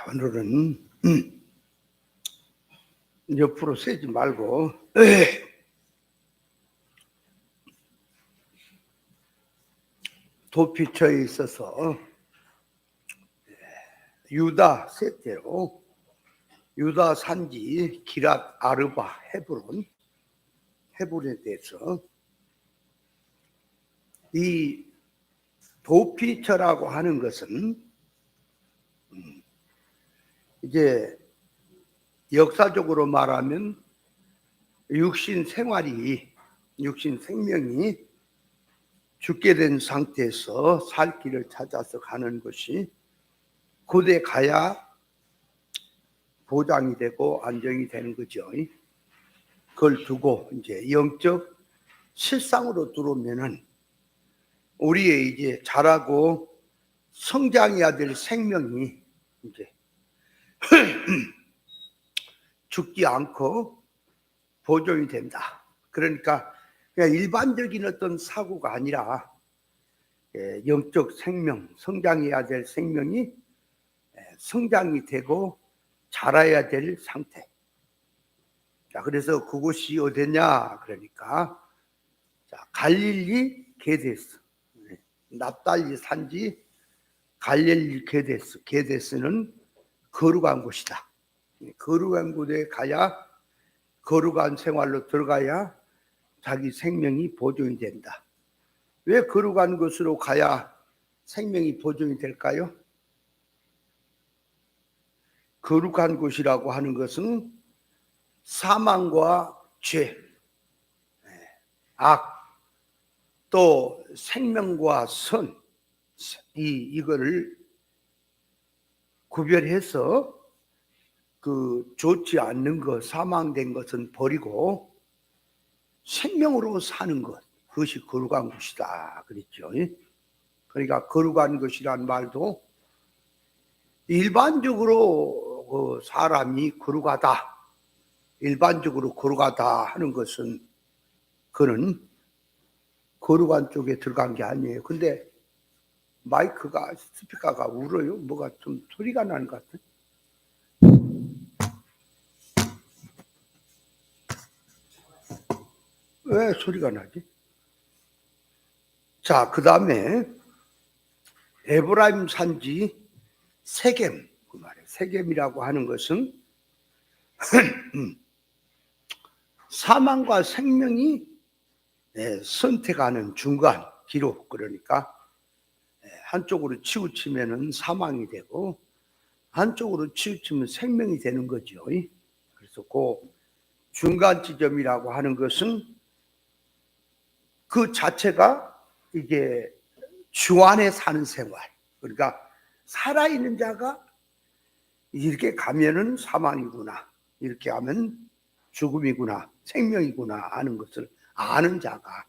자, 오늘은 옆으로 세지 말고 도피처에 있어서 유다 셋째로 유다 산지 기랏 아르바 헤브론에 대해서 이 도피처라고 하는 것은 이제 역사적으로 말하면 육신 생명이 죽게 된 상태에서 살 길을 찾아서 가는 것이 고대 가야 보장이 되고 안정이 되는 거죠. 그걸 두고 이제 영적 실상으로 들어오면은 우리의 이제 자라고 성장해야 될 생명이 이제 죽지 않고 보존이 된다. 그러니까 그냥 일반적인 어떤 사고가 아니라 영적 생명, 성장해야 될 생명이 성장이 되고 자라야 될 상태. 자, 그래서 그곳이 어디냐? 그러니까 자, 갈릴리 게데스, 납달리 산지 갈릴리 게데스. 게데스는 거룩한 곳이다. 거룩한 곳에 가야 거룩한 생활로 들어가야 자기 생명이 보존이 된다. 왜 거룩한 곳으로 가야 생명이 보존이 될까요? 거룩한 곳이라고 하는 것은 사망과 죄, 악, 또 생명과 선, 이거를 구별해서 그 좋지 않는 것, 사망된 것은 버리고 생명으로 사는 것, 그것이 거룩한 것이다 그랬죠. 그러니까 거룩한 것이란 말도 일반적으로 그 사람이 거룩하다, 일반적으로 거룩하다 하는 것은 그는 거룩한 쪽에 들어간 게 아니에요. 근데 마이크가, 스피커가 울어요. 뭐가 좀 소리가 나는 것 같아. 왜 소리가 나지? 자, 그 다음에 에브라임 산지 세겜, 그 말이에요. 세겜이라고 하는 것은 사망과 생명이 선택하는 중간 기록. 그러니까 한쪽으로 치우치면은 사망이 되고 한쪽으로 치우치면 생명이 되는 거죠. 그래서 그 중간 지점이라고 하는 것은 그 자체가 이게 주 안에 사는 생활. 그러니까 살아있는 자가 이렇게 가면은 사망이구나, 이렇게 하면 죽음이구나, 생명이구나 하는 것을 아는 자가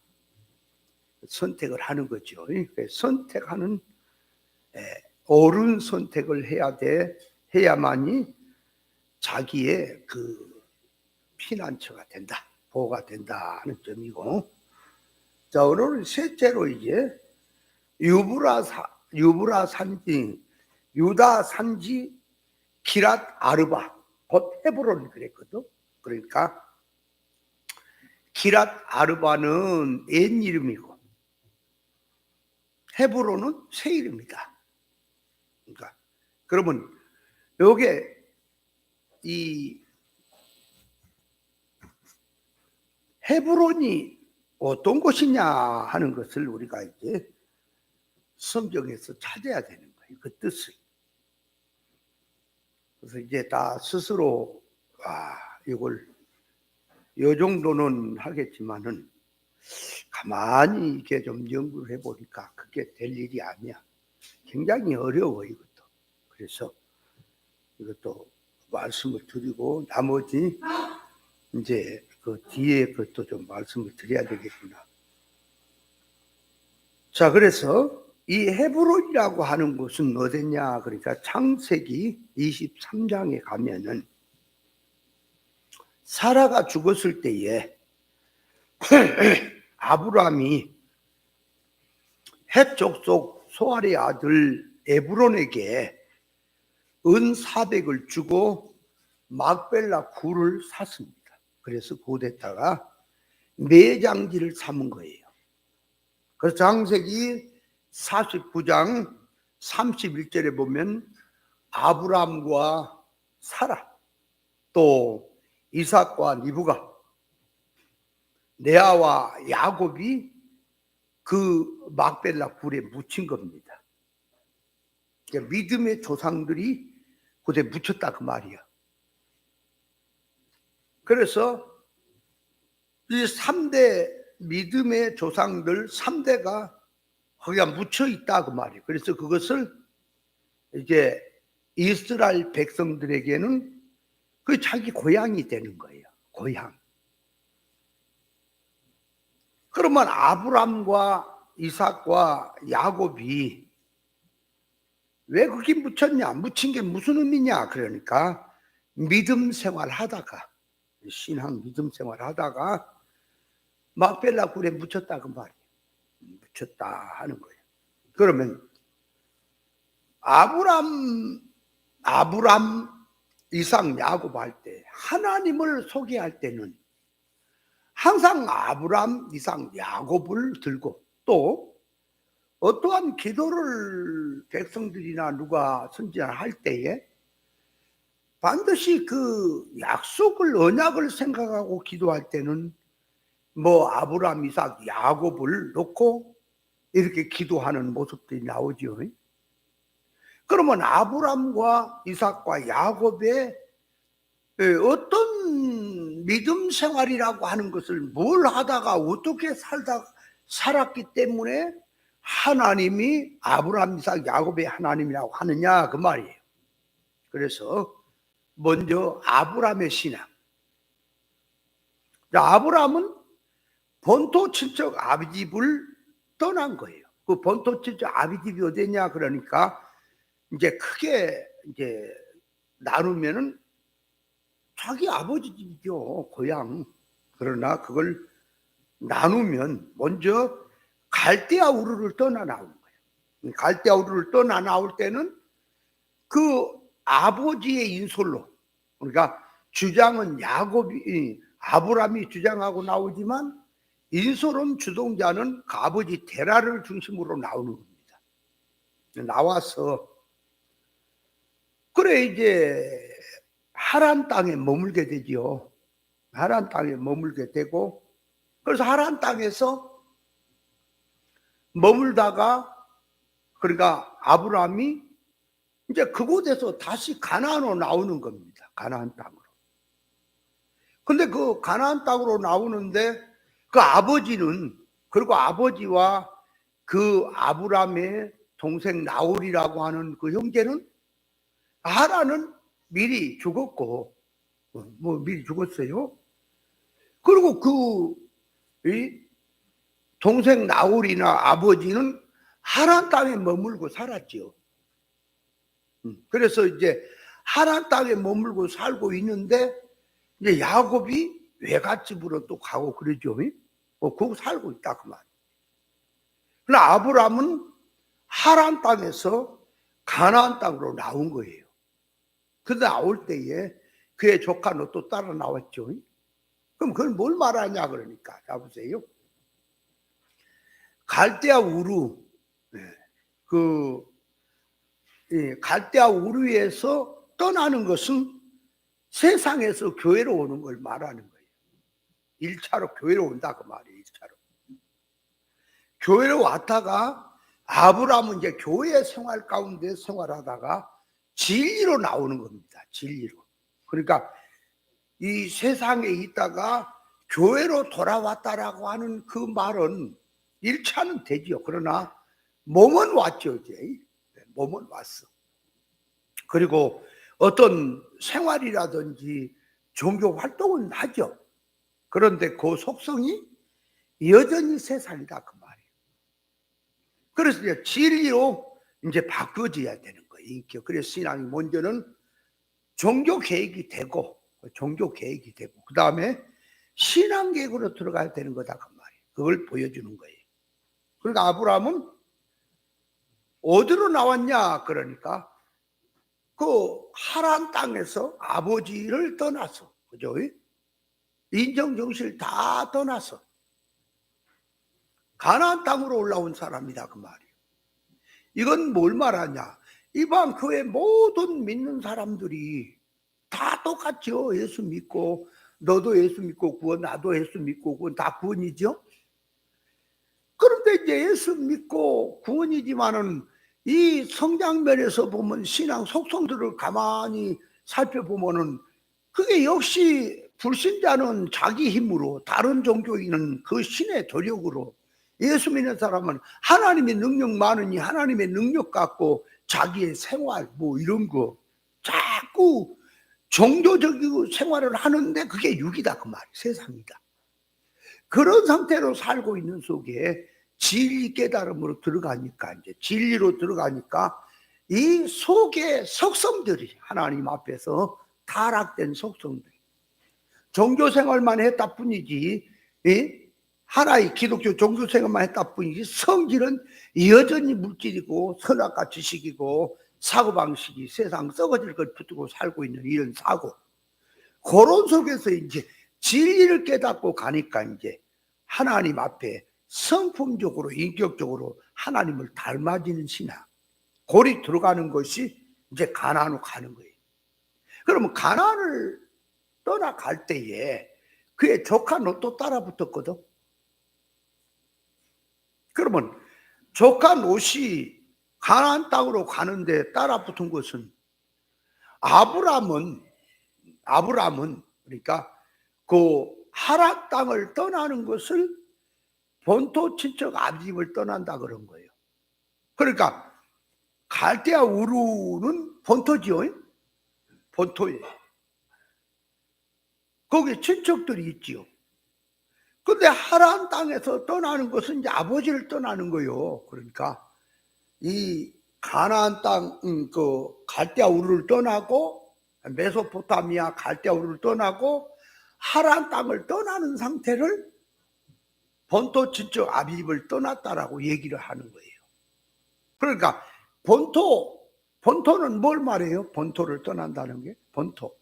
선택을 하는 거죠. 선택하는 옳은 선택을 해야만이 자기의 그 피난처가 된다, 보호가 된다 하는 점이고, 자, 오늘 셋째로 이제 유브라 산지, 유다 산지 기랏 아르바, 곧 헤브론 그랬거든. 그러니까 기랏 아르바는 옛 이름이고 헤브론은 새 이름이다. 그러니까 그러면 요게 이 헤브론이 어떤 곳이냐 하는 것을 우리가 이제 성경에서 찾아야 되는 거예요. 그 뜻을. 그래서 이제 다 스스로 이걸 요 정도는 하겠지만은 가만히 이렇게 좀 연구를 해보니까 그게 될 일이 아니야. 굉장히 어려워 이것도. 그래서 이것도 말씀을 드리고 나머지 이제 그 뒤에 것도 좀 말씀을 드려야 되겠구나. 자, 그래서 이 헤브론이라고 하는 곳은 어디냐? 그러니까 창세기 23장에 가면은 사라가 죽었을 때에 아브라함이 헷 족속 소알의 아들 에브론에게 은 400을 주고 막벨라 굴을 샀습니다. 그래서 그곳에다가 매장지를 삼은 거예요. 그래서 창세기 49장 31절에 보면 아브람과 사라, 또 이삭과 리브가, 레아와 야곱이 그 막벨라 굴에 묻힌 겁니다. 믿음의 조상들이 그곳에 묻혔다 그 말이야. 그래서 이 3대 믿음의 조상들 3대가 거기가 묻혀 있다 그 말이에요. 그래서 그것을 이제 이스라엘 백성들에게는 그 자기 고향이 되는 거예요. 고향. 그러면 아브람과 이삭과 야곱이 왜 거기 묻혔냐? 묻힌 게 무슨 의미냐? 그러니까 믿음 생활 하다가, 신앙 믿음 생활 하다가 막벨라 굴에 묻혔다 그 말이에요. 묻혔다 하는 거예요. 그러면 아브람, 이삭, 야곱 할 때 하나님을 소개할 때는 항상 아브람, 이삭, 야곱을 들고 또 어떠한 기도를 백성들이나 누가 선지자나 할 때에 반드시 그 약속을, 언약을 생각하고 기도할 때는 뭐 아브람, 이삭, 야곱을 놓고 이렇게 기도하는 모습들이 나오죠. 그러면 아브람과 이삭과 야곱의 어떤 믿음 생활이라고 하는 것을 뭘 하다가 어떻게 살았기 때문에 하나님이 아브람, 이삭, 야곱의 하나님이라고 하느냐 그 말이에요. 그래서 먼저 아브람의 신앙. 아브람은 본토 친척 아비집을 떠난 거예요. 그 본토 친척 아비집이 어디냐 그러니까 이제 크게 이제 나누면은 자기 아버지 집이죠, 고향. 그러나 그걸 나누면 먼저 갈대아 우르를 떠나 나온 거예요. 갈대아 우르를 떠나 나올 때는 그 아버지의 인솔로, 그러니까 주장은 아브람이 주장하고 나오지만 인솔은 주동자는 그 아버지 데라를 중심으로 나오는 겁니다. 나와서 그래 이제 하란 땅에 머물게 되지요. 하란 땅에 머물게 되고, 그래서 하란 땅에서 머물다가, 그러니까 아브람이 이제 그곳에서 다시 가나안으로 나오는 겁니다. 가나안 땅으로. 근데 그 가나안 땅으로 나오는데 그 아버지는, 그리고 아버지와 그 아브람의 동생 나홀이라고 하는 그 형제는, 하란은 미리 죽었고, 미리 죽었어요. 그리고 이 동생 나홀이나 아버지는 하란 땅에 머물고 살았지요. 그래서 이제 하란 땅에 머물고 살고 있는데 이제 야곱이 외갓집으로 또 가고 그러죠. 거기 살고 있다 그 말. 그러나 아브람은 하란 땅에서 가나안 땅으로 나온 거예요. 그런데 나올 때에 그의 조카 롯도 따라 나왔죠. 그럼 그걸 뭘 말하냐 그러니까, 자 보세요. 갈대아 우르, 갈대아 우르에서 떠나는 것은 세상에서 교회로 오는 걸 말하는 거예요. 1차로 교회로 온다 그 말이에요. 1차로 교회로 왔다가 아브람은 이제 교회 생활 가운데 생활하다가 진리로 나오는 겁니다. 진리로. 그러니까 이 세상에 있다가 교회로 돌아왔다라고 하는 그 말은 1차는 되지요. 그러나 몸은 왔죠. 이제 몸은 왔어. 그리고 어떤 생활이라든지 종교 활동은 하죠. 그런데 그 속성이 여전히 세상이다 그 말이에요. 그래서 이제 진리로 이제 바꿔져야 되는 거예요. 그래서 신앙이 먼저는 종교 계획이 되고, 그 다음에 신앙 계획으로 들어가야 되는 거다 그 말이에요. 그걸 보여주는 거예요. 그러니까 아브람은 어디로 나왔냐 그러니까 그 하란 땅에서 아버지를 떠나서, 그죠? 인정 정신을 다 떠나서 가나안 땅으로 올라온 사람이다 그 말이에요. 이건 뭘 말하냐? 이방 교회 모든 믿는 사람들이 다 똑같죠. 예수 믿고, 너도 예수 믿고 구원, 나도 예수 믿고 구원, 다 구원이죠. 그런데 이제 예수 믿고 구원이지만은 이 성장면에서 보면 신앙 속성들을 가만히 살펴보면은 그게 역시 불신자는 자기 힘으로, 다른 종교인은 그 신의 도력으로, 예수 믿는 사람은 하나님의 능력 많으니 하나님의 능력 갖고 자기의 생활 뭐 이런 거 자꾸 종교적인 생활을 하는데 그게 육이다 그 말이에요. 세상이다. 그런 상태로 살고 있는 속에 진리 깨달음으로 들어가니까, 이제 진리로 들어가니까 이 속의 속성들이 하나님 앞에서 타락된 속성들, 종교 생활만 했다 뿐이지, 하나의 기독교 종교 생활만 했다 뿐이지 성질은 여전히 물질이고 선악과 지식이고 사고방식이 세상 썩어질 걸 붙들고 살고 있는 이런 사고, 그런 속에서 이제 진리를 깨닫고 가니까 이제 하나님 앞에 성품적으로 인격적으로 하나님을 닮아지는 신앙, 골이 들어가는 것이 이제 가나안으로 가는 거예요. 그러면 가나안을 떠나갈 때에 그의 조카 롯도 따라 붙었거든. 그러면 조카 롯이 가나안 땅으로 가는데 따라 붙은 것은 아브람은 그러니까 그 하란 땅을 떠나는 것을 본토 친척 아비집을 떠난다 그런 거예요. 그러니까 갈대아 우르는 본토지요. 본토에 거기 친척들이 있지요. 근데 하란 땅에서 떠나는 것은 이제 아버지를 떠나는 거예요. 그러니까 이 가나안 땅, 그 갈대아 우르를 떠나고 메소포타미아 갈대아 우르를 떠나고 하란 땅을 떠나는 상태를 본토 친척 아비집을 떠났다라고 얘기를 하는 거예요. 그러니까 본토는 뭘 말해요? 본토를 떠난다는 게 본토.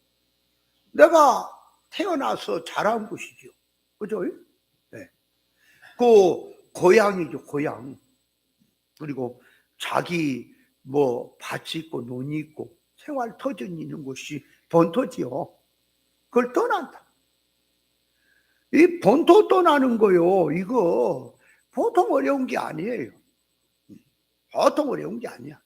내가 태어나서 자란 곳이죠. 그죠? 네. 그 고향이죠, 고향. 그리고 자기 뭐 밭이 있고 논이 있고 생활 터전이 있는 곳이 본토지요. 그걸 떠난다. 이 본토 떠나는 거요. 이거 보통 어려운 게 아니에요. 보통 어려운 게 아니야.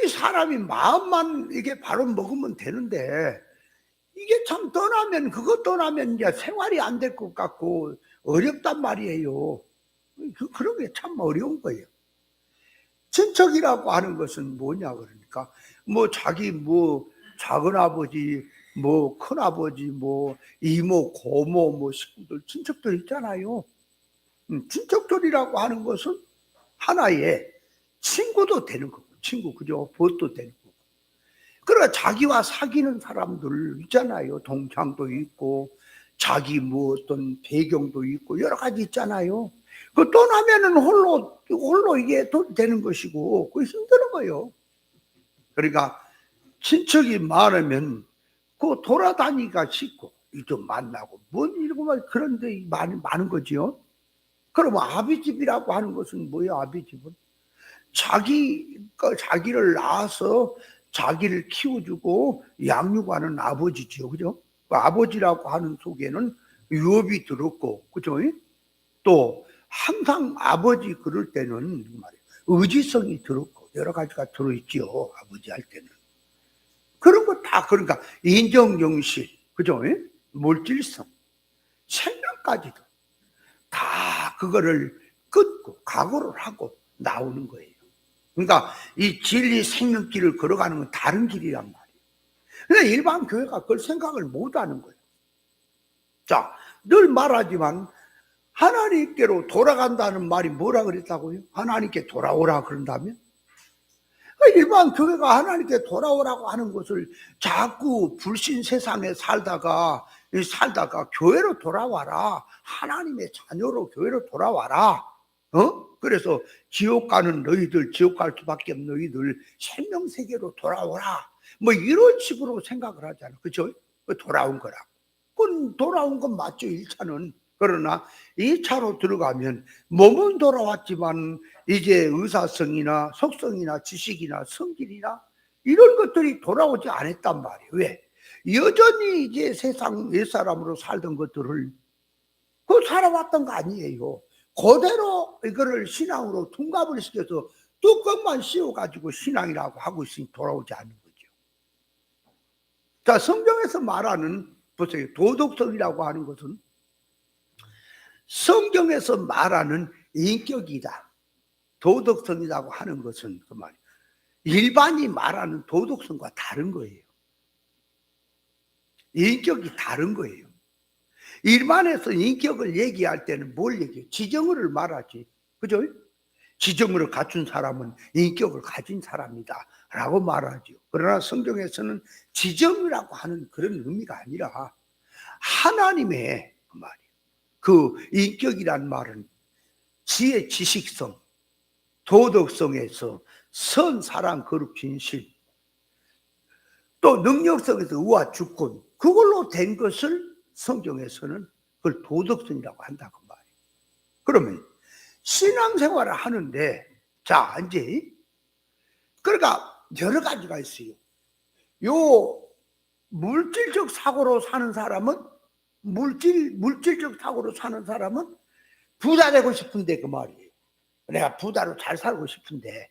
이 사람이 마음만 이게 바로 먹으면 되는데 이게 참 떠나면, 그거 떠나면 이제 생활이 안 될 것 같고 어렵단 말이에요. 그런 게 참 어려운 거예요. 친척이라고 하는 것은 뭐냐 그러니까 뭐 자기 뭐 작은 아버지 뭐 큰 아버지 뭐 이모 고모 뭐 식구들 친척들 있잖아요. 친척들이라고 하는 것은 하나의 친구도 되는 거고, 친구, 그죠? 벗도 되는 거고. 그러니까 자기와 사귀는 사람들 있잖아요. 동창도 있고 자기 뭐 어떤 배경도 있고 여러 가지 있잖아요. 그 떠나면은 홀로 이게 되는 것이고 그 힘드는 거예요. 그러니까 친척이 많으면 그 돌아다니기가 쉽고 좀 만나고 뭔 이러고 막 그런데 많은 거지요. 그러면 아비집이라고 하는 것은 뭐예요? 아비집은 자기를 낳아서 자기를 키워주고 양육하는 아버지지요, 그죠? 그 아버지라고 하는 속에는 유업이 들었고, 그죠? 또 항상 아버지 그럴 때는 말이에요, 의지성이 들었고 여러 가지가 들어있지요. 아버지 할 때는 그런 거 다, 그러니까 인정정신, 그죠? 물질성, 생명까지도 다 그거를 끊고 각오를 하고 나오는 거예요. 그러니까 이 진리 생명길을 걸어가는 건 다른 길이란 말이에요. 그러니까 일반 교회가 그걸 생각을 못 하는 거예요. 자, 늘 말하지만 하나님께로 돌아간다는 말이 뭐라 그랬다고요? 하나님께 돌아오라 그런다면? 일반 교회가 하나님께 돌아오라고 하는 것을 자꾸 불신 세상에 살다가 교회로 돌아와라, 하나님의 자녀로 교회로 돌아와라, 그래서 지옥 가는 너희들, 지옥 갈 수밖에 없는 너희들 생명세계로 돌아오라. 뭐 이런 식으로 생각을 하잖아. 그죠? 돌아온 거라. 그건 돌아온 건 맞죠, 1차는. 그러나 2차로 들어가면 몸은 돌아왔지만 이제 의사성이나 속성이나 지식이나 성질이나 이런 것들이 돌아오지 않았단 말이에요. 왜? 여전히 이제 세상 옛사람으로 살던 것들을 살아왔던 거 아니에요. 그대로 이거를 신앙으로 둔갑을 시켜서 뚜껑만 씌워가지고 신앙이라고 하고 있으니 돌아오지 않는 거죠. 자, 성경에서 말하는, 보세요. 도덕성이라고 하는 것은 성경에서 말하는 인격이다. 도덕성이라고 하는 것은 그 말이에요. 일반이 말하는 도덕성과 다른 거예요. 인격이 다른 거예요. 일반에서 인격을 얘기할 때는 뭘 얘기해요? 지정을 말하지. 그죠? 지정을 갖춘 사람은 인격을 가진 사람이다 라고 말하죠. 그러나 성경에서는 지정이라고 하는 그런 의미가 아니라 하나님의 그 말이에요. 그 인격이란 말은 지혜, 지식성, 도덕성에서 선, 사랑, 거룩, 진실, 또 능력성에서 의와 주권, 그걸로 된 것을 성경에서는 그걸 도덕성이라고 한다고 말이에요. 그러면 신앙생활을 하는데, 자, 이제 그러니까 여러 가지가 있어요. 요 물질적 사고로 사는 사람은 물질적 사고로 사는 사람은 부자 되고 싶은데 그 말이에요. 내가 부자로 잘 살고 싶은데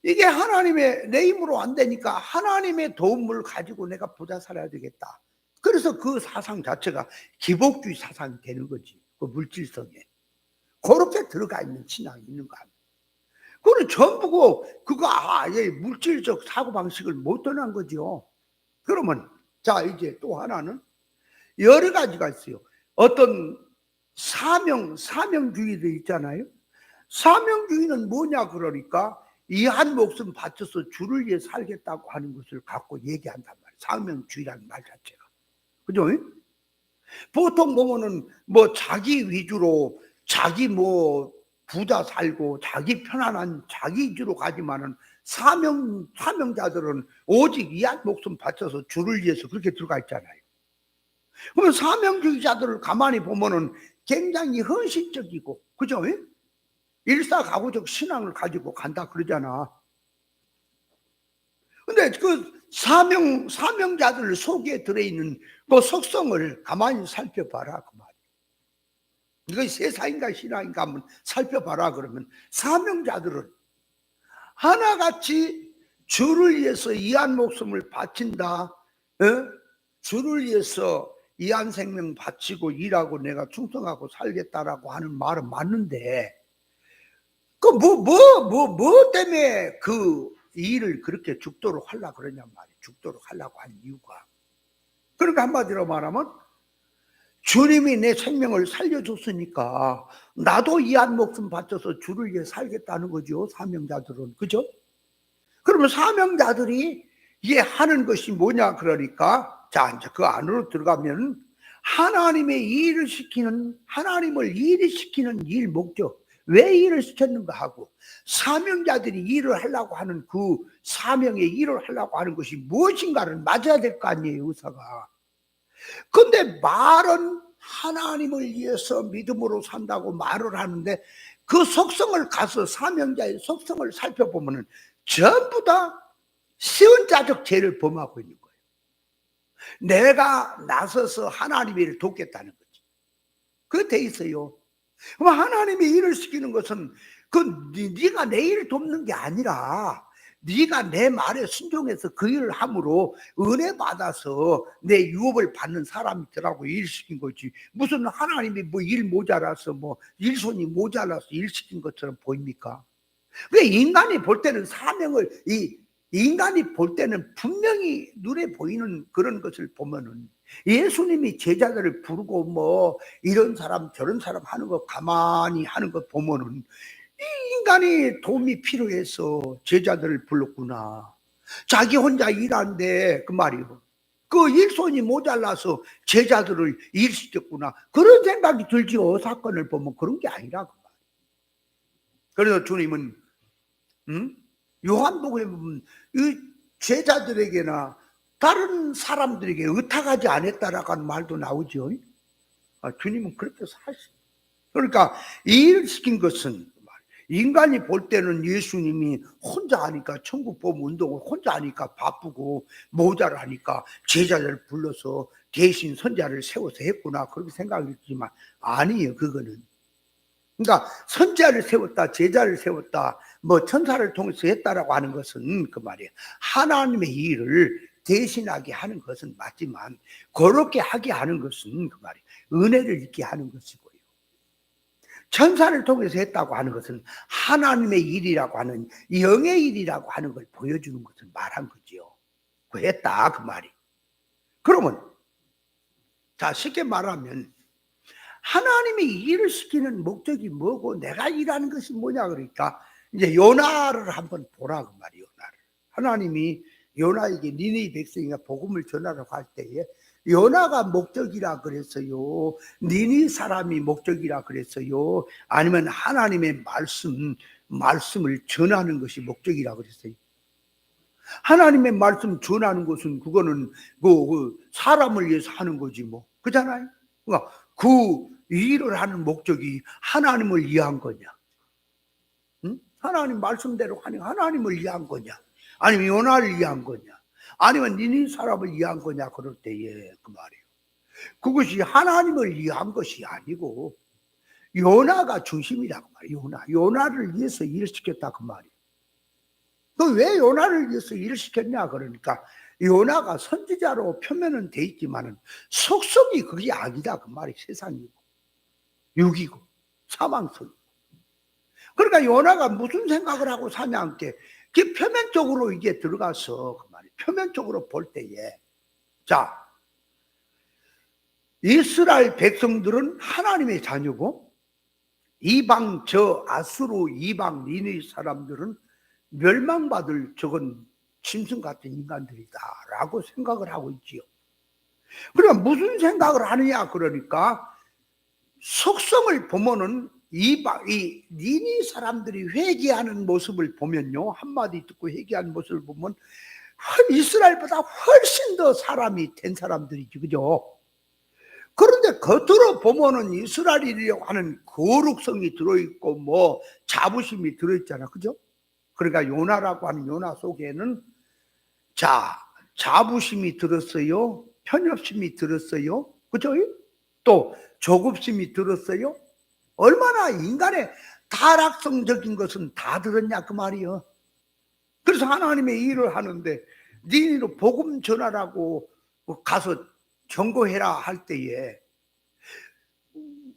이게 하나님의 내 힘으로 안 되니까 하나님의 도움을 가지고 내가 부자 살아야 되겠다. 그래서 그 사상 자체가 기복주의 사상이 되는 거지. 그 물질성에. 그렇게 들어가 있는 신앙이 있는 거 아니에요. 그거는 전부 그거 물질적 사고방식을 못 떠난 거죠. 그러면 자, 이제 또 하나는 여러 가지가 있어요. 어떤 사명주의도 있잖아요. 사명주의는 뭐냐 그러니까 이 한 목숨 바쳐서 주를 위해 살겠다고 하는 것을 갖고 얘기한단 말이에요. 사명주의라는 말 자체가. 그죠? 보통 보면은 뭐 자기 위주로 자기 뭐 부자 살고 자기 편안한 자기 위주로 가지만은 사명자들은 오직 이 한 목숨 바쳐서 주를 위해서 그렇게 들어가 있잖아요. 그러면 사명주의자들을 가만히 보면은 굉장히 헌신적이고, 그죠? 일사가구적 신앙을 가지고 간다 그러잖아. 근데 그 사명자들 속에 들어있는 그 속성을 가만히 살펴봐라 그 말이에요. 이거 세상인가 신앙인가 한번 살펴봐라 그러면 사명자들은 하나같이 주를 위해서 이한 목숨을 바친다. 주를 위해서 이한 생명 바치고 일하고 내가 충성하고 살겠다라고 하는 말은 맞는데 그 뭐 때문에 그 일을 그렇게 죽도록 하려고 그러냔 말이에요. 죽도록 하려고 하는 이유가. 그러니까 한마디로 말하면 주님이 내 생명을 살려줬으니까 나도 이 한 목숨 바쳐서 주를 위해 살겠다는 거죠. 사명자들은. 그죠? 그러면 사명자들이 이게 하는 것이 뭐냐 그러니까 자, 이제 그 안으로 들어가면 하나님의 일을 시키는, 하나님을 일을 시키는 일 목적, 왜 일을 시켰는가 하고 사명자들이 일을 하려고 하는 그 사명의 일을 하려고 하는 것이 무엇인가를 맞아야 될 거 아니에요, 의사가. 근데 말은 하나님을 위해서 믿음으로 산다고 말을 하는데 그 속성을 가서 사명자의 속성을 살펴보면 전부 다 시은자적 죄를 범하고 있는 거예요. 내가 나서서 하나님의 일을 돕겠다는 거지. 그게 돼 있어요. 그럼 하나님이 일을 시키는 것은 네가 내 일을 돕는 게 아니라 네가 내 말에 순종해서 그 일을 함으로 은혜 받아서 내 유업을 받는 사람이더라고 일 시킨 거지. 무슨 하나님이 뭐 일 모자라서 뭐 일손이 모자라서 일 시킨 것처럼 보입니까? 왜 인간이 볼 때는 사명을 인간이 볼 때는 분명히 눈에 보이는 그런 것을 보면은 예수님이 제자들을 부르고 뭐 이런 사람 저런 사람 하는 거 가만히 하는 거 보면은 이 인간이 도움이 필요해서 제자들을 불렀구나. 자기 혼자 일하는데 그 말이요. 그 일손이 모자라서 제자들을 일시켰구나. 그런 생각이 들지요. 사건을 보면 그런 게 아니라 그 말. 그래서 주님은 요한복음에 보면 이 제자들에게나 다른 사람들에게 의탁하지 않았다라고 하는 말도 나오죠. 주님은 그렇게 사실. 그러니까 이 일을 시킨 것은 인간이 볼 때는 예수님이 혼자 하니까 천국보험 운동을 혼자 하니까 바쁘고 모자라니까 제자를 불러서 대신 선자를 세워서 했구나 그렇게 생각했지만 아니에요. 그거는 그러니까 선자를 세웠다 제자를 세웠다 뭐 천사를 통해서 했다라고 하는 것은 그 말이에요. 하나님의 일을 대신하게 하는 것은 맞지만 그렇게 하게 하는 것은 그 말이에요. 은혜를 있게 하는 것이고요. 천사를 통해서 했다고 하는 것은 하나님의 일이라고 하는 영의 일이라고 하는 걸 보여주는 것을 말한 거지요. 그 했다 그 말이. 그러면 자 쉽게 말하면 하나님이 일을 시키는 목적이 뭐고 내가 일하는 것이 뭐냐 그러니까 이제 요나를 한번 보라 그 말이에요. 요나를. 하나님이 요나에게 니네 백성이가 복음을 전하라고 할 때에 요나가 목적이라 그랬어요. 니네 사람이 목적이라 그랬어요. 아니면 하나님의 말씀을 전하는 것이 목적이라 그랬어요. 하나님의 말씀 전하는 것은 그거는 그 사람을 위해서 하는 거지 뭐 그잖아요. 그러니까 그 일을 하는 목적이 하나님을 위한 거냐? 응? 하나님 말씀대로 하는 하나님을 위한 거냐? 아니면 요나를 위한 거냐? 아니면 니네 사람을 위한 거냐? 그럴 때에 그 말이에요. 그것이 하나님을 위한 것이 아니고 요나가 중심이라고 말이에요. 요나를 위해서 일을 시켰다 그 말이에요. 그 왜 요나를 위해서 일을 시켰냐 그러니까 요나가 선지자로 표면은 돼 있지만은 속성이 그게 아니다 그 말이 세상이고 육이고 사망성. 그러니까 요나가 무슨 생각을 하고 사냐 함께 그 표면적으로 이게 들어가서 그 말이 표면적으로 볼 때에 자 이스라엘 백성들은 하나님의 자녀고 이방 저 아수르 이방 니네 사람들은 멸망받을 저건 짐승 같은 인간들이다라고 생각을 하고 있지요. 그러니까 무슨 생각을 하느냐 그러니까 속성을 보면은 이 니니 사람들이 회개하는 모습을 보면요 한마디 듣고 회개하는 모습을 보면 이스라엘보다 훨씬 더 사람이 된 사람들이지 그죠? 그런데 겉으로 보면은 이스라엘이라고 하는 거룩성이 들어있고 뭐 자부심이 들어있잖아 그죠? 그러니까 요나라고 하는 요나 속에는 자부심이 들었어요. 편협심이 들었어요. 그죠? 또 조급심이 들었어요. 얼마나 인간의 타락성적인 것은 다 들었냐 그 말이요. 그래서 하나님의 일을 하는데 니네로 복음 전하라고 가서 경고해라 할 때에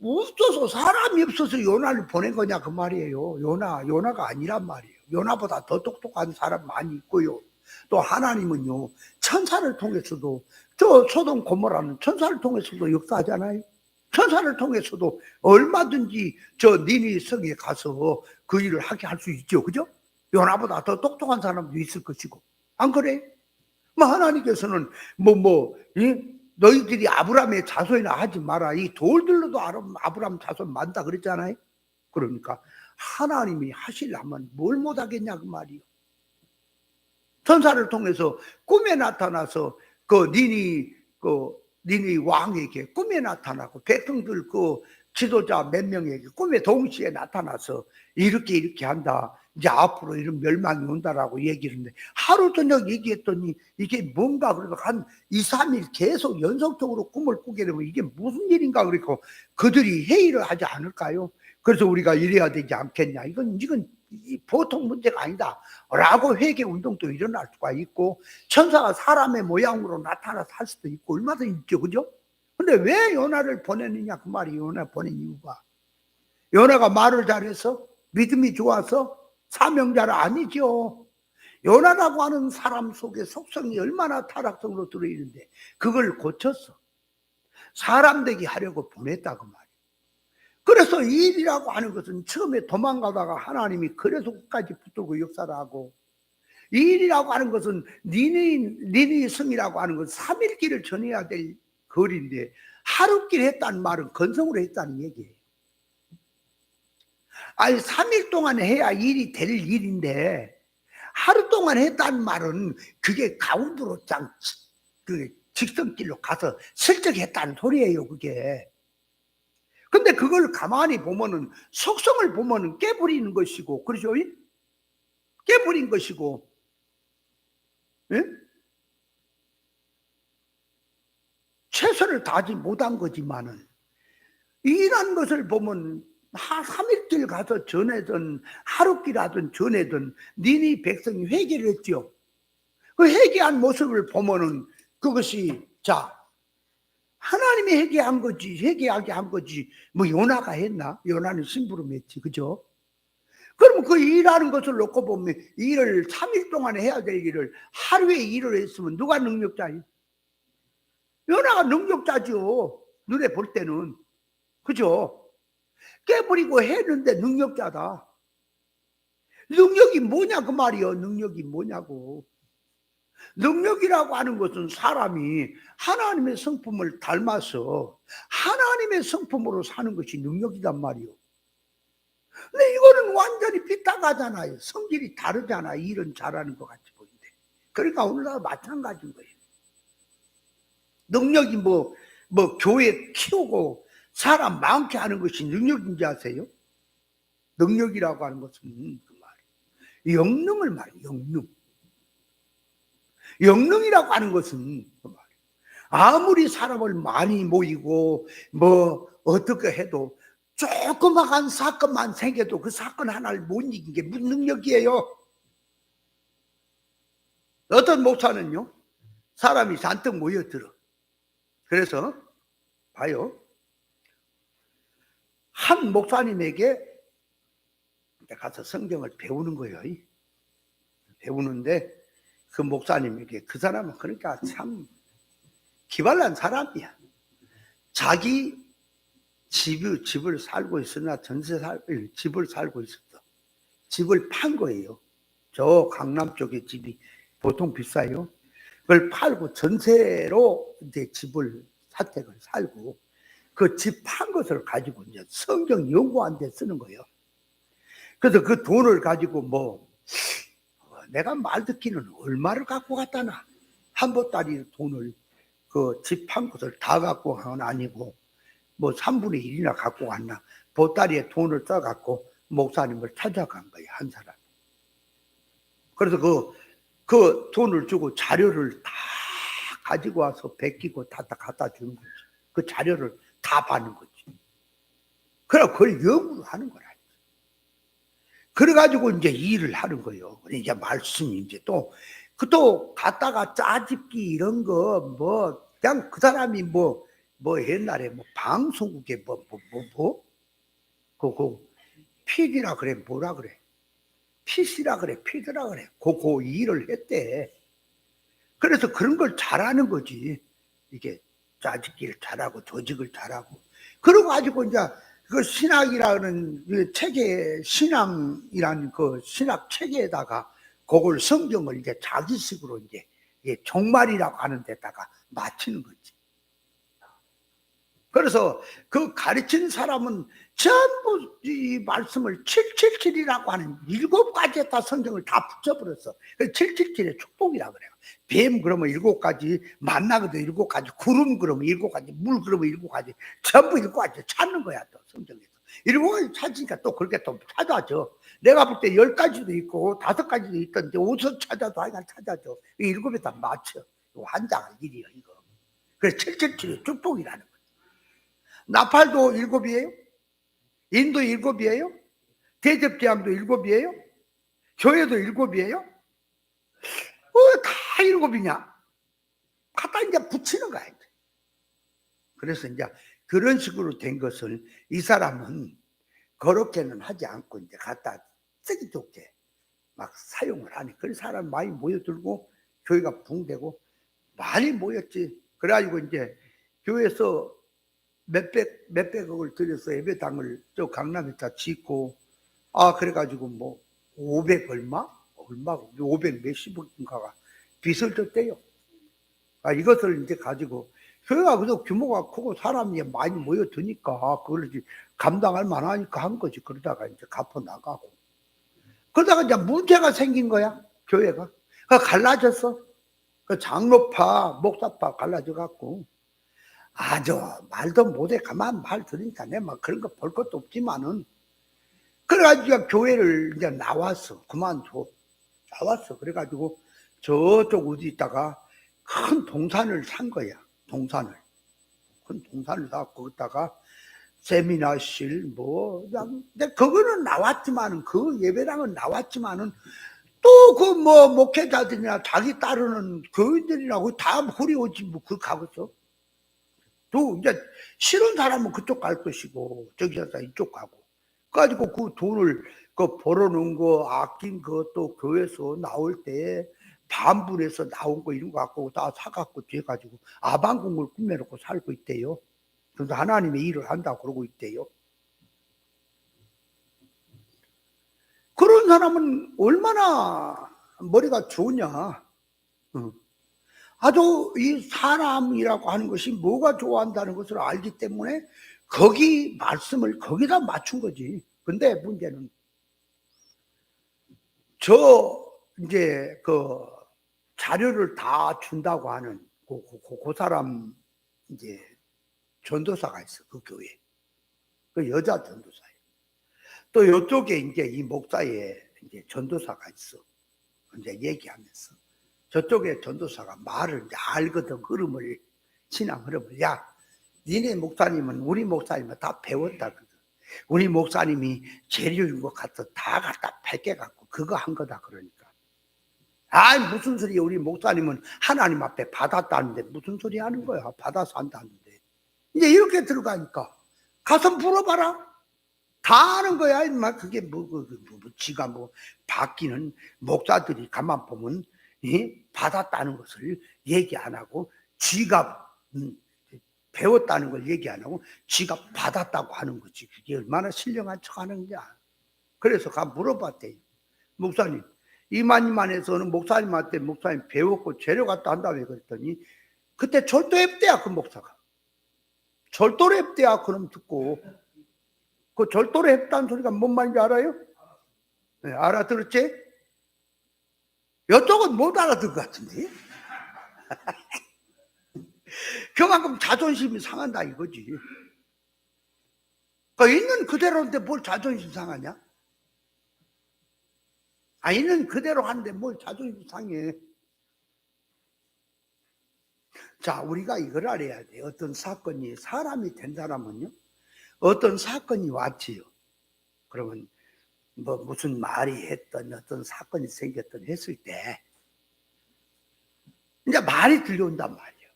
없어서 사람이 없어서 요나를 보낸 거냐 그 말이에요. 요나가 아니란 말이에요. 요나보다 더 똑똑한 사람 많이 있고요. 또 하나님은요 천사를 통해서도 저 소돔 고모라는 천사를 통해서도 역사하잖아요. 천사를 통해서도 얼마든지 저 니네 성에 가서 그 일을 하게 할 수 있죠. 그죠? 요나보다 더 똑똑한 사람도 있을 것이고 안 그래? 뭐 하나님께서는 너희들이 아브라함의 자손이나 하지 마라. 이 돌들로도 아브라함 자손 만다 그랬잖아요. 그러니까 하나님이 하시려면 뭘 못하겠냐 그 말이요. 천사를 통해서 꿈에 나타나서 그 니니 왕에게 꿈에 나타나고 백성들 그 지도자 몇 명에게 꿈에 동시에 나타나서 이렇게 한다. 이제 앞으로 이런 멸망이 온다라고 얘기를 했는데 하루 저녁 얘기했더니 이게 뭔가 그래서 한 2, 3일 계속 연속적으로 꿈을 꾸게 되면 이게 무슨 일인가 그러고 그들이 회의를 하지 않을까요? 그래서 우리가 이래야 되지 않겠냐. 이건 보통 문제가 아니다 라고 회개 운동도 일어날 수가 있고 천사가 사람의 모양으로 나타나서 할 수도 있고 얼마든지 있죠. 그죠? 근데 왜 요나를 보내느냐 그 말이 요나 보낸 이유가 요나가 말을 잘해서 믿음이 좋아서 사명자라 아니죠. 요나라고 하는 사람 속에 속성이 얼마나 타락성으로 들어있는데 그걸 고쳐서 사람 되게 하려고 보냈다 그 말이에요. 그래서 이 일이라고 하는 것은 처음에 도망가다가 하나님이 그래서 끝까지 붙들고 역사를 하고 이 일이라고 하는 것은 니네 성이라고 하는 것은 3일길을 전해야 될 거리인데 하루길 했다는 말은 건성으로 했다는 얘기예요. 아니 3일 동안 해야 일이 될 일인데 하루 동안 했다는 말은 그게 가운데로 그 직선길로 가서 슬쩍 했다는 소리예요, 그게. 근데 그걸 가만히 보면은 속성을 보면은 깨버리는 것이고, 그렇죠? 깨버린 것이고, 예? 최선을 다하지 못한 거지만은 일한 것을 보면 3일길 가서 전에든 하루길 하든 전에든 니네 백성이 회개를 했죠. 그 회개한 모습을 보면은 그것이 자 하나님이 회개한 거지, 회개하게 한 거지. 뭐 요나가 했나? 요나는 심부름했지, 그죠? 그러면 그 일하는 것을 놓고 보면 일을 3일 동안 해야 될 일을 하루에 일을 했으면 누가 능력자예요? 요나가 능력자죠. 눈에 볼 때는. 그죠? 깨버리고 했는데 능력자다. 능력이 뭐냐 그 말이요. 능력이 뭐냐고. 능력이라고 하는 것은 사람이 하나님의 성품을 닮아서 하나님의 성품으로 사는 것이 능력이란 말이요. 근데 이거는 완전히 삐딱하잖아요. 성질이 다르잖아. 일은 잘하는 것 같이 보이는데. 그러니까 오늘날 마찬가지인 거예요. 능력이 뭐 교회 키우고 사람 많게 하는 것이 능력인지 아세요? 능력이라고 하는 것은 그 말이에요. 영능을 말이에요. 영능. 영능이라고 하는 것은 그 말이에요. 아무리 사람을 많이 모이고 뭐 어떻게 해도 조그마한 사건만 생겨도 그 사건 하나를 못 이긴 게 무슨 능력이에요? 어떤 목사는요, 사람이 잔뜩 모여들어. 그래서 봐요. 한 목사님에게 가서 성경을 배우는 거예요. 배우는데 그 목사님에게 그 사람은 그러니까 참 기발난 사람이야. 자기 집을 살고 있으나 집을 살고 있었어. 집을 판 거예요. 저 강남 쪽에 집이 보통 비싸요. 그걸 팔고 전세로 이제 집을 사택을 살고 그 집 판 것을 가지고 이제 성경 연구한 데 쓰는 거예요. 그래서 그 돈을 가지고 뭐 내가 말 듣기는 얼마를 갖고 갔다나 한 보따리 돈을 그 집 판 것을 다 갖고 간 건 아니고 뭐 3분의 1이나 갖고 갔나 보따리에 돈을 써갖고 목사님을 찾아간 거예요, 한 사람. 그래서 그 돈을 주고 자료를 다 가지고 와서 베끼고 다 갖다 주는 거지. 그 자료를 다 받는 거지. 그래 그걸 연구를 하는 거라. 그래가지고 이제 일을 하는 거예요. 이제 말씀이 이제 또 갖다가 짜집기 이런 거 뭐 그냥 그 사람이 뭐 옛날에 뭐 방송국에 그 PD라 그래 뭐라 그래 PC라 그래 PD라 그래 그 일을 했대. 그래서 그런 걸 잘하는 거지. 이게 짜집기를 잘하고 조직을 잘하고. 그러고 가지고 이제 그 신학이라는 그 체계, 신앙이라는 그 신학 체계에다가 그걸 성경을 이제 자기식으로 이제 종말이라고 하는 데다가 맞추는 거지. 그래서 그 가르치는 사람은 전부 이 말씀을 777이라고 하는 7가지에다 성경을 다 붙여버렸어. 777의 축복이라고 그래요. 뱀 그러면 7가지, 만나거든 7가지, 구름 그러면 7가지, 물 그러면 7가지, 전부 7가지 찾는 거야 또 성경에서. 7가지 찾으니까 또 그렇게 또 찾아줘. 내가 볼 때 10가지도 있고 5가지도 있던데 어디서 찾아도 하여간 찾아줘. 7에다 맞춰. 환장할 일이야 이거. 그래서 777의 축복이라는 거야. 나팔도 7이에요? 인도 7이에요? 대접제함도 7이에요? 교회도 7이에요? 다 7이냐? 갖다 이제 붙이는 거야. 그래서 이제 그런 식으로 된 것을 이 사람은 그렇게는 하지 않고 이제 갖다 쓰기 좋게 막 사용을 하니. 그래서 사람 많이 모여들고 교회가 붕대고 많이 모였지. 그래가지고 이제 교회에서 몇백억을 들여서 예배당을 저 강남에다 짓고 그래가지고 뭐 500 얼마 500 몇십억인가가 빚을 졌대요. 이것을 이제 가지고 교회가 그래도 규모가 크고 사람이 많이 모여드니까 그걸 감당할 만하니까 한 거지. 그러다가 이제 갚아 나가고. 그러다가 이제 문제가 생긴 거야, 교회가. 그 갈라졌어. 그 장로파, 목사파 갈라져 갖고. 아주 말도 못해. 가만 말 들으니까 내 막 그런 거 볼 것도 없지만은. 그래가지고 교회를 이제 나왔어. 그만둬. 나왔어. 그래가지고 저쪽 어디 있다가 큰 동산을 산 거야. 동산을. 큰 동산을 사고 거기다가 세미나실 그냥 근데 그거는 나왔지만은 그 예배당은 나왔지만은 또 그 뭐 목회자들이나 자기 따르는 교인들이라고 다 후리오지 뭐 그 가겠어. 또 이제 싫은 사람은 그쪽 갈 것이고 저기서 이쪽 가고. 그래가지고 그 돈을 그 벌어놓은 거 아낀 것도 교회에서 나올 때 반불해서 나온 거 이런 거 갖고 다 사갖고 뒤에 가지고 아방궁을 꾸며놓고 살고 있대요. 그래서 하나님의 일을 한다고 그러고 있대요. 그런 사람은 얼마나 머리가 좋으냐. 아주 이 사람이라고 하는 것이 뭐가 좋아한다는 것을 알기 때문에 거기 말씀을 거기다 맞춘 거지. 근데 문제는 저 이제 그 자료를 다 준다고 하는 그 사람 이제 전도사가 있어. 그 교회. 그 여자 전도사예요. 또 이쪽에 이제 이 목사의 이제 전도사가 있어. 이제 얘기하면서 저쪽에 전도사가 말을 이제 알거든. 흐름을, 신앙 흐름을. 야, 니네 목사님은 우리 목사님은 다 배웠다거든. 우리 목사님이 재료인 것 같아 다 갖다 베껴갖고 그거 한 거다 그러니까. 아이 무슨 소리야. 우리 목사님은 하나님 앞에 받았다는데 무슨 소리 하는 거야. 받아서 한다는데. 이제 이렇게 들어가니까 가서 물어봐라. 다 아는 거야. 인마 그게 지가 뭐 바뀌는 목사들이 가만 보면 받았다는 것을 얘기 안 하고 지가 배웠다는 걸 얘기 안 하고 지가 받았다고 하는 거지. 그게 얼마나 신령한 척 하는 거야. 그래서 가 물어봤대요. 목사님, 이만희만에서는 목사님한테 목사님 배웠고 재료 갖다 한다며 그랬더니 그때 절도했대야. 그 목사가. 절도를 했대야. 그럼 듣고. 그 절도를 했다는 소리가 뭔 말인지 알아요? 네, 알아들었지? 이쪽은 못 알아들 것 같은데. 그만큼 자존심이 상한다 이거지. 그러니까 있는 그대로인데 뭘 자존심 상하냐? 있는 그대로 하는데 뭘 자존심 상해. 자, 우리가 이걸 알아야 돼. 어떤 사건이 사람이 된 사람은요. 어떤 사건이 왔지요. 그러면 뭐 무슨 말이 했던 어떤 사건이 생겼던 했을 때 이제 말이 들려온단 말이에요.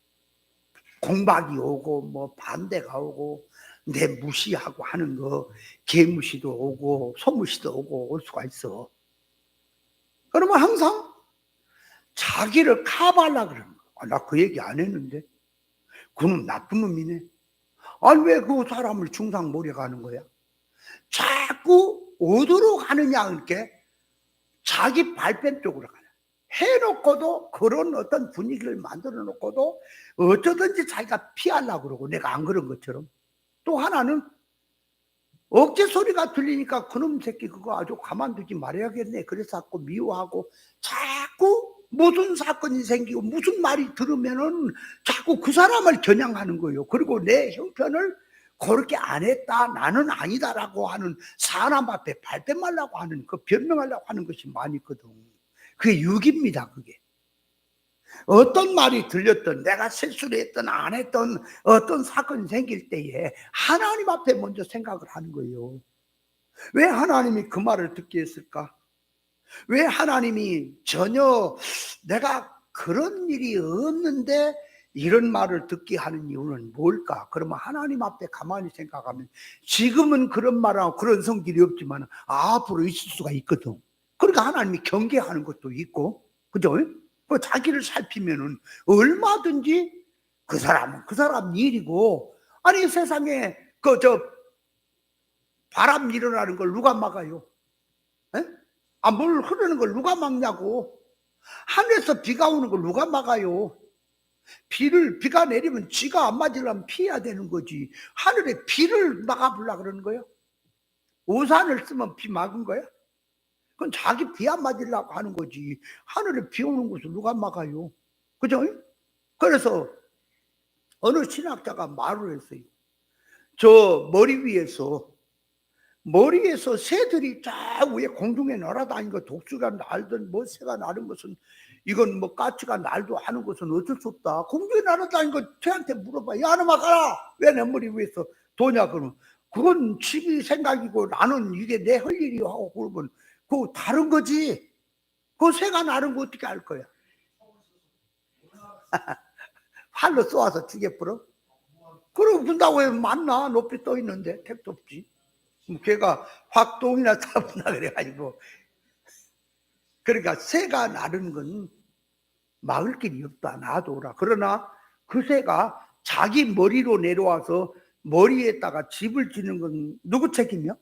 공박이 오고 뭐 반대가 오고 내 무시하고 하는 거 개무시도 오고 소무시도 오고 올 수가 있어. 그러면 항상 자기를 커버하려고 그러는 거야. 나 그 얘기 안 했는데 그놈 나쁜 놈이네. 아니 왜 그 사람을 중상모략하는 거야? 자꾸 어디로 가느냐 이렇게 자기 발뺌 쪽으로 가냐. 해놓고도 그런 어떤 분위기를 만들어 놓고도 어쩌든지 자기가 피하려고 그러고 내가 안 그런 것처럼. 또 하나는 억지 소리가 들리니까 그놈 새끼 그거 아주 가만두지 말아야겠네. 그래서 자꾸 미워하고 자꾸 무슨 사건이 생기고 무슨 말이 들으면은 자꾸 그 사람을 겨냥하는 거예요. 그리고 내 형편을 그렇게 안 했다, 나는 아니다라고 하는 사람 앞에 발뺌하려고 하는 그 변명하려고 하는 것이 많이 있거든. 그게 육입니다. 그게 어떤 말이 들렸든 내가 실수를 했든 안 했든 어떤 사건이 생길 때에 하나님 앞에 먼저 생각을 하는 거예요. 왜 하나님이 그 말을 듣게 했을까? 왜 하나님이 전혀 내가 그런 일이 없는데 이런 말을 듣게 하는 이유는 뭘까? 그러면 하나님 앞에 가만히 생각하면 지금은 그런 말하고 그런 성질이 없지만 앞으로 있을 수가 있거든. 그러니까 하나님이 경계하는 것도 있고, 그죠? 그 자기를 살피면은 얼마든지 그 사람은 그 사람 일이고, 아니 세상에 바람 일어나는 걸 누가 막아요? 물 흐르는 걸 누가 막냐고. 하늘에서 비가 오는 걸 누가 막아요? 비가 내리면 지가 안 맞으려면 피해야 되는 거지. 하늘에 비를 막아보려고 그러는 거예요? 우산을 쓰면 비 막은 거야? 그건 자기 비 안 맞으려고 하는 거지. 하늘에 비 오는 것을 누가 막아요? 그죠? 그래서 어느 신학자가 말을 했어요. 저 머리에서 새들이 저 위에 공중에 날아다니는 거, 독수리가 날든 뭐 새가 나는 것은, 이건 뭐 까치가 날도 하는 것은 어쩔 수 없다. 공중에 날아다니는 거 쟤한테 물어봐. 야, 너마 가라. 왜 내 머리 위에서 도냐? 그러면 그건 지기 생각이고 나는 이게 내 할 일이요 하고 그러면 그거 다른 거지. 그 새가 나는 거 어떻게 알 거야? 활로 쏘아서 죽여버려? 그러고 분다고 해 맞나? 높이 떠 있는데 택도 없지. 걔가 확동이나 타본다 그래가지고. 그러니까 새가 나르는 건 막을 길이 없다. 놔둬라. 그러나 그 새가 자기 머리로 내려와서 머리에다가 집을 짓는 건 누구 책임이요?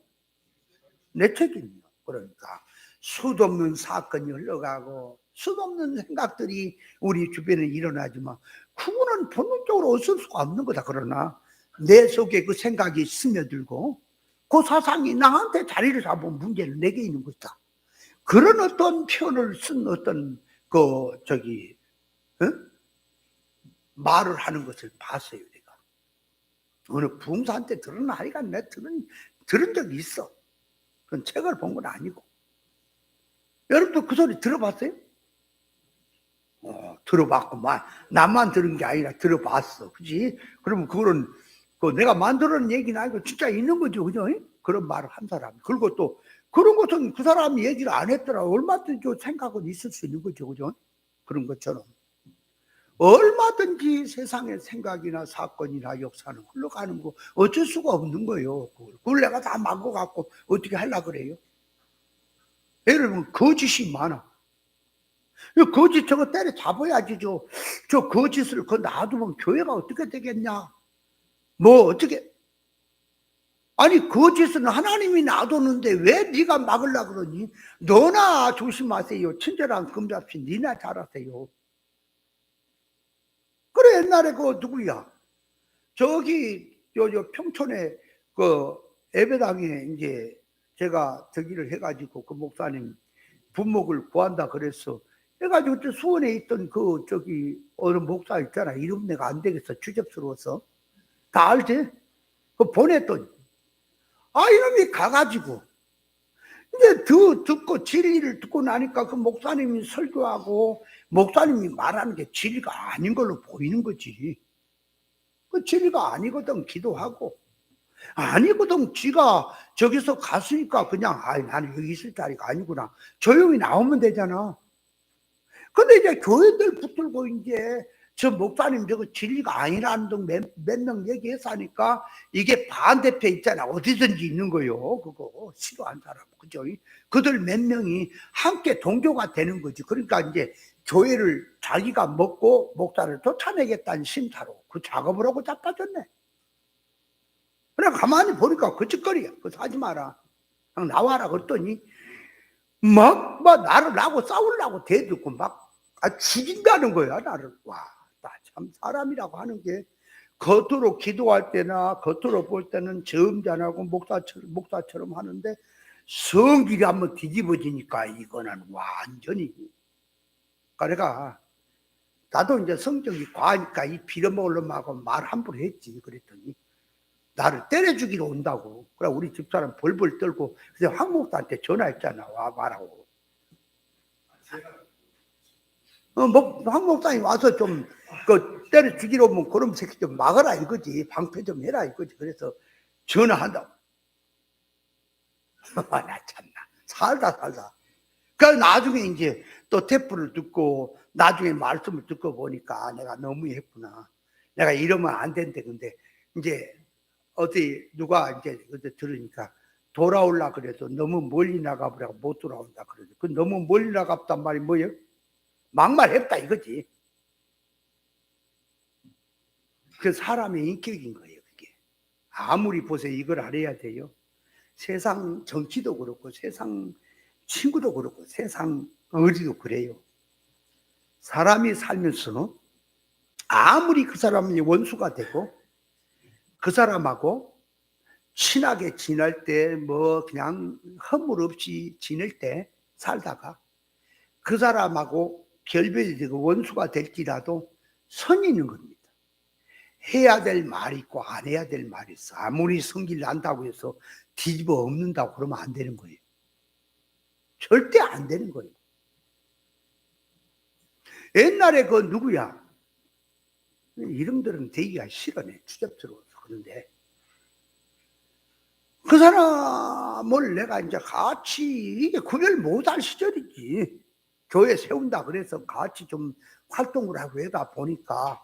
내 책임이요. 그러니까 수도 없는 사건이 흘러가고 수도 없는 생각들이 우리 주변에 일어나지만 그거는 본능적으로 없을 수가 없는 거다. 그러나 내 속에 그 생각이 스며들고 그 사상이 나한테 자리를 잡은 문제는 내게 있는 것이다. 그런 어떤 표현을 쓴 어떤 말을 하는 것을 봤어요. 내가 어느 부흥사한테 들은 아이가 내가 들은 적이 있어. 그건 책을 본 건 아니고. 여러분도 그 소리 들어봤어요? 들어봤고, 나만 들은 게 아니라 들어봤어. 그지? 그러면 그거는 내가 만들어낸 얘기는 아니고 진짜 있는 거죠. 그죠? 그런 말을 한 사람. 그리고 또 그런 것은 그 사람이 얘기를 안 했더라. 얼마든지 생각은 있을 수 있는 거죠. 그죠? 그런 것처럼. 얼마든지 세상의 생각이나 사건이나 역사는 흘러가는 거 어쩔 수가 없는 거예요. 그걸 내가 다 막아갖고 어떻게 하려고 그래요? 예를 들면 거짓이 많아. 거짓 저거 때려 잡아야지. 저 거짓을 놔두면 교회가 어떻게 되겠냐? 뭐 어떻게? 아니 거짓은 하나님이 놔두는데 왜 네가 막으려고 그러니? 너나 조심하세요. 친절한 금잡신 니나 잘하세요. 그래 옛날에 누구야? 저기 평촌에 예배당에 이제 제가 저기를 해가지고 그 목사님 분목을 구한다 그랬어. 해가지고 그때 수원에 있던 어느 목사 있잖아. 이름 내가 안 되겠어. 추접스러워서. 다 알지? 보냈더니 이놈이 가가지고 이제 듣고 진리를 듣고 나니까 그 목사님이 설교하고 목사님이 말하는 게 진리가 아닌 걸로 보이는 거지. 그 진리가 아니거든. 기도하고 아니거든. 지가 저기서 갔으니까 그냥 나는 여기 있을 자리가 아니구나. 조용히 나오면 되잖아. 근데 이제 교회들 붙들고 이제 저 목사님 저거 진리가 아니라는 등 몇 명 얘기해서 하니까 이게 반대표 있잖아. 어디든지 있는 거요. 그거 싫어하는 사람. 그죠? 그들 몇 명이 함께 동조가 되는 거지. 그러니까 이제 교회를 자기가 먹고 목사를 쫓아내겠다는 심사로 그 작업을 하고 자빠졌네. 그래 가만히 보니까 거짓거리야. 그거 하지 마라. 그냥 나와라 그랬더니 나를 나고 싸우려고 대들고 죽인다는 거야 나를. 와, 나 참 사람이라고 하는 게 겉으로 기도할 때나 겉으로 볼 때는 점잖하고 목사처럼 하는데 성질이 한번 뒤집어지니까 이거는 완전히. 그러니까 나도 이제 성격이 과하니까 이 빌어먹을 놈하고 말 함부로 했지. 그랬더니 나를 때려주기로 온다고. 그래 우리 집사람 벌벌 떨고 그래서 황 목사한테 전화했잖아. 와 말하고. 황 목사님 와서 좀 때려 죽이러 오면 그런 새끼 좀 막아라 이거지. 방패 좀 해라 이거지. 그래서 전화한다고. 나 참나 살다. 그래서 나중에 이제 또 태프를 듣고 나중에 말씀을 듣고 보니까 내가 너무 했구나. 내가 이러면 안 된대. 근데 이제 어디 누가 이제 들으니까 돌아올라 그래서 너무 멀리 나가버려 못 돌아온다 그러죠. 그 너무 멀리 나갔단 말이 뭐예요? 막말했다 이거지. 그 사람의 인격인 거예요. 그게 아무리 보세요. 이걸 알아야 돼요. 세상 정치도 그렇고 세상 친구도 그렇고 세상 어디도 그래요. 사람이 살면서 아무리 그 사람이 원수가 되고 그 사람하고 친하게 지낼 때 뭐 그냥 허물 없이 지낼 때 살다가 그 사람하고 결별이 되고 원수가 될지라도 선이 있는 겁니다. 해야 될 말이 있고 안 해야 될 말이 있어. 아무리 성질 난다고 해서 뒤집어 엎는다고 그러면 안 되는 거예요. 절대 안 되는 거예요. 옛날에 그 누구야? 이름들은 되기가 싫어네. 추접스러워서. 그런데 그 사람을 내가 이제 같이 이게 구별 못할 시절이지. 교회 세운다 그래서 같이 좀 활동을 하고 하다 보니까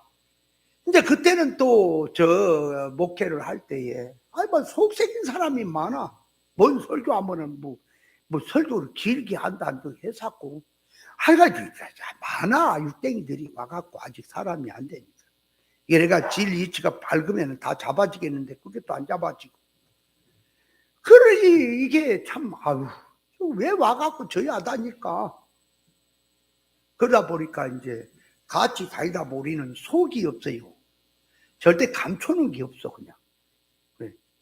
이제 그때는 또 저 목회를 할 때에 뭐 속색인 사람이 많아. 뭔 설교하면은 뭐 설교를 길게 한다는 했었고 하여간 많아. 육땡이들이 와갖고 아직 사람이 안 되니까. 얘네가 질 이치가 밝으면 다 잡아지겠는데 그게 또 안 잡아지고. 그러니 이게 참 아유 왜 와갖고 저야 하다니까. 그러다 보니까 이제 같이 다니다 보리는 속이 없어요. 절대 감추는 게 없어 그냥.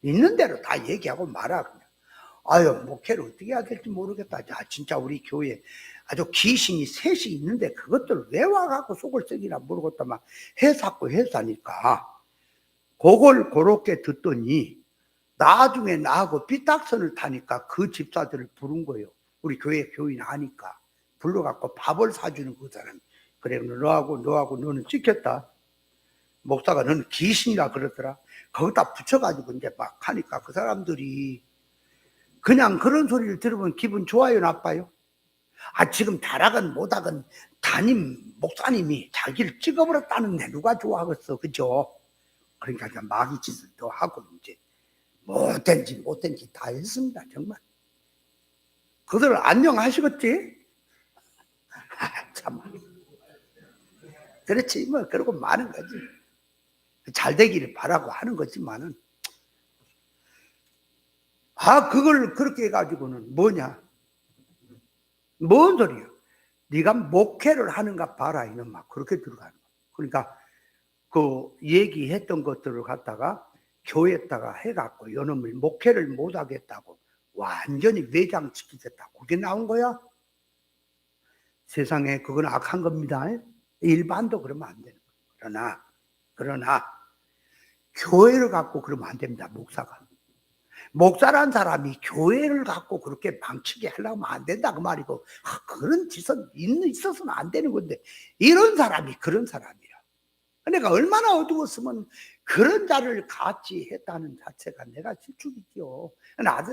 있는 대로 다 얘기하고 말아 그냥. 아유 목회를 어떻게 해야 될지 모르겠다. 자 진짜 우리 교회 아주 귀신이 셋이 있는데 그것들 왜 와갖고 속을 썩이나 모르겠다 막 해사고 해사니까 그걸 그렇게 듣더니 나중에 나하고 삐딱선을 타니까 그 집사들을 부른 거예요. 우리 교회 교인 아니까 불러갖고 밥을 사주는 그 사람. 그래 너하고 너는 찍혔다. 목사가 너는 귀신이라 그러더라. 거기다 붙여가지고 이제 막 하니까 그 사람들이 그냥 그런 소리를 들으면 기분 좋아요, 나빠요? 지금 다락은 못하건 담임 목사님이 자기를 찍어버렸다는데 누가 좋아하겠어, 그죠? 그러니까 이제 마귀 짓을 더 하고 이제 못된지 다 했습니다, 정말. 그들 안녕하시겠지? 참. 그렇지, 뭐, 그러고 마는 거지. 잘 되기를 바라고 하는 거지만은. 그걸 그렇게 해가지고는 뭐냐? 뭔 소리야? 네가 목회를 하는가 봐라 이놈아. 그렇게 들어가는 거야. 그러니까 그 얘기했던 것들을 갖다가 교회에다가 해갖고 이놈을 목회를 못하겠다고 완전히 매장시키겠다고 그게 나온 거야. 세상에 그건 악한 겁니다. 일반도 그러면 안 되는 거야. 그러나 교회를 갖고 그러면 안 됩니다. 목사란 사람이 교회를 갖고 그렇게 망치게 하려면 안 된다 그 말이고 그런 짓은 있어서는 안 되는 건데 이런 사람이 그런 사람이라. 내가 얼마나 어두웠으면 그런 자를 같이 했다는 자체가 내가 실축이지요.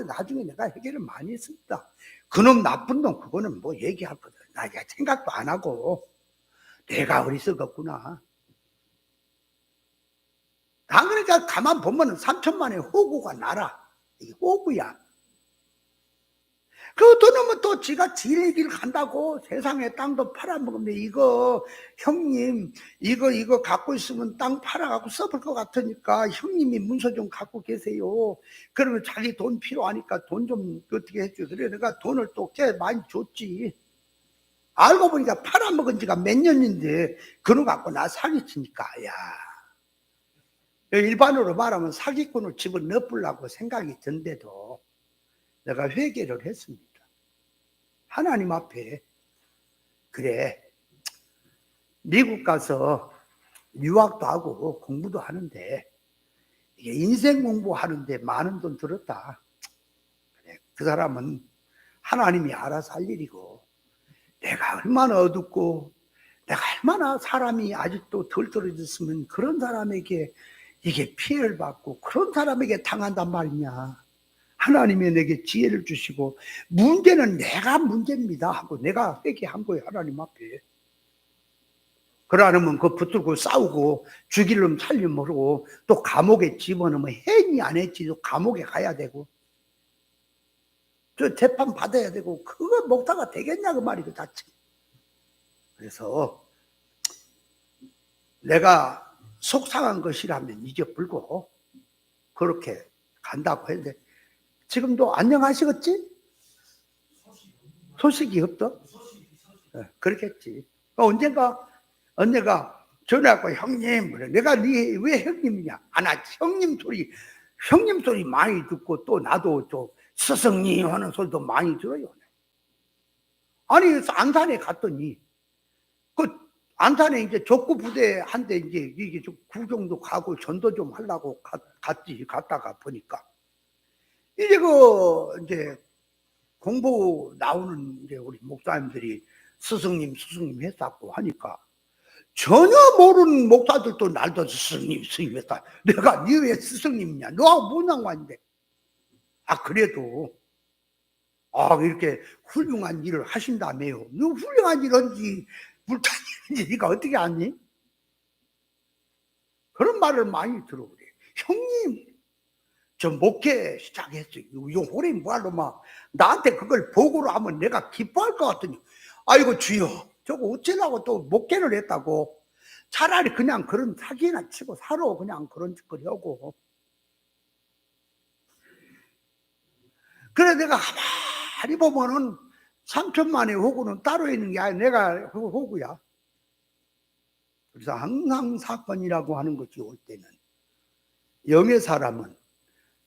나중에 내가 해결을 많이 했습니다. 그놈 나쁜 놈 그거는 뭐 얘기할 거다. 나 생각도 안 하고 내가 어리석었구나. 그러니까 가만 보면 3천만의 호구가 나라. 이게 호구야. 그 돈은 또 지가 지의 길 간다고 세상에 땅도 팔아먹으면 이거 형님 이거 갖고 있으면 땅 팔아갖고 써볼 것 같으니까 형님이 문서 좀 갖고 계세요. 그러면 자기 돈 필요하니까 돈 좀 어떻게 해줘. 그래 내가 돈을 또 꽤 많이 줬지. 알고 보니까 팔아먹은 지가 몇 년인데 그거 갖고 나 사기치니까 야 일반으로 말하면 사기꾼을 집어넣으려고 생각이 든데도 내가 회개를 했습니다. 하나님 앞에 그래 미국 가서 유학도 하고 공부도 하는데 이게 인생 공부하는데 많은 돈 들었다. 그래, 그 사람은 하나님이 알아서 할 일이고 내가 얼마나 어둡고 내가 얼마나 사람이 아직도 덜 떨어졌으면 그런 사람에게 이게 피해를 받고 그런 사람에게 당한단 말이냐. 하나님이 내게 지혜를 주시고 문제는 내가 문제입니다 하고 내가 회개한 거예요. 하나님 앞에. 그러면 그 붙들고 싸우고 죽일 놈 살림 모르고 또 감옥에 집어넣으면 했니 안 했지 또 감옥에 가야 되고 저 재판 받아야 되고 그거 목사가 되겠냐 그 말이 그 자체. 그래서 내가 속상한 것이라면 잊어불고 그렇게 간다고 했는데 지금도 안녕하시겠지? 소식이 없어? 그렇겠지. 언젠가 전화하고 형님, 그래. 내가 네 왜 형님이냐? 나 형님 소리 많이 듣고 또 나도 좀 스승님 하는 소리도 많이 들어요. 아니, 안산에 갔더니 그 안산에 이제 족구 부대 한데 이제 이게 좀 구경도 가고 전도 좀 하려고 갔다가 보니까 이제 이제 공부 나오는 이제 우리 목사님들이 스승님 했었고 하니까 전혀 모르는 목사들도 날도 스승님 했다. 내가 니 왜 스승님이냐? 너하고 뭔 상관인데? 그래도 이렇게 훌륭한 일을 하신다며요. 너 훌륭한 일인지 불탄 일인지 네가 어떻게 아니? 그런 말을 많이 들어오래. 형님, 저 목회 시작했어요. 이 호랭이 뭐하러 막 나한테 그걸 보고로 하면 내가 기뻐할 것 같더니 아이고 주여, 저거 어쩌라고 또 목회를 했다고. 차라리 그냥 그런 사기나 치고 살아. 그냥 그런 짓거리 하고. 그래 내가 가만히 보면은 3천만의 호구는 따로 있는 게 아니라 내가 호구야. 그래서 항상 사건이라고 하는 것이 올 때는 영의 사람은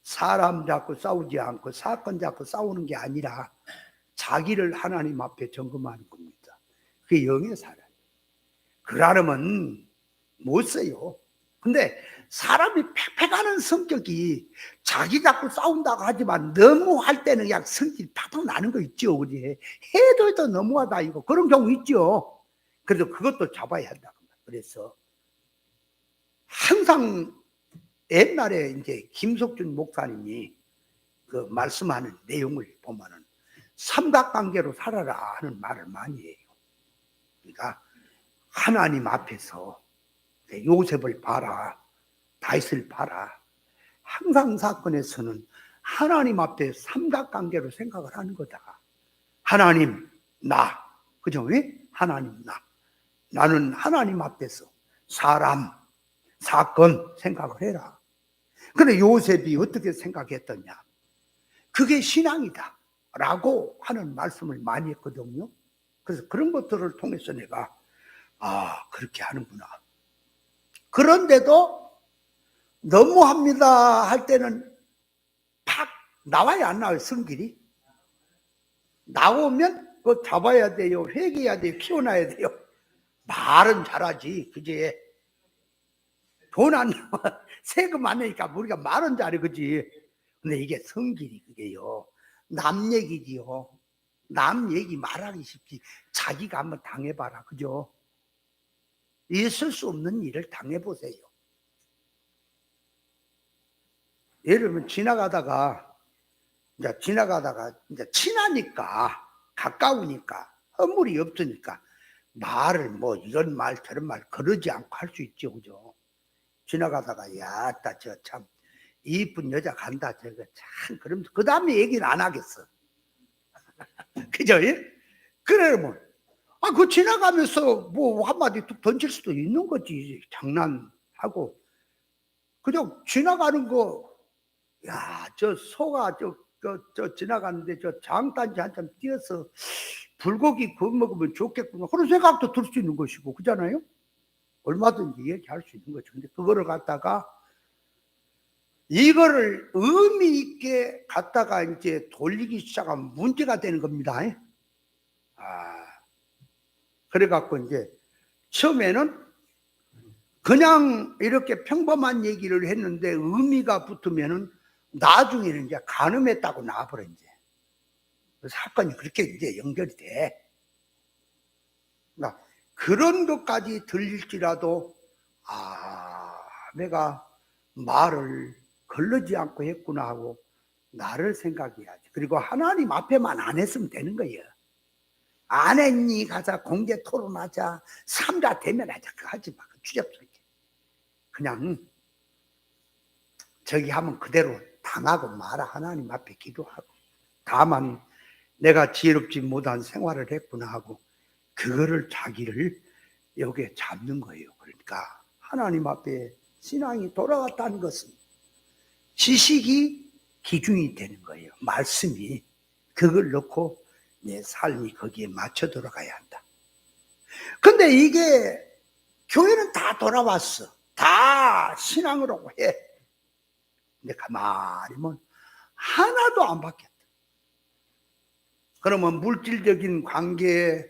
사람 잡고 싸우지 않고 사건 잡고 싸우는 게 아니라 자기를 하나님 앞에 점검하는 겁니다. 그게 영의 사람. 그러려면 못 써요. 근데 사람이 팩팩하는 성격이 자기 갖고 싸운다고 하지만 너무 할 때는 그냥 성질 팍팍 나는 거 있죠. 그지? 해도 너무하다 이거. 그런 경우 있죠. 그래서 그것도 잡아야 한다. 그래서 항상 옛날에 이제 김석준 목사님이 그 말씀하는 내용을 보면은 삼각관계로 살아라 하는 말을 많이 해요. 그러니까 하나님 앞에서 요셉을 봐라, 다윗을 봐라. 항상 사건에서는 하나님 앞에 삼각관계로 생각을 하는 거다. 하나님, 나. 그죠? 왜? 하나님, 나. 나는 하나님 앞에서 사람, 사건 생각을 해라. 근데 요셉이 어떻게 생각했더냐? 그게 신앙이다. 라고 하는 말씀을 많이 했거든요. 그래서 그런 것들을 통해서 내가 그렇게 하는구나. 그런데도 너무합니다 할 때는 팍 나와야 안 나와요. 성질이 나오면 그거 잡아야 돼요. 회개해야 돼요. 키워놔야 돼요. 말은 잘하지. 그지? 돈 안 나와 세금 안 내니까 우리가 말은 잘해. 그지? 근데 이게 성질이 그게요. 남 얘기지요. 남 얘기 말하기 쉽지. 자기가 한번 당해봐라. 그죠? 있을 수 없는 일을 당해보세요. 예를 들면 지나가다가 이제 친하니까 가까우니까 허물이 없으니까 말을 뭐 이런 말 저런 말 그러지 않고 할 수 있죠. 그죠? 지나가다가 야따 저 참 이쁜 여자 간다 저거 참 그러면서 그 다음에 얘기는 안 하겠어. 그죠? 그러면 그 지나가면서 뭐 한마디 툭 던질 수도 있는 거지. 장난하고 그냥 지나가는 거 야, 저 소가 저 지나가는데 저 장단지 한참 뛰어서 불고기 구워 먹으면 좋겠구나. 그런 생각도 들 수 있는 것이고, 그잖아요? 얼마든지 얘기할 수 있는 거죠. 근데 그거를 갖다가 이거를 의미 있게 갖다가 이제 돌리기 시작하면 문제가 되는 겁니다. 그래갖고 이제 처음에는 그냥 이렇게 평범한 얘기를 했는데 의미가 붙으면은 나중에는 이제 간음했다고 나와버려, 이제. 사건이 그렇게 이제 연결이 돼. 그러니까 그런 것까지 들릴지라도, 내가 말을 걸르지 않고 했구나 하고 나를 생각해야지. 그리고 하나님 앞에만 안 했으면 되는 거예요. 안 했니? 가자, 공개 토론하자, 삼자 대면하자. 그거 하지 마. 추잡스럽게. 그냥, 저기 하면 그대로 당하고 말아. 하나님 앞에 기도하고. 다만, 내가 지혜롭지 못한 생활을 했구나 하고, 그거를 자기를 여기에 잡는 거예요. 그러니까, 하나님 앞에 신앙이 돌아갔다는 것은 지식이 기준이 되는 거예요. 말씀이. 그걸 넣고 내 삶이 거기에 맞춰 들어가야 한다. 근데 이게 교회는 다 돌아왔어. 다 신앙으로 해. 근데 가만히 보면 하나도 안 바뀌었다. 그러면 물질적인 관계,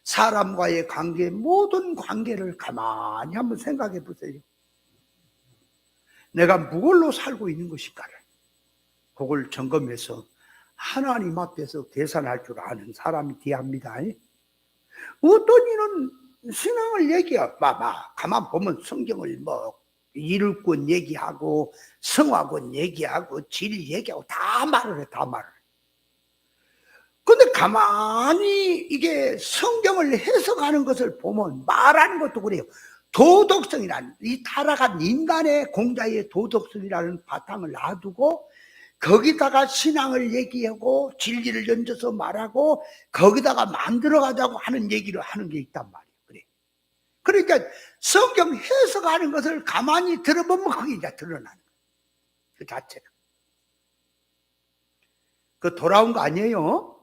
사람과의 관계, 모든 관계를 가만히 한번 생각해 보세요. 내가 무엇로 살고 있는 것일까를 그걸 점검해서 하나님 앞에서 계산할 줄 아는 사람이 돼야 합니다. 어떤 이는 신앙을 얘기해. 가만 보면 성경을 뭐 이룰권 얘기하고 성화권 얘기하고 질 얘기하고 다 말을 해. 다 말을 해. 근데 가만히 이게 성경을 해석하는 것을 보면 말하는 것도 그래요. 도덕성이라는, 이 타락한 인간의 공자의 도덕성이라는 바탕을 놔두고 거기다가 신앙을 얘기하고 진리를 얹어서 말하고 거기다가 만들어가자고 하는 얘기를 하는 게 있단 말이에요. 그래. 그러니까 성경 해석하는 것을 가만히 들어보면 그게 이제 드러나는 거예요. 그 자체가. 그 돌아온 거 아니에요.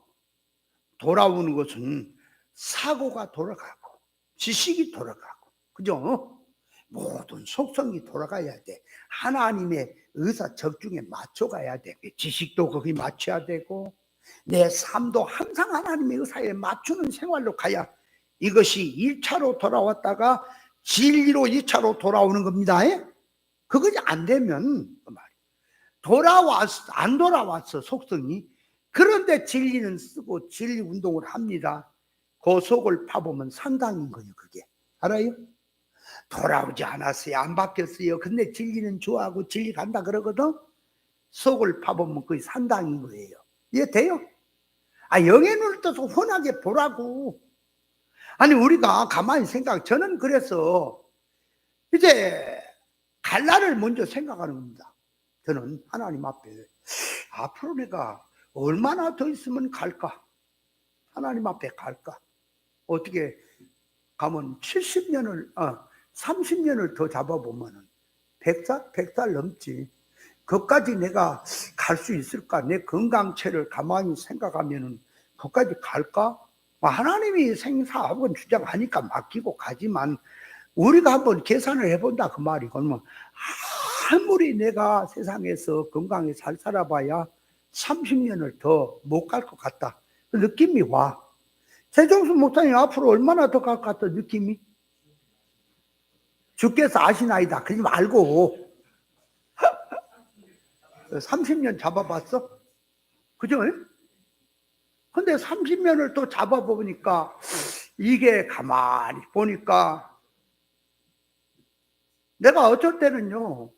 돌아오는 것은 사고가 돌아가고 지식이 돌아가고, 그죠? 모든 속성이 돌아가야 돼. 하나님의 의사 적중에 맞춰가야 돼. 지식도 거기 맞춰야 되고 내 삶도 항상 하나님의 의사에 맞추는 생활로 가야 이것이 1차로 돌아왔다가 진리로 2차로 돌아오는 겁니다. 그것이 안 되면 안 돌아왔어 속성이. 그런데 진리는 쓰고 진리 운동을 합니다. 그 속을 파보면 산당인 거예요. 그게 알아요? 돌아오지 않았어요. 안 바뀌었어요. 근데 진리는 좋아하고 진리 간다 그러거든. 속을 파보면 그게 산당인 거예요. 이해돼요? 영의 눈을 떠서 훤하게 보라고. 아니 우리가 가만히 저는 그래서 이제 갈 날을 먼저 생각하는 겁니다. 저는 하나님 앞에 앞으로 내가 얼마나 더 있으면 갈까? 하나님 앞에 갈까? 어떻게 가면 70년을 30년을 더 잡아보면은 100살 넘지. 그까지 내가 갈 수 있을까? 내 건강체를 가만히 생각하면은 그까지 갈까? 하나님이 생사학원 주장하니까 맡기고 가지만 우리가 한번 계산을 해본다 그 말이. 그러면 아무리 내가 세상에서 건강히 잘 살아봐야 30년을 더 못 갈 것 같다. 그 느낌이 와. 최종수 목사님 앞으로 얼마나 더 갈 것 같다 느낌이? 주께서 아시나이다. 그러지 말고 30년 잡아봤어? 그죠? 근데 30년을 또 잡아보니까 이게 가만히 보니까 내가 어쩔 때는요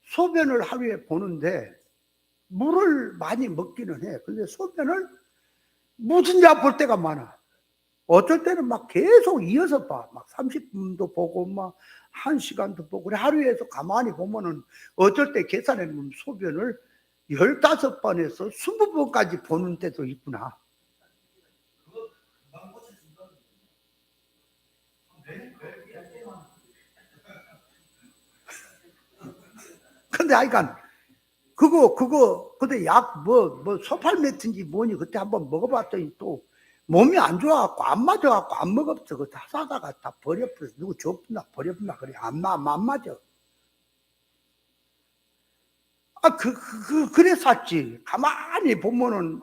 소변을 하루에 보는데 물을 많이 먹기는 해. 근데 소변을 무진자 볼 때가 많아. 어쩔 때는 막 계속 이어서 봐. 막 30분도 보고 막 1시간도 보고. 그래 하루에서 가만히 보면은 어쩔 때 계산해 보면 소변을 15번에서 20번까지 보는 때도 있구나. 근데 하여간 근데 약 소팔메트인지 뭐니 그때 한번 먹어봤더니 또 몸이 안 좋아갖고 안 맞아갖고 안 먹었어. 그거 다 사다가 다 버려버렸어. 누구 줬나 버렸나 그래. 안 맞아. 그래 샀지. 가만히 보면은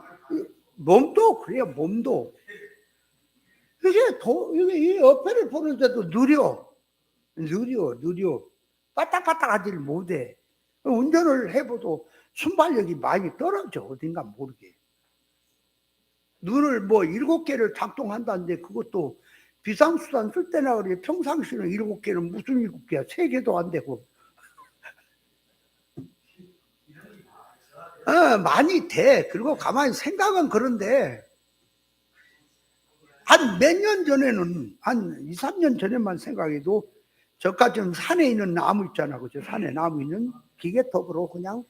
몸도 그래요. 몸도 이게 이 옆에를 보는데도 느려. 빠딱빠딱하지를 못해. 운전을 해봐도 순발력이 많이 떨어져. 어딘가 모르게. 눈을 7개를 작동한다는데 그것도 비상수단 쓸 때나 그래. 평상시는 7개는 무슨 7개야. 3개도 안 되고. 많이 돼. 그리고 가만히 생각은 그런데 한 몇 년 전에는 한 2, 3년 전에만 생각해도 저까지는 산에 있는 나무 있잖아. 그죠? 산에 나무 있는 기계톱으로 그냥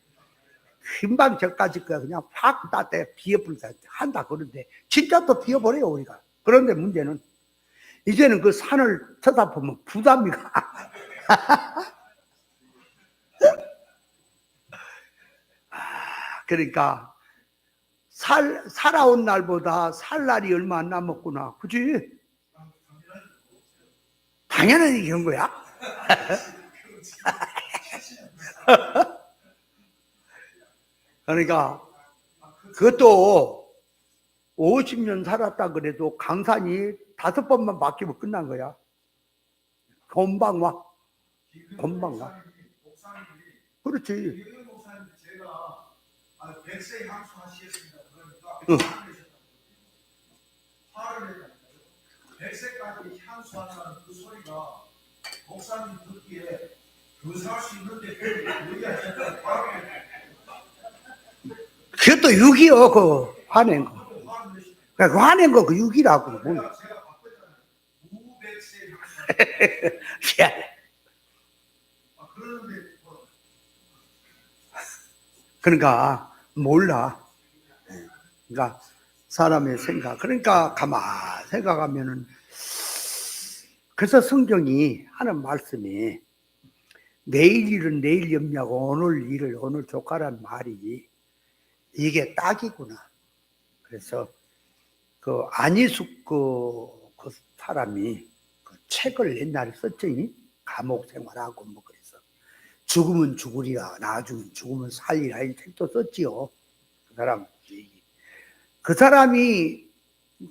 금방 저까지 그냥 확 따대 비워버리다 한다 그런데 진짜 또 비워버려요 우리가. 그런데 문제는 이제는 그 산을 쳐다보면 부담이 가. 그러니까 살아온 날보다 살 날이 얼마 안 남았구나. 그지? 당연한 그런 거야. 그러니까 그것도 50년 살았다 그래도 강산이 5번만 바뀌면 끝난 거야. 금방 와. 금방 와. 그렇지. 제가 100세 향수하시겠습니다. 그러니까 응. 화를 내요. 100세까지 향수하는 그 소리가 목사님 듣기에 교사할 수 있는데 우리가 진짜 화를 내요. 그것도 6이요. 그 화낸 거. 그 화낸 거 그 6이라고. 제가 바꿨잖아요. 500세 향수. 야, 그러는데 뭐 그러니까 몰라. 그러니까 사람의 생각. 그러니까 가만 생각하면은 그래서 성경이 하는 말씀이 내일 일은 내일 염려하고 오늘 일을 오늘 족하란 말이 이게 딱이구나. 그래서 그 안희숙 그 사람이 그 책을 옛날에 썼지. 감옥 생활하고 뭐 그래서 죽으면 죽으리라 나중에 죽으면 살리라 이 책도 썼지요. 그 사람 얘기. 그 사람이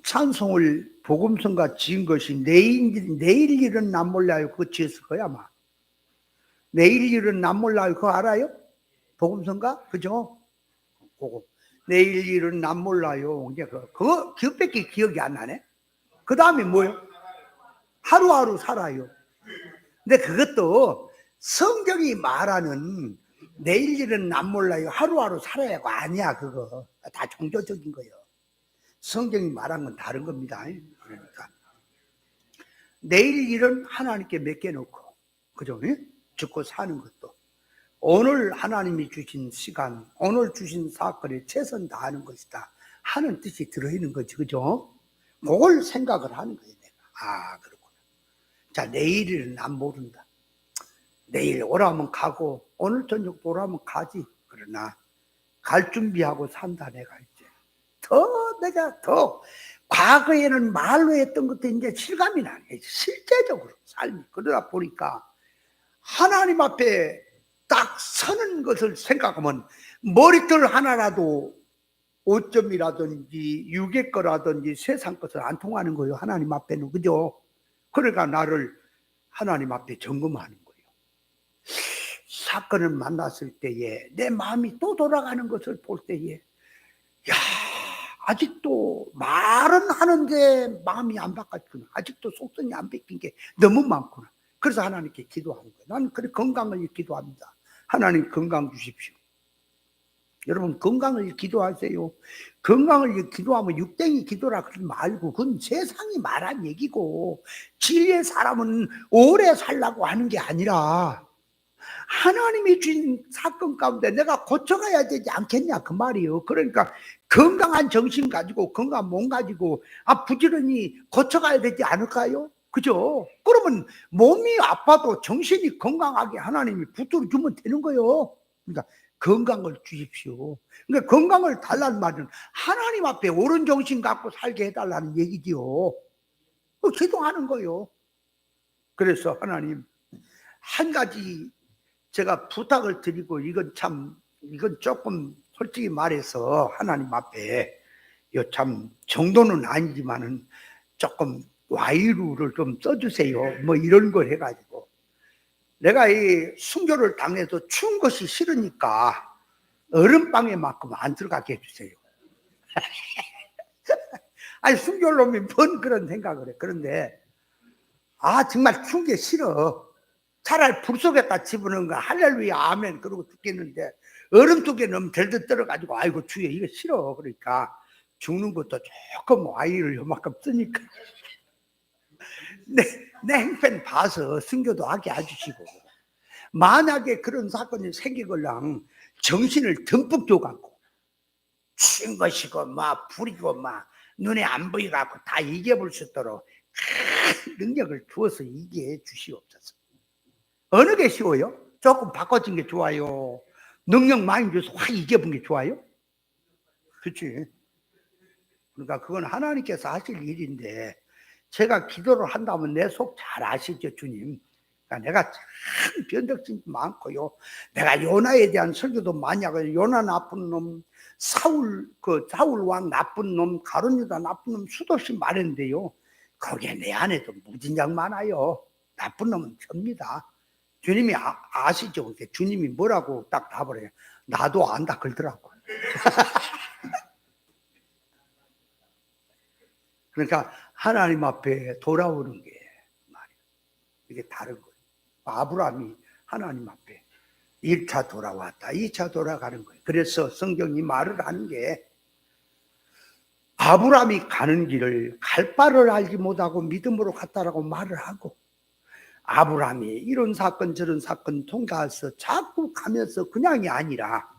찬송을 복음성가 지은 것이 내일 일은 남 몰라요. 그거 지었을 거야 아마. 내일 일은 남 몰라요. 그거 알아요? 복음성가? 그죠? 그거. 내일 일은 남 몰라요. 이제 그거 그것밖에 기억이 안 나네. 그 다음에 뭐요? 하루하루 살아요. 근데 그것도 성경이 말하는 내일 일은 남 몰라요. 하루하루 살아야가 아니야. 그거 다 종교적인 거예요. 성경이 말한 건 다른 겁니다. 그러니까 내일 일은 하나님께 맡겨놓고 그죠? 죽고 사는 것도 오늘 하나님이 주신 시간, 오늘 주신 사건에 최선 다하는 것이다 하는 뜻이 들어있는 거지, 그죠? 그걸 생각을 하는 거예요. 내가. 아, 그렇구나. 자, 내일은 난 모른다. 내일 오라면 가고 오늘 저녁 오라면 가지. 그러나 갈 준비하고 산다. 내가 이제 내가 더 과거에는 말로 했던 것도 이제 실감이 나네. 실제적으로 삶이. 그러다 보니까 하나님 앞에 딱 서는 것을 생각하면 머리털 하나라도 5점이라든지 육의 거라든지 세상 것을 안 통하는 거예요. 하나님 앞에는. 그죠? 그러니까 나를 하나님 앞에 점검하는 거예요. 사건을 만났을 때에 내 마음이 또 돌아가는 것을 볼 때에 야, 아직도 말은 하는데 마음이 안 바뀌었구나. 아직도 속성이 안 바뀐 게 너무 많구나. 그래서 하나님께 기도하는 거예요. 나는 그래 건강을 기도합니다. 하나님 건강 주십시오. 여러분 건강을 기도하세요. 건강을 기도하면 육땡이 기도라 그러지 말고 그건 세상이 말한 얘기고 진리의 사람은 오래 살라고 하는 게 아니라 하나님이 주신 사건 가운데 내가 고쳐가야 되지 않겠냐 그 말이에요. 그러니까 건강한 정신 가지고 건강한 몸 가지고 부지런히 고쳐가야 되지 않을까요? 그죠? 그러면 몸이 아파도 정신이 건강하게 하나님이 붙들어 주면 되는 거예요. 그러니까 건강을 주십시오. 그러니까 건강을 달라는 말은 하나님 앞에 옳은 정신 갖고 살게 해달라는 얘기지요. 기도하는 거예요. 그래서 하나님 한 가지 제가 부탁을 드리고 이건 조금 솔직히 말해서 하나님 앞에 참 정도는 아니지만은 조금 와이루를 좀 써주세요. 뭐 이런 걸 해가지고 내가 이 순교를 당해서 추운 것이 싫으니까 얼음방에만큼 안 들어가게 해주세요. 아니 순교를 오면 뭔 그런 생각을 해. 그런데 정말 추운 게 싫어. 차라리 불 속에다 집어넣은 거 할렐루야 아멘 그러고 죽겠는데 얼음 속에 너무 덜덜 떨어가지고 아이고 주여 이거 싫어. 그러니까 죽는 것도 조금 와이를 요만큼 쓰니까 내 행편 봐서 순교도 하게 해주시고 만약에 그런 사건이 생기걸랑 정신을 듬뿍 줘갖고 추운 것이고 막 불이고 막 눈에 안 보이갖고 다 이겨볼 수 있도록 능력을 주어서 이겨해 주시옵소서. 어느 게 쉬워요? 조금 바꿔진 게 좋아요? 능력 많이 줘서 확 이겨본 게 좋아요? 그렇지. 그러니까 그건 하나님께서 하실 일인데 제가 기도를 한다면 내 속 잘 아시죠, 주님? 그러니까 내가 참 변덕심이 많고요. 내가 요나에 대한 설교도 많이 하고, 요나 나쁜 놈, 사울 왕 나쁜 놈, 가룟 유다 나쁜 놈 수도 없이 말했는데요. 거기에 내 안에도 무진장 많아요. 나쁜 놈은 접니다. 주님이 아시죠? 주님이 뭐라고 딱 답을 해요. 나도 안다 그러더라고. 그러니까 하나님 앞에 돌아오는 게 말이에요. 이게 다른 거예요. 아브라함이 하나님 앞에 1차 돌아왔다, 2차 돌아가는 거예요. 그래서 성경이 말을 하는 게 아브라함이 가는 길을 갈 바를 알지 못하고 믿음으로 갔다라고 말을 하고, 아브라함이 이런 사건 저런 사건 통과해서 자꾸 가면서 그냥이 아니라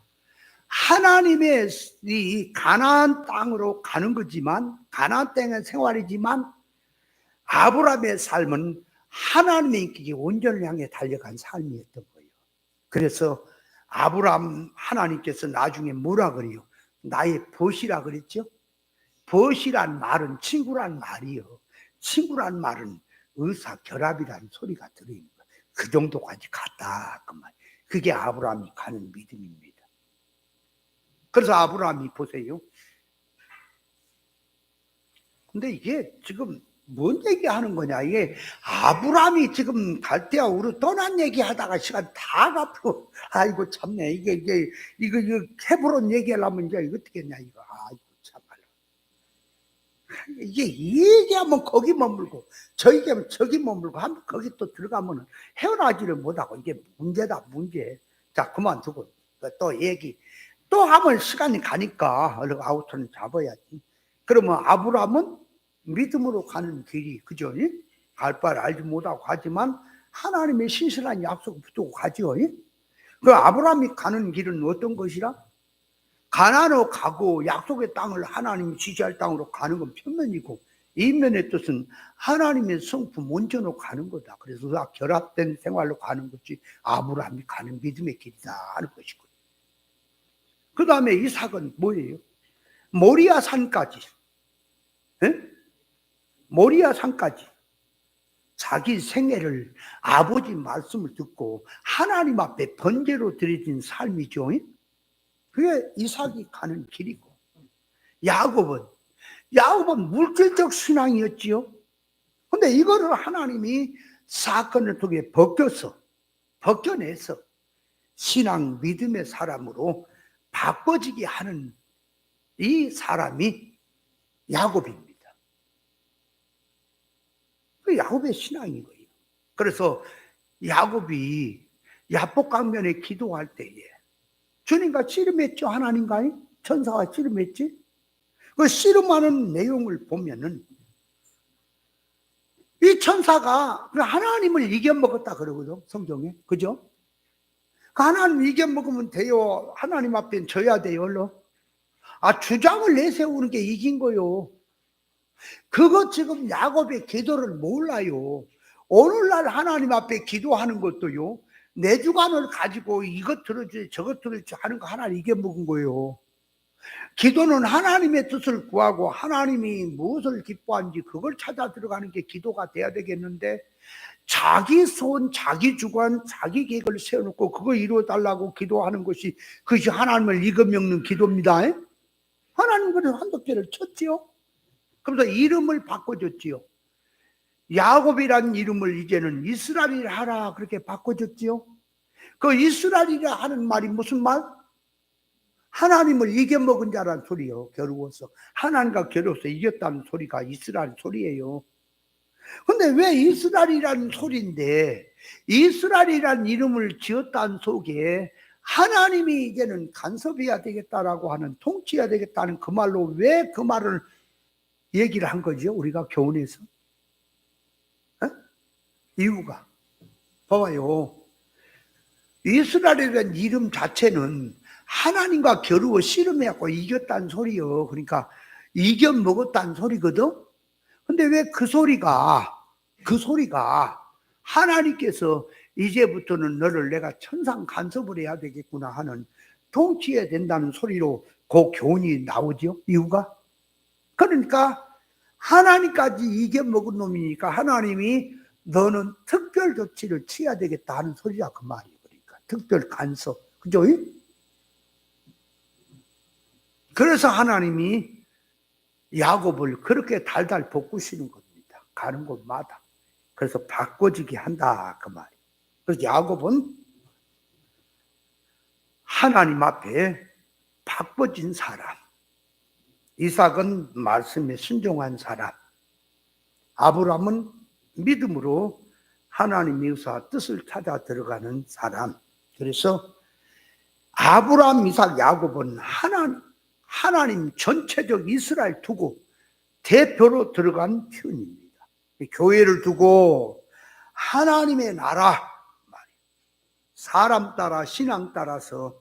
하나님의 이 가나안 땅으로 가는 거지만, 가나안 땅의 생활이지만 아브라함의 삶은 하나님의 인격이 온전을 향해 달려간 삶이었던 거예요. 그래서 아브라함 하나님께서 나중에 뭐라 그래요? 나의 벗이라 그랬죠? 벗이란 말은 친구란 말이요. 친구란 말은 의사결합이라는 소리가 들어있는 거예요. 그 정도까지 갔다 그 말. 그게 아브라함이 가는 믿음입니다. 그래서 아브라함이 보세요. 근데 이게 지금 뭔 얘기하는 거냐? 이게 아브라함이 지금 갈대아 우르 떠난 얘기하다가 시간 다 가고, 아이고 참네. 이거 헤브론 얘기하려면 이제 이거 어떻게 했냐 이거. 아이고 참말로. 이게 이 얘기하면 거기 머물고 저 얘기하면 저기 머물고 한번 거기 또 들어가면 헤어나지를 못하고 이게 문제다 문제. 자 그만두고 또 얘기 또 하면 시간이 가니까 얼른 아우터는 잡아야지. 그러면 아브라함은 믿음으로 가는 길이 그죠? 갈 바를 알지 못하고 가지만 하나님의 신실한 약속을 붙들고 가죠. 그 아브라함이 가는 길은 어떤 것이라? 가나안으로 가고 약속의 땅을 하나님이 지시할 땅으로 가는 건 편면이고, 이면의 뜻은 하나님의 성품 온전으로 가는 거다. 그래서 결합된 생활로 가는 것이 아브라함이 가는 믿음의 길이다 하는 것이고, 그 다음에 이삭은 뭐예요? 모리아 산까지, 모리아 산까지 자기 생애를 아버지 말씀을 듣고 하나님 앞에 번제로 드려진 삶이죠. 그게 이삭이 가는 길이고, 야곱은 물질적 신앙이었지요. 근데 이거를 하나님이 사건을 통해 벗겨내서 신앙 믿음의 사람으로 바꿔지게 하는 이 사람이 야곱입니다. 그 야곱의 신앙인 거예요. 그래서 야곱이 야복강변에 기도할 때에 주님과 씨름했죠. 하나님과 천사와 씨름했지. 그 씨름하는 내용을 보면은 이 천사가 하나님을 이겨먹었다 그러거든 성경에. 그죠? 그 하나님 이겨먹으면 돼요. 하나님 앞에 져야 돼요. 얼른. 주장을 내세우는 게 이긴 거요. 그거 지금 야곱의 기도를 몰라요. 오늘날 하나님 앞에 기도하는 것도요, 내 주관을 가지고 이것 들어주지 저것 들어주지 하는 거 하나님 이겨먹은 거예요. 기도는 하나님의 뜻을 구하고 하나님이 무엇을 기뻐하는지 그걸 찾아 들어가는 게 기도가 돼야 되겠는데, 자기 손, 자기 주관, 자기 계획을 세워놓고 그거 이루어달라고 기도하는 것이 그것이 하나님을 이겨먹는 기도입니다. 하나님 그래서 한독죄를 쳤지요. 그래서 이름을 바꿔줬지요. 야곱이라는 이름을 이제는 이스라엘이라 하라 그렇게 바꿔줬지요. 그 이스라엘이라 하는 말이 무슨 말? 하나님을 이겨먹은 자라는 소리요. 겨루어서 하나님과 겨루어서 이겼다는 소리가 이스라엘 소리예요. 근데 왜 이스라엘이라는 소리인데, 이스라엘이라는 이름을 지었다는 속에 하나님이 이제는 간섭해야 되겠다라고 하는, 통치해야 되겠다는 그 말로 왜 그 말을 얘기를 한 거죠? 우리가 교훈에서. 이유가 봐봐요. 이스라엘이라는 이름 자체는 하나님과 겨루어 씨름해갖고 이겼다는 소리요. 그러니까 이겨먹었다는 소리거든. 근데 왜 그 소리가 하나님께서 이제부터는 너를 내가 천상 간섭을 해야 되겠구나 하는, 통치해야 된다는 소리로 그 교훈이 나오죠. 이유가 그러니까 하나님까지 이겨먹은 놈이니까 하나님이 너는 특별 조치를 취해야 되겠다 하는 소리야 그 말이에요. 그러니까 특별 간섭, 그죠? 그래서 하나님이 야곱을 그렇게 달달 볶으시는 겁니다. 가는 곳마다. 그래서 바꿔지게 한다 그 말이에요. 그래서 야곱은 하나님 앞에 바꿔진 사람, 이삭은 말씀에 순종한 사람, 아브라함은 믿음으로 하나님의 의사 뜻을 찾아 들어가는 사람. 그래서 아브라함, 이삭, 야곱은 하나님 전체적 이스라엘 두고 대표로 들어간 표현입니다. 교회를 두고 하나님의 나라, 사람 따라 신앙 따라서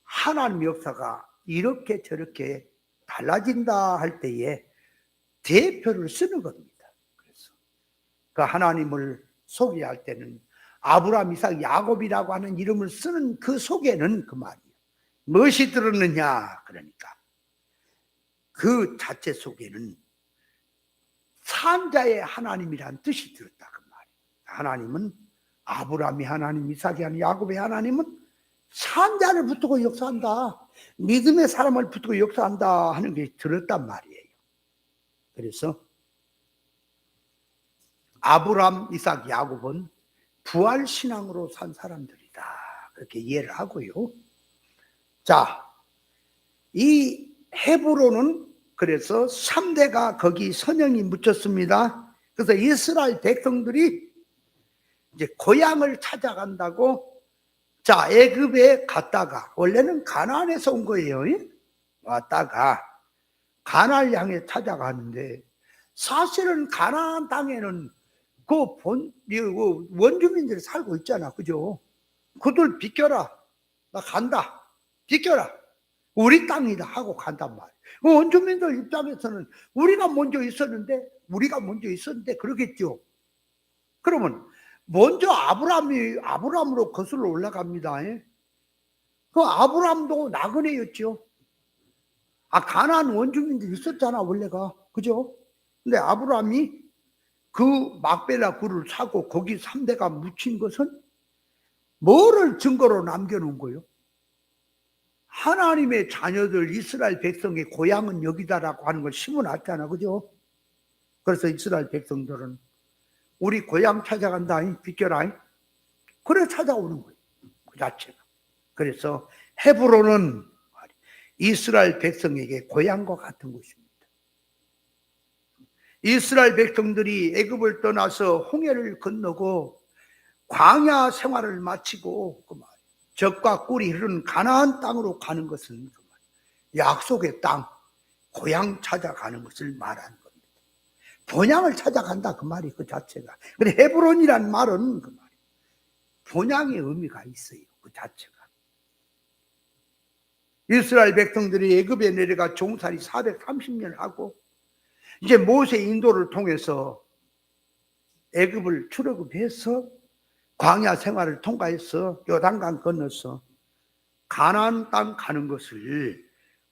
하나님의 역사가 이렇게 저렇게 달라진다 할 때에 대표를 쓰는 겁니다. 그래서 그 하나님을 소개할 때는 아브라함, 이삭, 야곱이라고 하는 이름을 쓰는 그 속에는 그 말이에요. 무엇이 들었느냐? 그러니까 그 자체 속에는 산자의 하나님이란 뜻이 들었다 그 말이에요. 하나님은 아브라함이 하나님, 이삭이 하나님, 야곱의 하나님은 산자를 붙들고 역사한다, 믿음의 사람을 붙들고 역사한다 하는 게 들었단 말이에요. 그래서 아브라함, 이삭, 야곱은 부활신앙으로 산 사람들이다 그렇게 이해를 하고요. 자, 이 헤브론은 그래서 3대가 거기 선영이 묻혔습니다. 그래서 이스라엘 백성들이 이제 고향을 찾아간다고, 자, 애굽에 갔다가, 원래는 가나안에서 온 거예요. 왔다가 가나안을 향해 찾아가는데, 사실은 가나안 땅에는 그 원주민들이 살고 있잖아, 그죠? 그들 비켜라, 나 간다, 비켜라, 우리 땅이다 하고 간단 말이에요. 그 원주민들 입장에서는 우리가 먼저 있었는데 그러겠죠. 그러면 먼저 아브라함으로 거슬러 올라갑니다. 그 아브라함도 나그네였죠. 가나안 원주민들이 있었잖아 원래가, 그죠? 근데 아브라함이 그 막벨라 굴을 사고 거기 3대가 묻힌 것은 뭐를 증거로 남겨놓은 거예요? 하나님의 자녀들 이스라엘 백성의 고향은 여기다라고 하는 걸 심어놨잖아, 그죠? 그래서 이스라엘 백성들은 우리 고향 찾아간다, 비켜라, 그래 찾아오는 거예요, 그 자체가. 그래서 헤브론은 이스라엘 백성에게 고향과 같은 곳입니다. 이스라엘 백성들이 애굽을 떠나서 홍해를 건너고 광야 생활을 마치고 젖과 꿀이 흐르는 가나안 땅으로 가는 것은 약속의 땅, 고향 찾아가는 것을 말하는 겁니다. 본향을 찾아간다 그 말이 그 자체가. 근데 헤브론이란 말은 그 말이 본향의 의미가 있어요, 그 자체가. 이스라엘 백성들이 애굽에 내려가 종살이 430년 하고 이제 모세 인도를 통해서 애굽을 출애굽해서 광야 생활을 통과해서 요단강 건너서 가나안 땅 가는 것을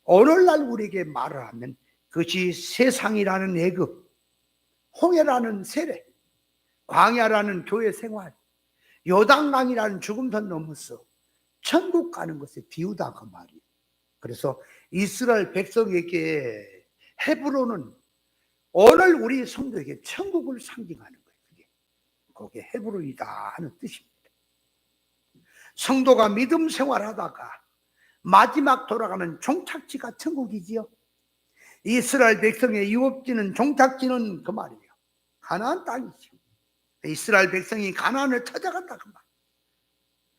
오늘날 우리에게 말을 하면 그것이 세상이라는 애굽, 홍해라는 세례, 광야라는 교회 생활, 요단강이라는 죽음선 넘어서 천국 가는 것에 비유다 그 말이에요. 그래서 이스라엘 백성에게 헤브론은 오늘 우리 성도에게 천국을 상징하는 거예요. 그게 헤브론이다 하는 뜻입니다. 성도가 믿음 생활하다가 마지막 돌아가는 종착지가 천국이지요. 이스라엘 백성의 유업지는 종착지는 그 말이에요, 가나안 땅이죠. 이스라엘 백성이 가나안을 찾아간다 그 말.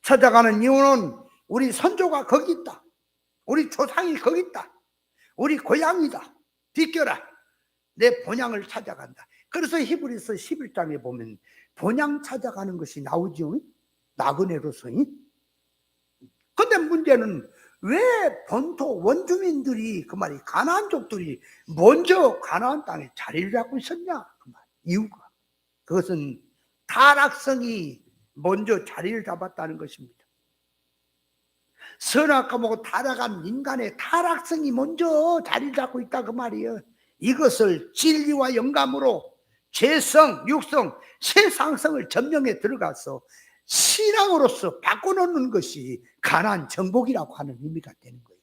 찾아가는 이유는 우리 선조가 거기 있다, 우리 조상이 거기 있다, 우리 고향이다, 비켜라, 내 본향을 찾아간다. 그래서 히브리서 11장에 보면 본향 찾아가는 것이 나오죠, 나그네로서. 근데 문제는 왜 본토 원주민들이 그 말이 가나안족들이 먼저 가나안 땅에 자리를 잡고 있었냐 그 말. 이유가 그것은 타락성이 먼저 자리를 잡았다는 것입니다. 선악과목으로 타락한 인간의 타락성이 먼저 자리를 잡고 있다 그 말이에요. 이것을 진리와 영감으로 죄성, 육성, 세상성을 점령해 들어가서 신앙으로서 바꿔놓는 것이 가나안 정복이라고 하는 의미가 되는 거예요.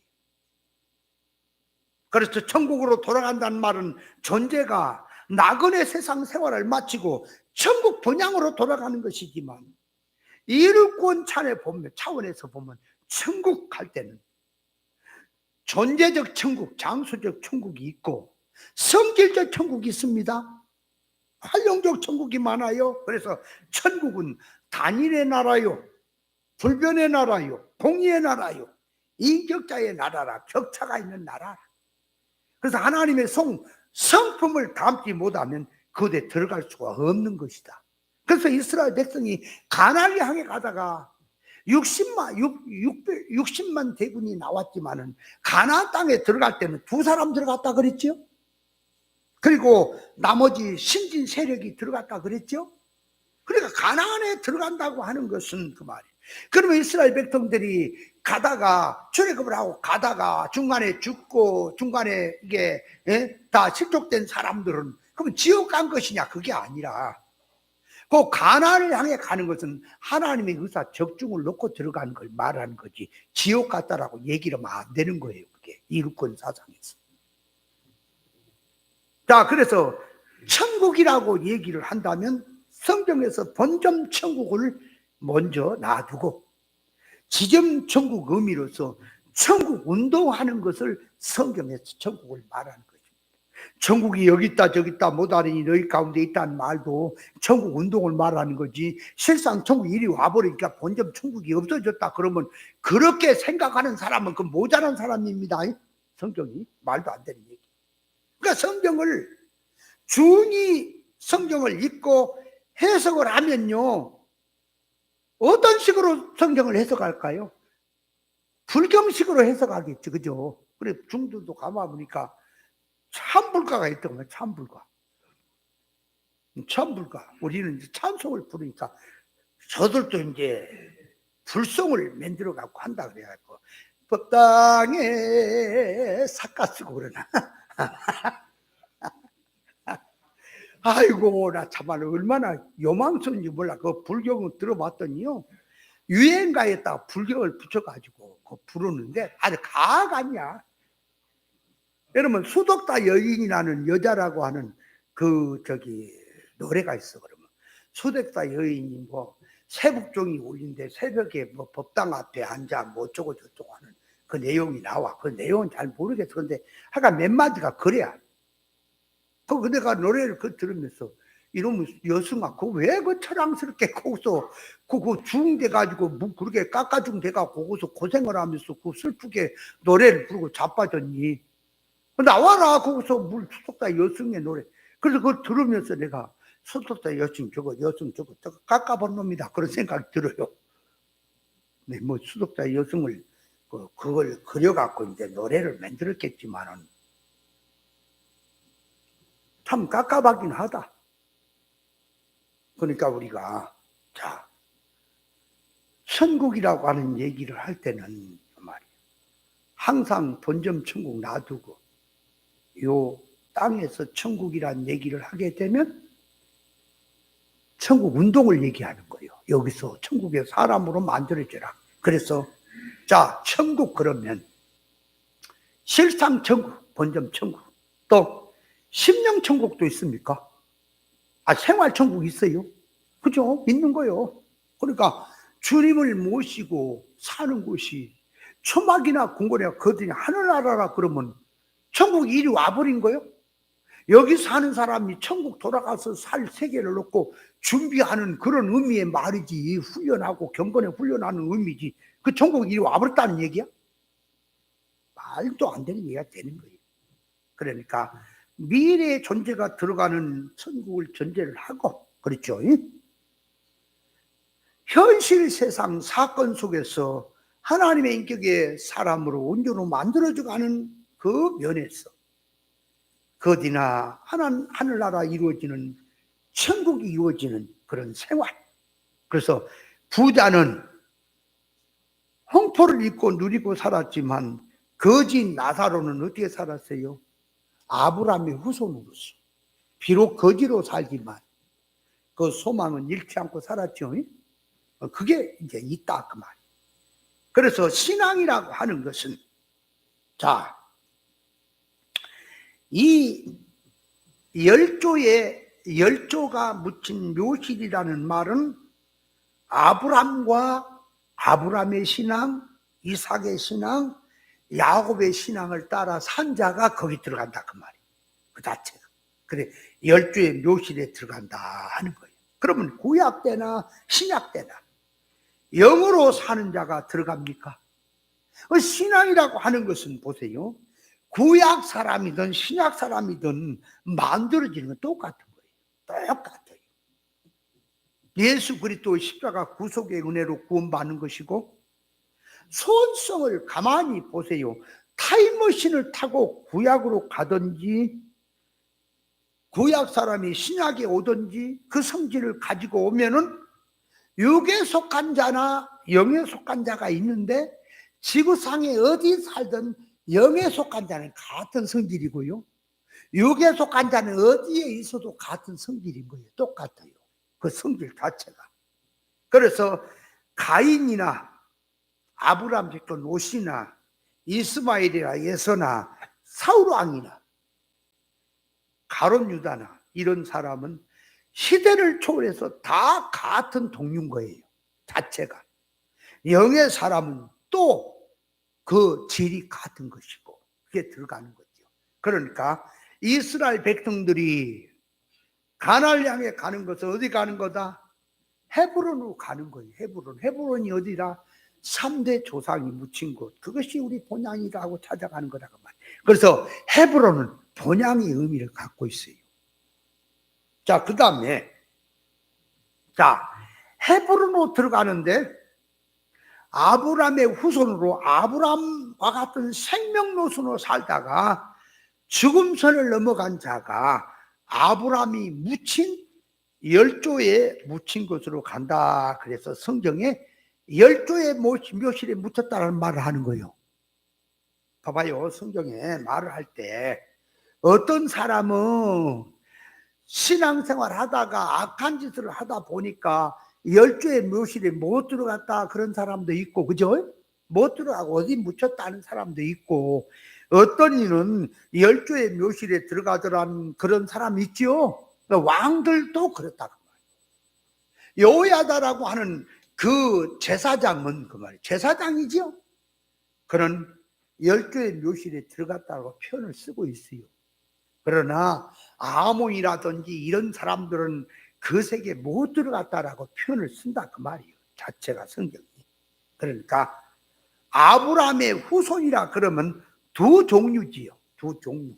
그래서 천국으로 돌아간다는 말은 존재가 나그네 세상 생활을 마치고 천국 본향으로 돌아가는 것이지만, 이루권 차원에서 보면 천국 갈 때는 존재적 천국, 장소적 천국이 있고 성질적 천국이 있습니다. 활용적 천국이 많아요. 그래서 천국은 단일의 나라요, 불변의 나라요, 공의의 나라요, 인격자의 나라라, 격차가 있는 나라. 그래서 하나님의 성품을 담지 못하면 그곳에 들어갈 수가 없는 것이다. 그래서 이스라엘 백성이 가나안을 향해 가다가 60만 대군이 나왔지만은 가나안 땅에 들어갈 때는 2사람 들어갔다 그랬죠. 그리고 나머지 신진 세력이 들어갔다 그랬죠. 그러니까 가나안에 들어간다고 하는 것은 그 말이에요. 그러면 이스라엘 백성들이 가다가 출애굽을 하고 가다가 중간에 죽고 중간에 이게 다 실족된 사람들은 그러면 지옥 간 것이냐? 그게 아니라 그 가나안을 향해 가는 것은 하나님의 의사 적중을 놓고 들어가는 걸 말하는 거지, 지옥 갔다라고 얘기를 하면 안 되는 거예요. 그게 이루권 사상에서. 자, 그래서 천국이라고 얘기를 한다면 성경에서 본점 천국을 먼저 놔두고 지점 천국 의미로서 천국 운동하는 것을 성경에서 천국을 말하는 거죠. 천국이 여기 있다 저기 있다 못하니 너희 가운데 있다는 말도 천국 운동을 말하는 거지, 실상 천국이 이리 와버리니까 본점 천국이 없어졌다 그러면 그렇게 생각하는 사람은 그 모자란 사람입니다. 성경이 말도 안 되는 얘기. 그러니까 성경을 준이 성경을 읽고 해석을 하면요, 어떤 식으로 성경을 해석할까요? 불경식으로 해석하겠죠. 그죠? 그래, 중들도 가만보니까 참불가가 있던 거예요. 참불가. 참불가. 우리는 이제 찬송을 부르니까 저들도 이제 불송을 만들어 갖고 한다 그래갖고 법당에 삭가 쓰고 그러나. 아이고, 나 참말 얼마나 요망스러운지 몰라. 그 불경을 들어봤더니요, 유행가에다가 불경을 붙여가지고 그 부르는데 아주 가악 아니야. 여러분, 수덕다 여인이라는 여자라고 하는 그 노래가 있어. 그러면 수덕다 여인이 뭐 새북종이 울린데 새벽에 뭐 법당 앞에 앉아 뭐 어쩌고 저쩌고 하는 그 내용이 나와. 그 내용은 잘 모르겠어. 근데 하여간 몇 마디가 그래야. 그 내가 노래를 들으면서 이러면 여승아, 그 왜 그 처량스럽게 거기서 그 중돼 가지고 뭐 그렇게 깎아중 돼가 거기서 고생을 하면서 그 슬프게 노래를 부르고 자빠졌니? 나와라 거기서 물 수덕다 여승의 노래. 그래서 그걸 들으면서 내가 수덕다 여승 저거 깎아본 놈이다 그런 생각이 들어요. 네, 뭐 수덕다 여승을 그걸 그려갖고 이제 노래를 만들었겠지만은 참 깝깝하긴 하다. 그러니까 우리가 자, 천국이라고 하는 얘기를 할 때는 말이야, 항상 본점 천국 놔두고 요 땅에서 천국이란 얘기를 하게 되면 천국 운동을 얘기하는 거예요. 여기서 천국의 사람으로 만들어져라. 그래서 자, 천국 그러면 실상 천국, 본점 천국, 또 심령 천국도 있습니까? 생활 천국 있어요. 그죠? 있는 거요. 그러니까 주님을 모시고 사는 곳이 초막이나 궁궐이나 거들이 하늘나라라 그러면 천국이 이리 와버린 거요. 여기 사는 사람이 천국 돌아가서 살 세계를 놓고 준비하는 그런 의미의 말이지, 훈련하고 경건에 훈련하는 의미지, 그 천국이 이리 와버렸다는 얘기야? 말도 안 되는 얘기가 되는 거예요. 그러니까 미래의 존재가 들어가는 천국을 전제를 하고, 그렇죠? 현실 세상 사건 속에서 하나님의 인격의 사람으로 온전히 만들어져가는 그 면에서 어디나 하늘나라 이루어지는 천국이 이루어지는 그런 생활. 그래서 부자는 홍포를 입고 누리고 살았지만 거지 나사로는 어떻게 살았어요? 아브라함의 후손으로서 비록 거지로 살지만 그 소망은 잃지 않고 살았죠. 그게 이제 있다 그 말. 그래서 신앙이라고 하는 것은 자, 이 열조가 묻힌 묘실이라는 말은 아브람의 신앙, 이삭의 신앙, 야곱의 신앙을 따라 산 자가 거기 들어간다 그 말이에요. 그 자체가. 그래 열조의 묘실에 들어간다 하는 거예요. 그러면 구약 때나 신약 때나 영으로 사는 자가 들어갑니까? 신앙이라고 하는 것은 보세요. 구약 사람이든 신약 사람이든 만들어지는 건 똑같은 거예요. 똑같아요. 예수 그리스도의 십자가 구속의 은혜로 구원받는 것이고, 손성을 가만히 보세요. 타임머신을 타고 구약으로 가든지 구약 사람이 신약에 오든지 그 성질을 가지고 오면은 육에 속한 자나 영에 속한 자가 있는데, 지구상에 어디 살든 영에 속한 자는 같은 성질이고요, 육에 속한 자는 어디에 있어도 같은 성질인 거예요. 똑같아요. 그 성질 자체가. 그래서 가인이나 아브라함 집 롯이나 이스마엘이나 예서나 사울왕이나 가룟 유다나 이런 사람은 시대를 초월해서 다 같은 동료인 거예요. 자체가. 영의 사람은 또 그 질이 같은 것이고 그게 들어가는 거죠. 그러니까 이스라엘 백성들이 가나안을 향해 가는 것은 어디 가는 거다? 헤브론으로 가는 거예요. 헤브론이 어디라? 3대 조상이 묻힌 곳. 그것이 우리 본향이라고 찾아가는 거라고 말이에요. 그래서 헤브론은 본향의 의미를 갖고 있어요. 자, 그 다음에 헤브론으로 들어가는데 아브람의 후손으로 아브람과 같은 생명노선으로 살다가 죽음선을 넘어간 자가 아브람이 묻힌 열조에 묻힌 것으로 간다. 그래서 성경에 열조의 묘실에 묻혔다는 말을 하는 거예요. 봐봐요. 성경에 말을 할 때 어떤 사람은 신앙생활 하다가 악한 짓을 하다 보니까 열조의 묘실에 못 들어갔다 그런 사람도 있고, 그죠? 못 들어가고 어디 묻혔다는 사람도 있고, 어떤 이는 열조의 묘실에 들어가더라는 그런 사람이 있죠. 왕들도 그렇다고 말이에요. 여호야다라고 하는 그 제사장은 그 말이에요. 제사장이죠. 그런 열조의 묘실에 들어갔다고 표현을 쓰고 있어요. 그러나 아몬이라든지 이런 사람들은 그 세계에 못 들어갔다라고 표현을 쓴다 그 말이에요. 자체가 성경이. 그러니까 아브라함의 후손이라 그러면 두 종류지요. 두 종류.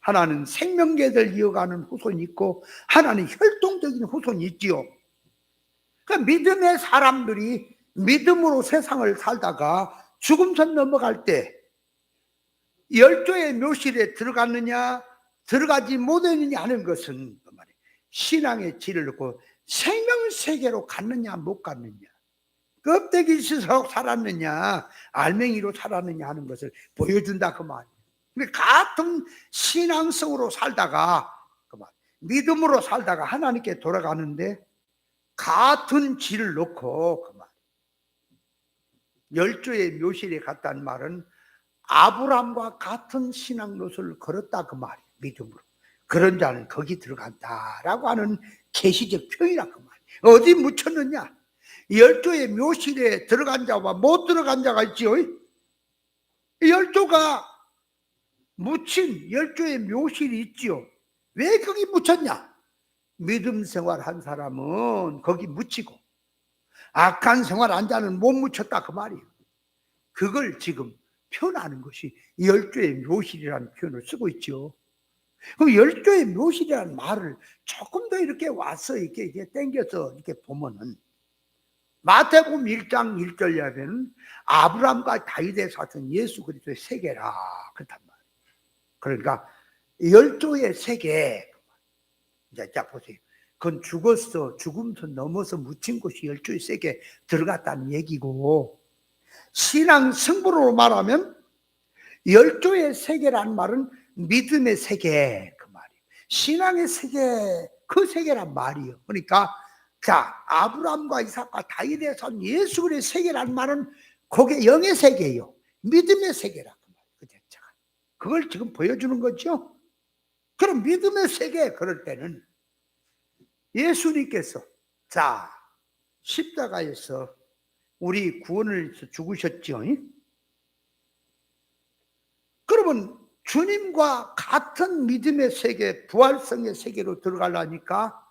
하나는 생명계를 이어가는 후손이 있고 하나는 혈통적인 후손이 있지요. 그 믿음의 사람들이 믿음으로 세상을 살다가 죽음선 넘어갈 때 열조의 묘실에 들어갔느냐 들어가지 못했느냐 하는 것은 신앙의 질을 놓고 생명세계로 갔느냐 못 갔느냐, 껍데기 씻어 살았느냐 알맹이로 살았느냐 하는 것을 보여준다 그 말이에요. 같은 신앙성으로 살다가 믿음으로 살다가 하나님께 돌아가는데 같은 질을 놓고 그 말. 열조의 묘실에 갔다는 말은 아브람과 같은 신앙 노선을 걸었다 그 말이에요. 믿음으로. 그런 자는 거기 들어간다라고 하는 계시적 표현이라 그 말이에요. 어디 묻혔느냐? 열조의 묘실에 들어간 자와 못 들어간 자가 있지요. 열조가 묻힌 열조의 묘실이 있지요. 왜 거기 묻혔냐? 믿음 생활 한 사람은 거기 묻히고 악한 생활 한 자는 못 묻혔다 그 말이에요. 그걸 지금 표현하는 것이 열조의 묘실이라는 표현을 쓰고 있죠. 그럼 열조의 묘실이라는 말을 조금 더 이렇게 와서 이렇게 땡겨서 이렇게 보면은 마태복음 1장 1절에 하면 아브람과 다윗의 사촌 예수 그리스도의 세계라 그렇단 말이에요. 그러니까 열조의 세계. 자 보세요. 그건 죽었어. 죽음선 넘어서 묻힌 곳이 열조의 세계에 들어갔다는 얘기고, 신앙 성분으로 말하면 열조의 세계라는 말은 믿음의 세계 그 말이에요. 신앙의 세계 그 세계란 말이에요. 그러니까 자 아브라함과 이삭과 다윗에 선 예수 그리스도의 세계란 말은 그게 영의 세계예요. 믿음의 세계라 그 말이에요. 그 자체가 그걸 지금 보여주는 거죠. 그럼 믿음의 세계 그럴 때는 예수님께서 자 십자가에서 우리 구원을 위해서 죽으셨죠. 그러면 주님과 같은 믿음의 세계, 부활성의 세계로 들어가려니까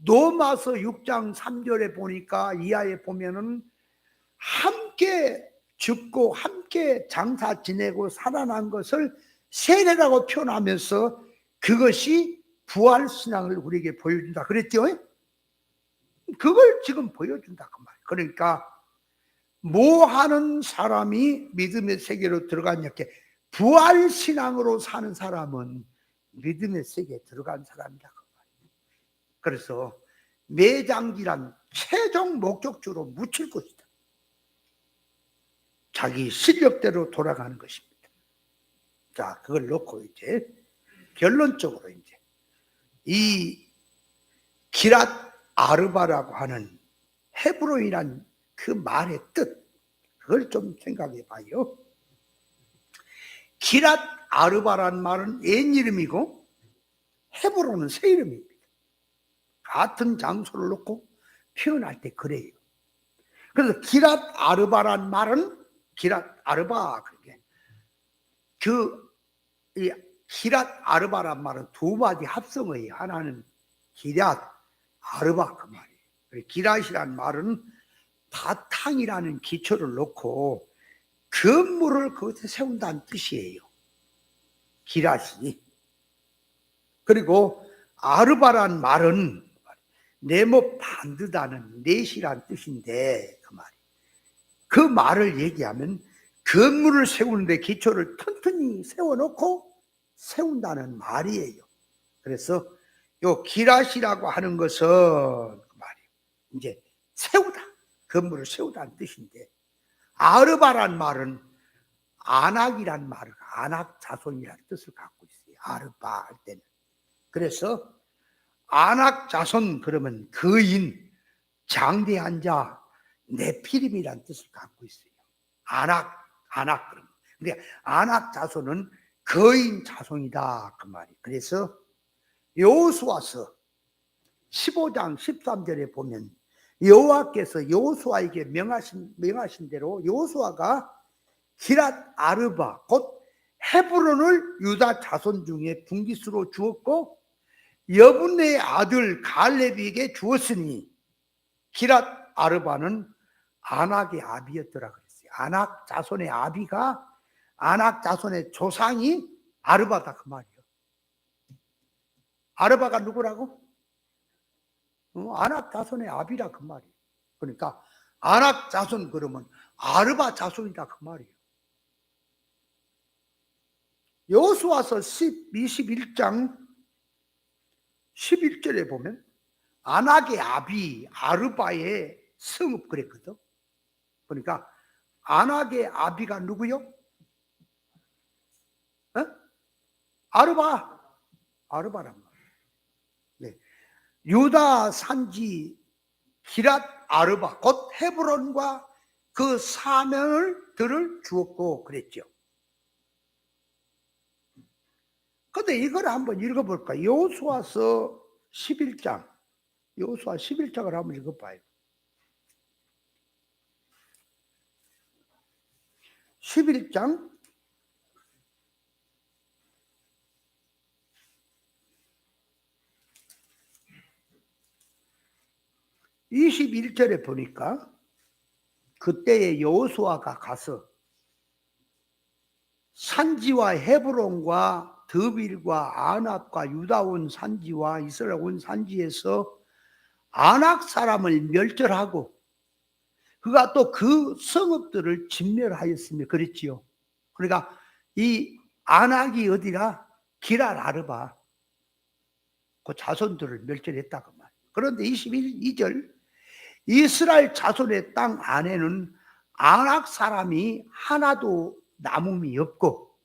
로마서 6장 3절에 보니까 이하에 보면은 함께 죽고 함께 장사 지내고 살아난 것을 세례라고 표현하면서 그것이 부활신앙을 우리에게 보여준다 그랬죠. 그걸 지금 보여준다 그 말. 그러니까 뭐 하는 사람이 믿음의 세계로 들어갔냐? 부활신앙으로 사는 사람은 믿음의 세계에 들어간 사람이다 그 말이에요. 그래서 매장지란 최종 목적지로 묻힐 것이다. 자기 실력대로 돌아가는 것입니다. 자, 그걸 놓고 이제 결론적으로 이제 이 기랏 아르바라고 하는 헤브론이란 그 말의 뜻, 그걸 좀 생각해 봐요. 기랏 아르바란 말은 옛 이름이고 헤브론은 새 이름입니다. 같은 장소를 놓고 표현할 때 그래요. 그래서 기랏 아르바란 말은 기랏 아르바 그게 이 기랏 아르바란 말은 두 마디 합성어예요. 하나는 기랏 아르바 그 말이에요. 기랏이란 말은 바탕이라는 기초를 놓고 건물을 그것에 세운다는 뜻이에요. 기랏이. 그리고 아르바란 말은 네모 만드다는 넷이란 뜻인데 그 말이. 그 말을 얘기하면 건물을 세우는데 기초를 튼튼히 세워놓고 세운다는 말이에요. 그래서 요 기랏이라고 하는 것은 그 말이에요. 이제 세우다, 건물을 세우다는 뜻인데 아르바란 말은 안악이란 말을 안악 자손이라는 뜻을 갖고 있어요. 아르바 할 때는. 그래서 안악 자손 그러면 거인, 장대한 자, 네피림이라는 뜻을 갖고 있어요. 안악 그러면. 근데 안악 자손은 거인 자손이다 그 말이. 그래서 여호수아서 15장 13절에 보면 여호와께서 여호수아에게 명하신 대로 여호수아가 기랏 아르바 곧 헤브론을 유다 자손 중에 분깃으로 주었고 여분네의 아들 갈렙에게 주었으니 기랏 아르바는 안악의 아비였더라 그랬어요. 안악 자손의 아비가 안악 자손의 조상이 아르바다 그 말이에요. 아르바가 누구라고? 안악 자손의 아비라 그 말이에요. 그러니까 안악 자손 그러면 아르바 자손이다 그 말이에요. 여호수아서 21장 11절에 보면 안악의 아비 아르바의 성읍 그랬거든. 그러니까 안악의 아비가 누구요? 아르바란 말이에요. 네. 유다 산지 기랏 아르바 곧 헤브론과 그 사면을 주었고 그랬죠. 근데 이걸 한번 읽어볼까? 여호수아서 11장 여호수아 11장을 한번 읽어봐요. 11장 21절에 보니까 그때에 여호수아가 가서 산지와 헤브론과 드빌과 안악과 유다 온 산지와 이스라엘 온 산지에서 안악 사람을 멸절하고 그가 또 그 성읍들을 진멸하였으며 그랬지요. 그러니까 이 안악이 어디라? 기랏 아르바 그 자손들을 멸절했다 그 말. 그런데 22절 이스라엘 자손의 땅 안에는 안악 사람이 하나도 남음이 없고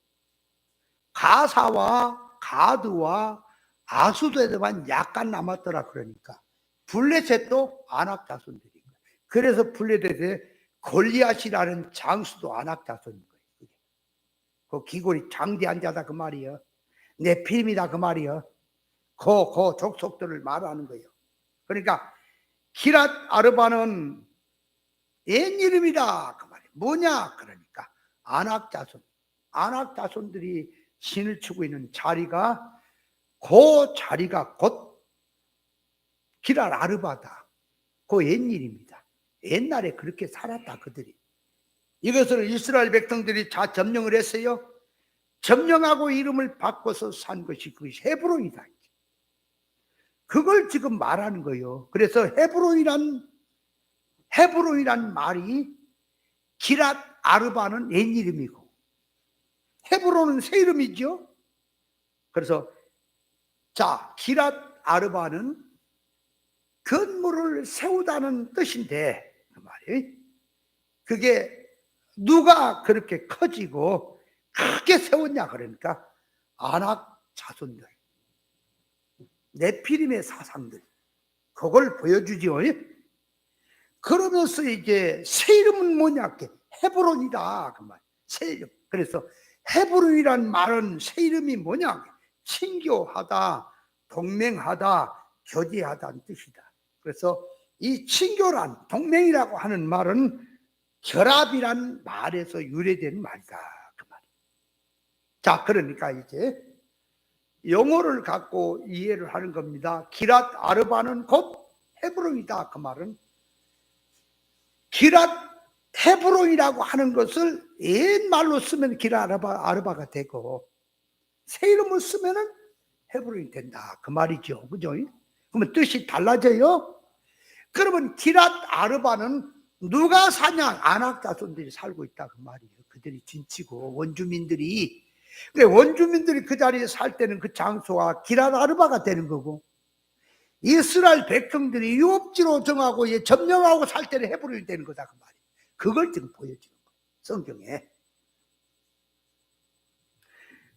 가사와 가드와 아수도에만 약간 남았더라. 그러니까 블레셋도 아낙 자손들인 거예요. 그래서 블레셋에 골리앗이라는 장수도 아낙 자손인 거예요. 그 기골이 장대한 자다 그 말이에요. 네피림이다 그 말이에요. 그 족속들을 말하는 거예요. 그러니까 기랏 아르바는 옛 이름이다 그 말이에요. 뭐냐 그러니까 아낙 자손들이 신을 치고 있는 자리가 그 자리가 곧 기랏 아르바다. 그 옛 일입니다. 옛날에 그렇게 살았다 그들이. 이것을 이스라엘 백성들이 다 점령을 했어요. 점령하고 이름을 바꿔서 산 것이 그것이 헤브론이다. 그걸 지금 말하는 거예요. 그래서 헤브론이란 말이 기랏 아르바는 옛 이름이고 헤브론은 새 이름이죠. 그래서 자, 기랏 아르바는 건물을 세우다는 뜻인데 그 말이 그게 누가 그렇게 커지고 크게 세웠냐 그러니까 아낙 자손들, 네피림의 사상들, 그걸 보여주지요. 그러면서 이제 새 이름은 뭐냐? 헤브론이다 그 말. 새 이름. 그래서 헤브론이란 말은 새 이름이 뭐냐? 친교하다, 동맹하다, 교제하다는 뜻이다. 그래서 이 친교란 동맹이라고 하는 말은 결합이란 말에서 유래된 말이다 그 말. 자, 그러니까 이제 영어를 갖고 이해를 하는 겁니다. 기랏 아르바는 곧 헤브론이다 그 말은 기랏 헤브론이라고 하는 것을 옛말로 쓰면 기랏 아르바가 되고 새 이름을 쓰면은 헤브론이 된다 그 말이죠. 그죠? 그러면 뜻이 달라져요. 그러면 기랏 아르바는 누가 사냐? 아낙 자손들이 살고 있다 그 말이에요. 그들이 진치고 원주민들이 그 자리에 살 때는 그 장소가 기랏 아르바가 되는 거고 이스라엘 백성들이 유업지로 정하고 점령하고 살 때는 헤브론이 되는 거다 그 말이에요. 그걸 지금 보여주는 거예요. 성경에.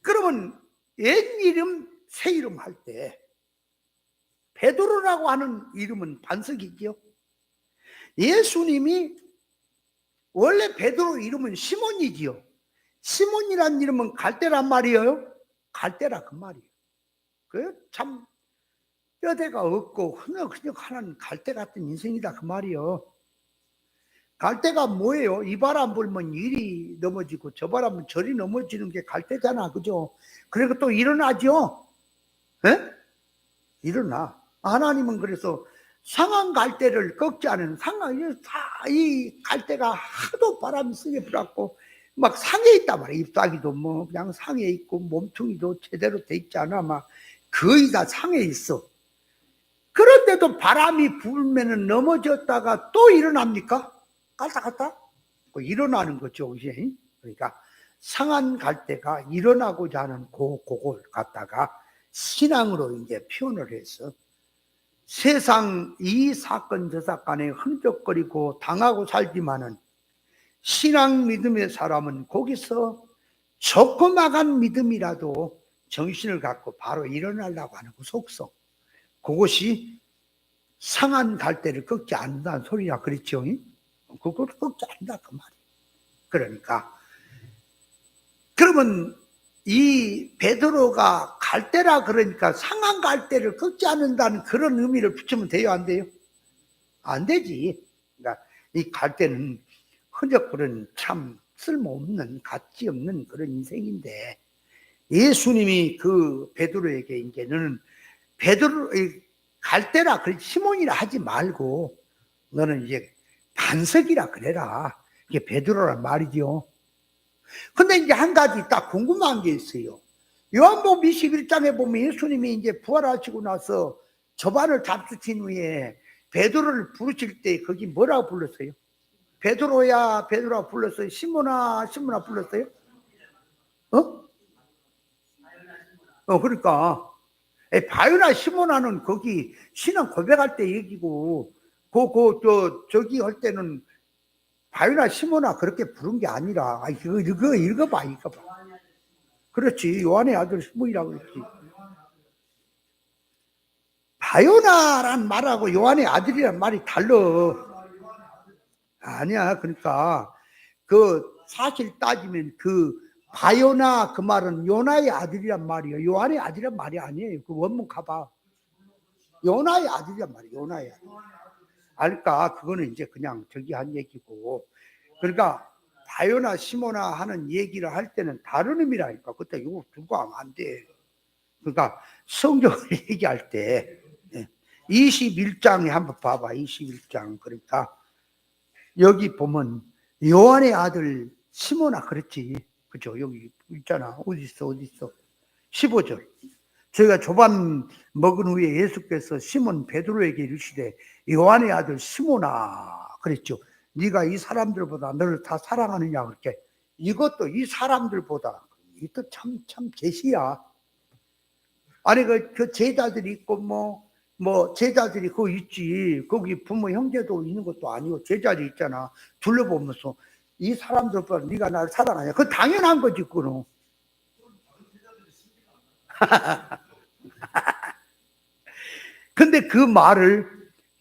그러면 옛 이름 새 이름 할 때 베드로라고 하는 이름은 반석이지요. 예수님이 원래 베드로 이름은 시몬이지요. 시몬이란 이름은 갈대란 말이에요. 갈대라 그 말이에요. 그 참 뼈대가 없고 흐느흐느하는 갈대 같은 인생이다 그 말이에요. 갈대가 뭐예요? 이 바람 불면 이리 넘어지고 저 바람은 저리 넘어지는 게 갈대잖아. 그죠? 그리고 또 일어나죠. 에? 일어나. 하나님은 그래서 상한 갈대를 꺾지 않은 이 갈대가 하도 바람이 세게 불었고 막 상해 있단 말이야. 잎사귀도 뭐 그냥 상해 있고 몸뚱이도 제대로 돼 있지 않아. 막 거의 다 상해 있어. 그런데도 바람이 불면은 넘어졌다가 또 일어납니까? 갔다 일어나는 거죠. 그러니까 상한 갈대가 일어나고자 하는 그걸 갖다가 신앙으로 이제 표현을 해서 세상 이 사건 저 사건에 흔적거리고 당하고 살지만은 신앙 믿음의 사람은 거기서 조그마한 믿음이라도 정신을 갖고 바로 일어나려고 하는 그 속성, 그것이 상한 갈대를 꺾지 않는다는 소리라 그랬죠. 그걸 꺾지 않는다 그 말이에요. 그러니까 그러면 이 베드로가 갈대라 그러니까 상한 갈대를 꺾지 않는다는 그런 의미를 붙이면 돼요, 안 돼요? 안 되지. 그러니까 이 갈대는 흔적거리는 참 쓸모없는 가치 없는 그런 인생인데 예수님이 그 베드로에게 이제 너는 베드로 갈대라 그래 시몬이라 하지 말고 너는 이제 반석이라 그래라. 이게 베드로란 말이죠. 근데 이제 한 가지 딱 궁금한 게 있어요. 요한복음 21장에 보면 예수님이 이제 부활하시고 나서 저반을 잡수친 후에 베드로를 부르실 때 거기 뭐라고 불렀어요? 베드로야 베드로라 불렀어요? 시몬아 시몬아 불렀어요? 그러니까 바요나 시몬아는 거기 신앙 고백할 때 얘기고 저기 할 때는 바요나 시몬아 그렇게 부른 게 아니라 이거 읽어봐. 그렇지. 요한의 아들 시몬이라고 그랬지. 바요나란 말하고 요한의 아들이란 말이 달라. 아니야. 그러니까 그 사실 따지면 그 바요나 그 말은 요나의 아들이란 말이에요. 요한의 아들이란 말이 아니에요. 그 원문 가봐. 요나의 아들이란 말이에요. 요나의 아들. 그러니까 그거는 이제 그냥 저기 한 얘기고. 그러니까 바요나 시모나 하는 얘기를 할 때는 다른 의미라니까. 그때 이거 두고 하면 안 돼. 그러니까 성경을 얘기할 때 21장에 한번 봐봐. 21장. 그러니까 여기 보면 요한의 아들 시모나 그랬지. 그죠? 여기 있잖아. 어디 있어? 15절. 저희가 조반 먹은 후에 예수께서 시몬 베드로에게 이르시되 요한의 아들 시모나 그랬죠. 네가 이 사람들보다 너를 다 사랑하느냐 그렇게. 이것도 이 사람들보다 이것도 참 계시야. 아니 그 제자들이 있고 뭐 제자들이 거기 있지. 거기 부모 형제도 있는 것도 아니고 제자들이 있잖아. 둘러보면서 이 사람들보다 네가 나를 사랑하냐. 그건 당연한 거지 그거는. 근데 그 말을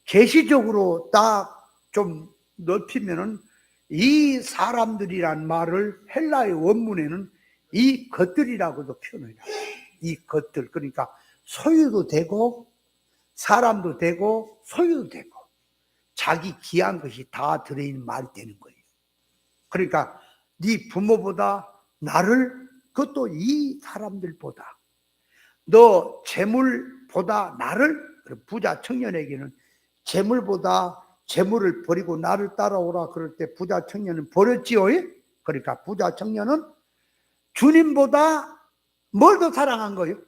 계시적으로 딱 좀 넓히면은 이 사람들이란 말을 헬라의 원문에는 이 것들이라고도 표현해요. 이 것들. 그러니까 소유도 되고 사람도 되고 소유도 되고 자기 귀한 것이 다 들어있는 말이 되는 거예요. 그러니까 네 부모보다 나를, 그것도 이 사람들보다, 너 재물보다 나를, 부자 청년에게는 재물을 버리고 나를 따라오라 그럴 때 부자 청년은 버렸지요. 그러니까 부자 청년은 주님보다 뭘 더 사랑한 거예요?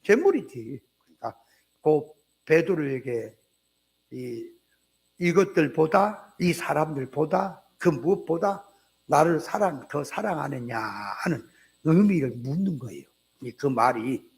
재물이지. 그러니까 그 베드로에게 이것들보다, 이 사람들보다, 그 무엇보다 나를 더 사랑하느냐 하는 의미를 묻는 거예요. 그 말이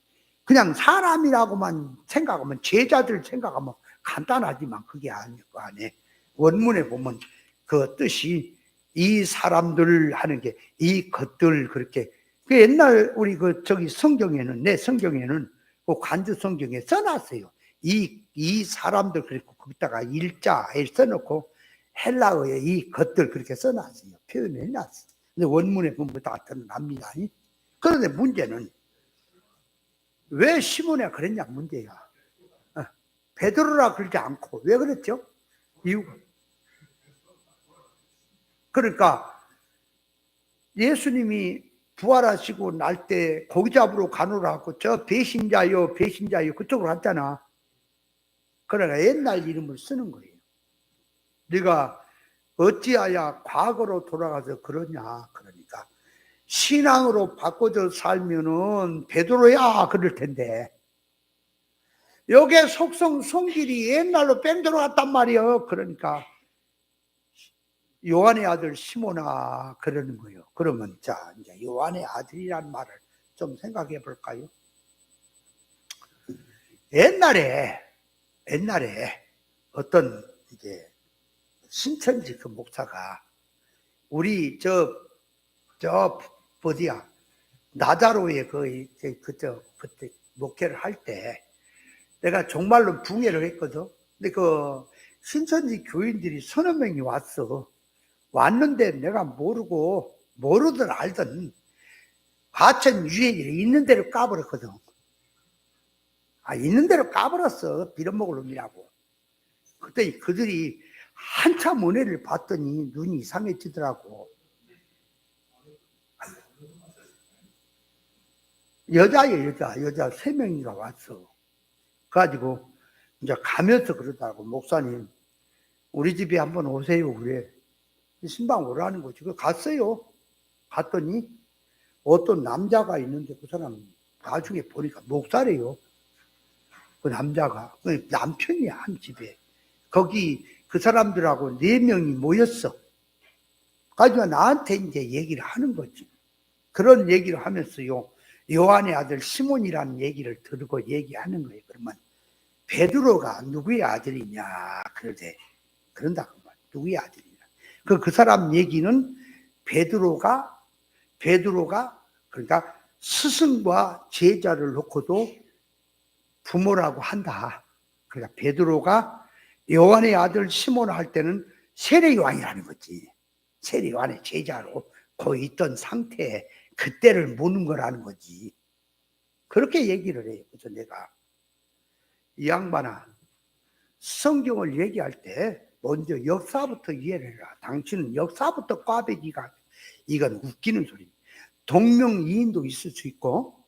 그냥 사람이라고만 생각하면, 제자들 생각하면 간단하지만 그게 아니고, 안에 원문에 보면 그 뜻이 이 사람들 하는 게 이 것들, 그렇게. 그 옛날 우리 저기 성경에는, 내 성경에는 그 관저 성경에 써놨어요. 이 사람들, 그리고 거기다가 일자에 써놓고 헬라어에 이 것들 그렇게 써놨어요. 표현해놨어요. 근데 원문에 보면 다 드러납니다. 그런데 문제는 왜 시몬이가 그랬냐 문제야. 베드로라 그러지 않고 왜 그랬죠? 이유가. 그러니까 예수님이 부활하시고 날 때 고기 잡으러 가노라고 저 배신자요 그쪽으로 갔잖아. 그러니까 옛날 이름을 쓰는 거예요. 네가 어찌하여 과거로 돌아가서 그러냐. 그러니까 신앙으로 바꿔져 살면은 베드로야 그럴 텐데, 요게 속성 성질이 옛날로 뺑 들어갔단 말이에요. 그러니까 요한의 아들 시모나 그러는 거예요. 그러면 자, 이제 요한의 아들이란 말을 좀 생각해 볼까요? 옛날에 어떤 이제 신천지 그 목사가 우리 어디야 나자로에 그때 목회를 할 때 내가 정말로 붕해를 했거든. 근데 그 신천지 교인들이 서너 명이 왔는데 내가 모르든 알든 하천 위에 있는 대로 까버렸거든. 있는 대로 까버렸어. 빌어먹을 놈이라고. 그때 그들이 한참 은혜를 봤더니 눈이 이상해지더라고. 여자예요, 여자 3명이가 왔어. 그래가지고 이제 가면서 그러더라고. 목사님, 우리 집에 한번 오세요. 그래. 신방 오라는 거지. 갔어요. 갔더니 어떤 남자가 있는데 그 사람 나중에 보니까 목사래요. 그 남자가. 남편이야, 한 집에. 거기 그 사람들하고 4명이 모였어. 가지고 나한테 이제 얘기를 하는 거지. 그런 얘기를 하면서요, 요한의 아들 시몬이라는 얘기를 들고 얘기하는 거예요. 그러면 베드로가 누구의 아들이냐 그런다 그 말. 누구의 아들이냐. 그 사람 얘기는 베드로가 그러니까 스승과 제자를 놓고도 부모라고 한다. 그러니까 베드로가 요한의 아들 시몬을 할 때는 세례 요한이라는 거지. 세례 요한의 제자로 거기 있던 상태에 그때를 묻는 거라는 거지. 그렇게 얘기를 해요. 그래서 내가 이 양반아, 성경을 얘기할 때 먼저 역사부터 이해를 해라. 당신은 역사부터 꽈배기가, 이건 웃기는 소리. 동명이인도 있을 수 있고,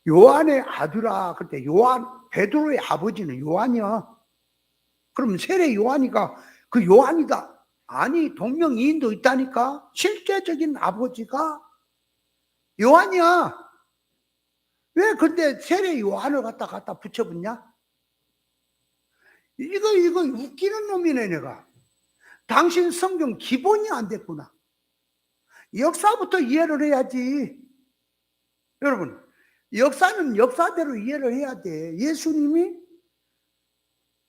요한의 아들아, 그때 요한, 베드로의 아버지는 요한이야. 그럼 세례 요한이가 그 요한이다. 아니, 동명이인도 있다니까. 실제적인 아버지가 요한이야. 왜 근데 세례 요한을 갖다 붙여붙냐? 이거 웃기는 놈이네, 내가. 당신 성경 기본이 안 됐구나. 역사부터 이해를 해야지. 여러분, 역사는 역사대로 이해를 해야 돼. 예수님이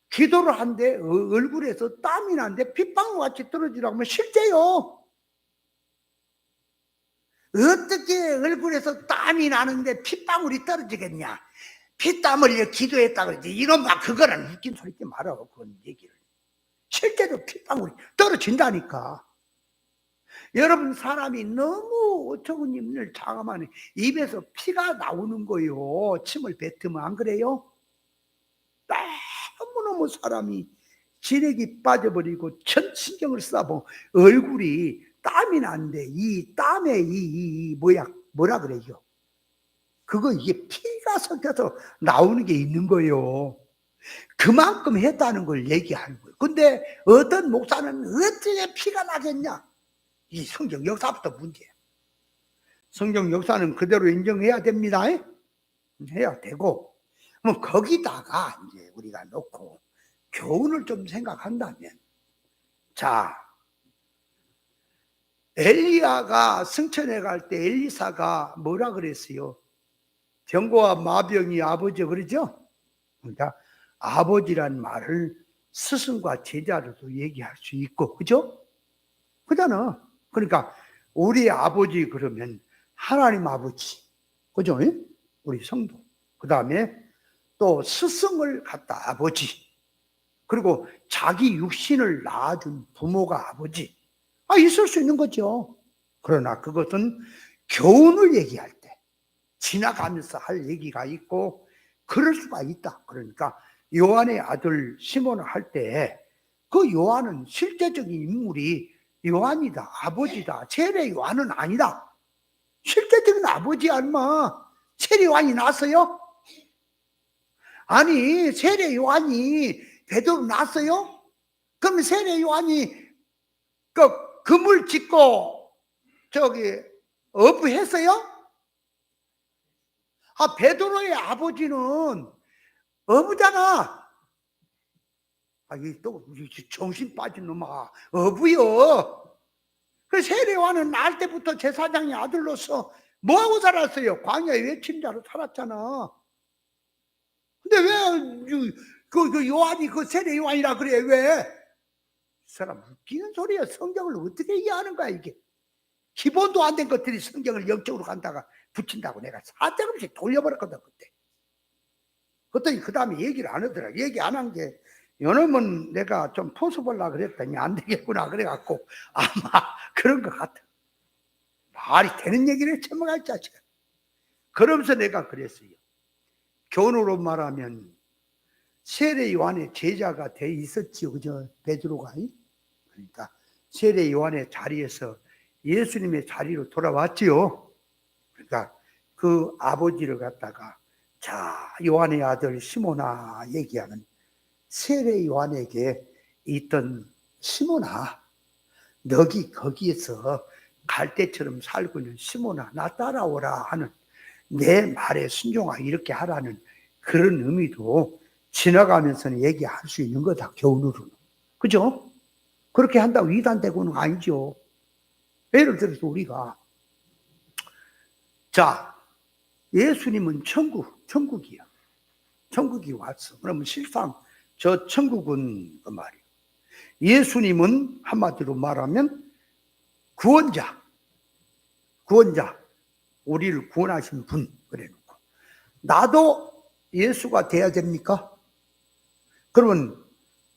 기도를 한데 얼굴에서 땀이 나는데 핏방울같이 떨어지라고 하면 실제요. 어떻게 얼굴에서 땀이 나는데 핏방울이 떨어지겠냐? 피땀 흘려 기도했다 그러지. 이놈아, 그거는 웃긴 소리 좀 말아. 그건 얘기를. 실제로 핏방울이 떨어진다니까. 여러분, 사람이 너무 어처구니없는 장엄하네. 입에서 피가 나오는 거요. 침을 뱉으면. 안 그래요? 너무너무 사람이 지력이 빠져버리고 전신경을 써보 얼굴이 땀이 나는데 이 땀에 뭐라 그래요? 그거 이게 피가 섞여서 나오는 게 있는 거예요. 그만큼 했다는 걸 얘기하는 거예요. 근데 어떤 목사는 어떻게 피가 나겠냐? 이 성경 역사부터 문제야. 성경 역사는 그대로 인정해야 됩니다. 해야 되고, 뭐 거기다가 이제 우리가 놓고 교훈을 좀 생각한다면, 자, 엘리야가 승천해 갈 때 엘리사가 뭐라 그랬어요? 병고와 마병이 아버지 그러죠? 그러니까 아버지란 말을 스승과 제자로도 얘기할 수 있고, 그죠? 그잖아. 그러니까 우리 아버지 그러면 하나님 아버지, 그죠? 우리 성도. 그 다음에 또 스승을 갖다 아버지, 그리고 자기 육신을 낳아준 부모가 아버지. 있을 수 있는 거죠. 그러나 그것은 교훈을 얘기할 때 지나가면서 할 얘기가 있고 그럴 수가 있다. 그러니까 요한의 아들 시몬을 할 때 그 요한은 실제적인 인물이 요한이다, 아버지다. 세례 요한은 아니다. 실제적인 아버지 아니마. 세례 요한이 났어요? 아니, 세례 요한이 베드로 났어요? 그럼 세례 요한이 그 그물 짓고 저기 어부했어요? 베드로의 아버지는 어부잖아. 또 정신 빠진 놈아, 어부요. 그 세례 요한은 날 때부터 제사장의 아들로서 뭐하고 살았어요? 광야의 외침자로 살았잖아. 근데 왜 그 요한이 그 세례 요한이라 그래? 왜? 이 사람 웃기는 소리야. 성경을 어떻게 이해하는 거야 이게? 기본도 안 된 것들이 성경을 영적으로 간다가 붙인다고 내가 사정없이 돌려버렸거든 그때. 그랬더니 그 다음에 얘기를 안 하더라. 얘기 안 한 게 요놈은 내가 좀 포수보려고 그랬더니 안 되겠구나 그래갖고 아마 그런 것 같아. 말이 되는 얘기를 처먹할 자식아. 그러면서 내가 그랬어요. 교훈으로 말하면 세례 요한의 제자가 돼 있었지요. 그죠? 베드로가. 그러니까 세례 요한의 자리에서 예수님의 자리로 돌아왔지요. 그러니까 그 아버지를 갖다가 자, 요한의 아들 시몬아 얘기하는 세례 요한에게 있던 시몬아, 너기 거기에서 갈대처럼 살고 있는 시몬아, 나 따라오라 하는 내 말에 순종하라 이렇게 하라는 그런 의미도 지나가면서는 얘기할 수 있는 거다, 교훈으로는. 그죠? 그렇게 한다고 이단되고는 아니죠. 예를 들어서 우리가 자, 예수님은 천국이야. 천국이 왔어. 그러면 실상 저 천국은 그 말이에요. 예수님은 한마디로 말하면 구원자, 우리를 구원하신 분 그래놓고 나도 예수가 돼야 됩니까? 그러면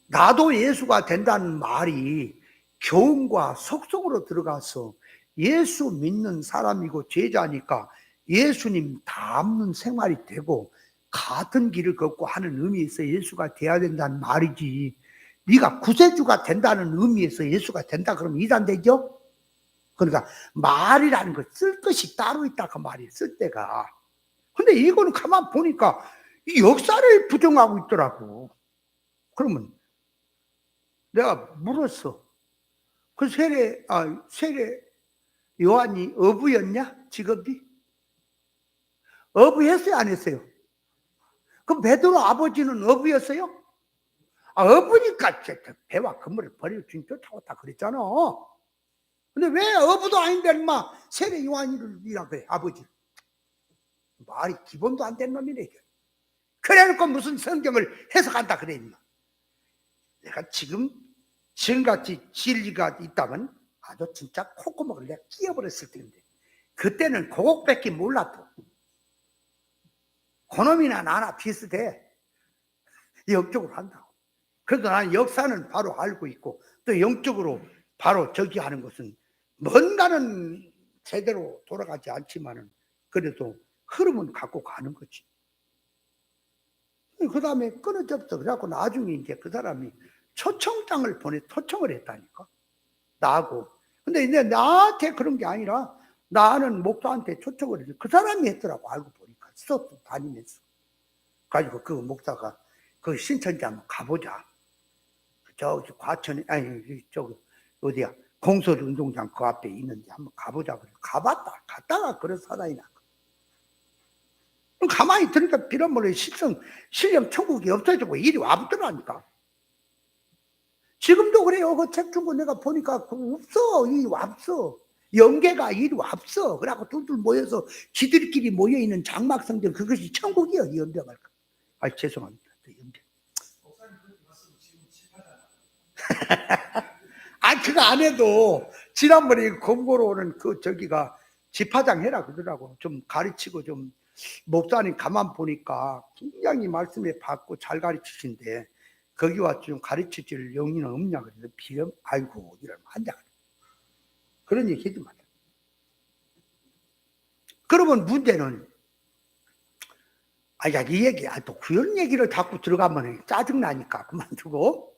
나도 예수가 된다는 말이 교훈과 속성으로 들어가서 예수 믿는 사람이고 제자니까 예수님 닮는 생활이 되고 같은 길을 걷고 하는 의미에서 예수가 돼야 된다는 말이지, 네가 구세주가 된다는 의미에서 예수가 된다 그러면 이단되죠? 그러니까 말이라는 거 쓸 것이 따로 있다 그 말이에요, 쓸 때가. 근데 이거는 가만 보니까 이 역사를 부정하고 있더라고. 그러면 내가 물었어. 그 세례 요한이 어부였냐? 직업이? 어부했어요? 안 했어요? 그럼 베드로 아버지는 어부였어요? 어부니까 배와 그물을 버리고 주님 쫓아왔다 그랬잖아. 근데 왜 어부도 아닌데 인마 세례 요한이라 그래, 아버지. 말이 기본도 안 된 놈이네. 그래놓고 무슨 성경을 해석한다 그래 인마. 내가 지금같이 진리가 있다면 아주 진짜 콧구멍을 내가 끼어버렸을 텐데, 그때는 그것밖에 몰랐고 그놈이나 나나 비슷해. 영적으로 한다고. 그러니까 나는 역사는 바로 알고 있고 또 영적으로 바로 저기 하는 것은 뭔가는 제대로 돌아가지 않지만은 그래도 흐름은 갖고 가는 거지. 그 다음에 끊어졌어. 그래갖고 나중에 이제 그 사람이 초청장을 초청을 했다니까. 나하고. 근데 이제 나한테 그런 게 아니라 나는 목사한테 초청을 해서 그 사람이 했더라고. 알고 보니까 수업 다니면서. 가지고 그 목사가 그 신천지 한번 가보자. 저기 과천에, 아니 저기 어디야, 공설운동장 그 앞에 있는데 한번 가보자. 그래 가봤다. 갔다가 그런 사단이 나. 가만히 들으니까 비란물의 신령 천국이 없어지고 일이 와붙더라니까. 지금도 그래요. 그 책 준 거 내가 보니까 없어. 일이 없어. 영계가 일이 없어. 그래갖고 둘둘 모여서 지들끼리 모여있는 장막성들, 그것이 천국이요. 연병할까. 아, 죄송합니다. 연병. 아, 그거 안 해도 지난번에 검거로 오는 그 저기가 집화장 해라 그러더라고. 좀 가르치고 좀. 목사님 가만 보니까 굉장히 말씀에 받고 잘 가르치신데 거기 와서 좀 가르쳐줄 용의는 없냐 그래서 비염 아이고 이러면 한다 그런 얘기 하지 말라. 그러면 문제는 이 얘기 또 그런 얘기를 자꾸 들어가면 짜증나니까 그만두고,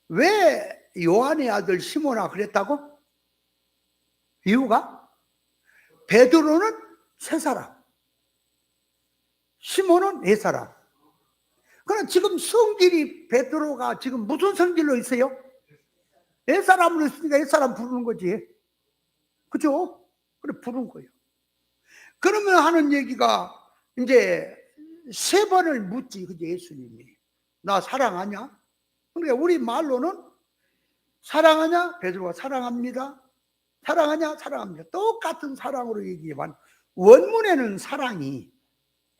왜 요한의 아들 시몬아 그랬다고? 이유가 베드로는 세 사람, 시몬은 네 사람. 그럼 지금 성질이 베드로가 지금 무슨 성질로 있어요? 네 사람으로 있으니까 네 사람 부르는 거지. 그죠? 그래, 부른 거예요. 그러면 하는 얘기가 이제 세 번을 묻지, 그죠? 예수님이. 나 사랑하냐? 그러니까 우리 말로는 사랑하냐? 베드로가 사랑합니다. 사랑하냐? 사랑합니다. 똑같은 사랑으로 얘기하지만 원문에는 사랑이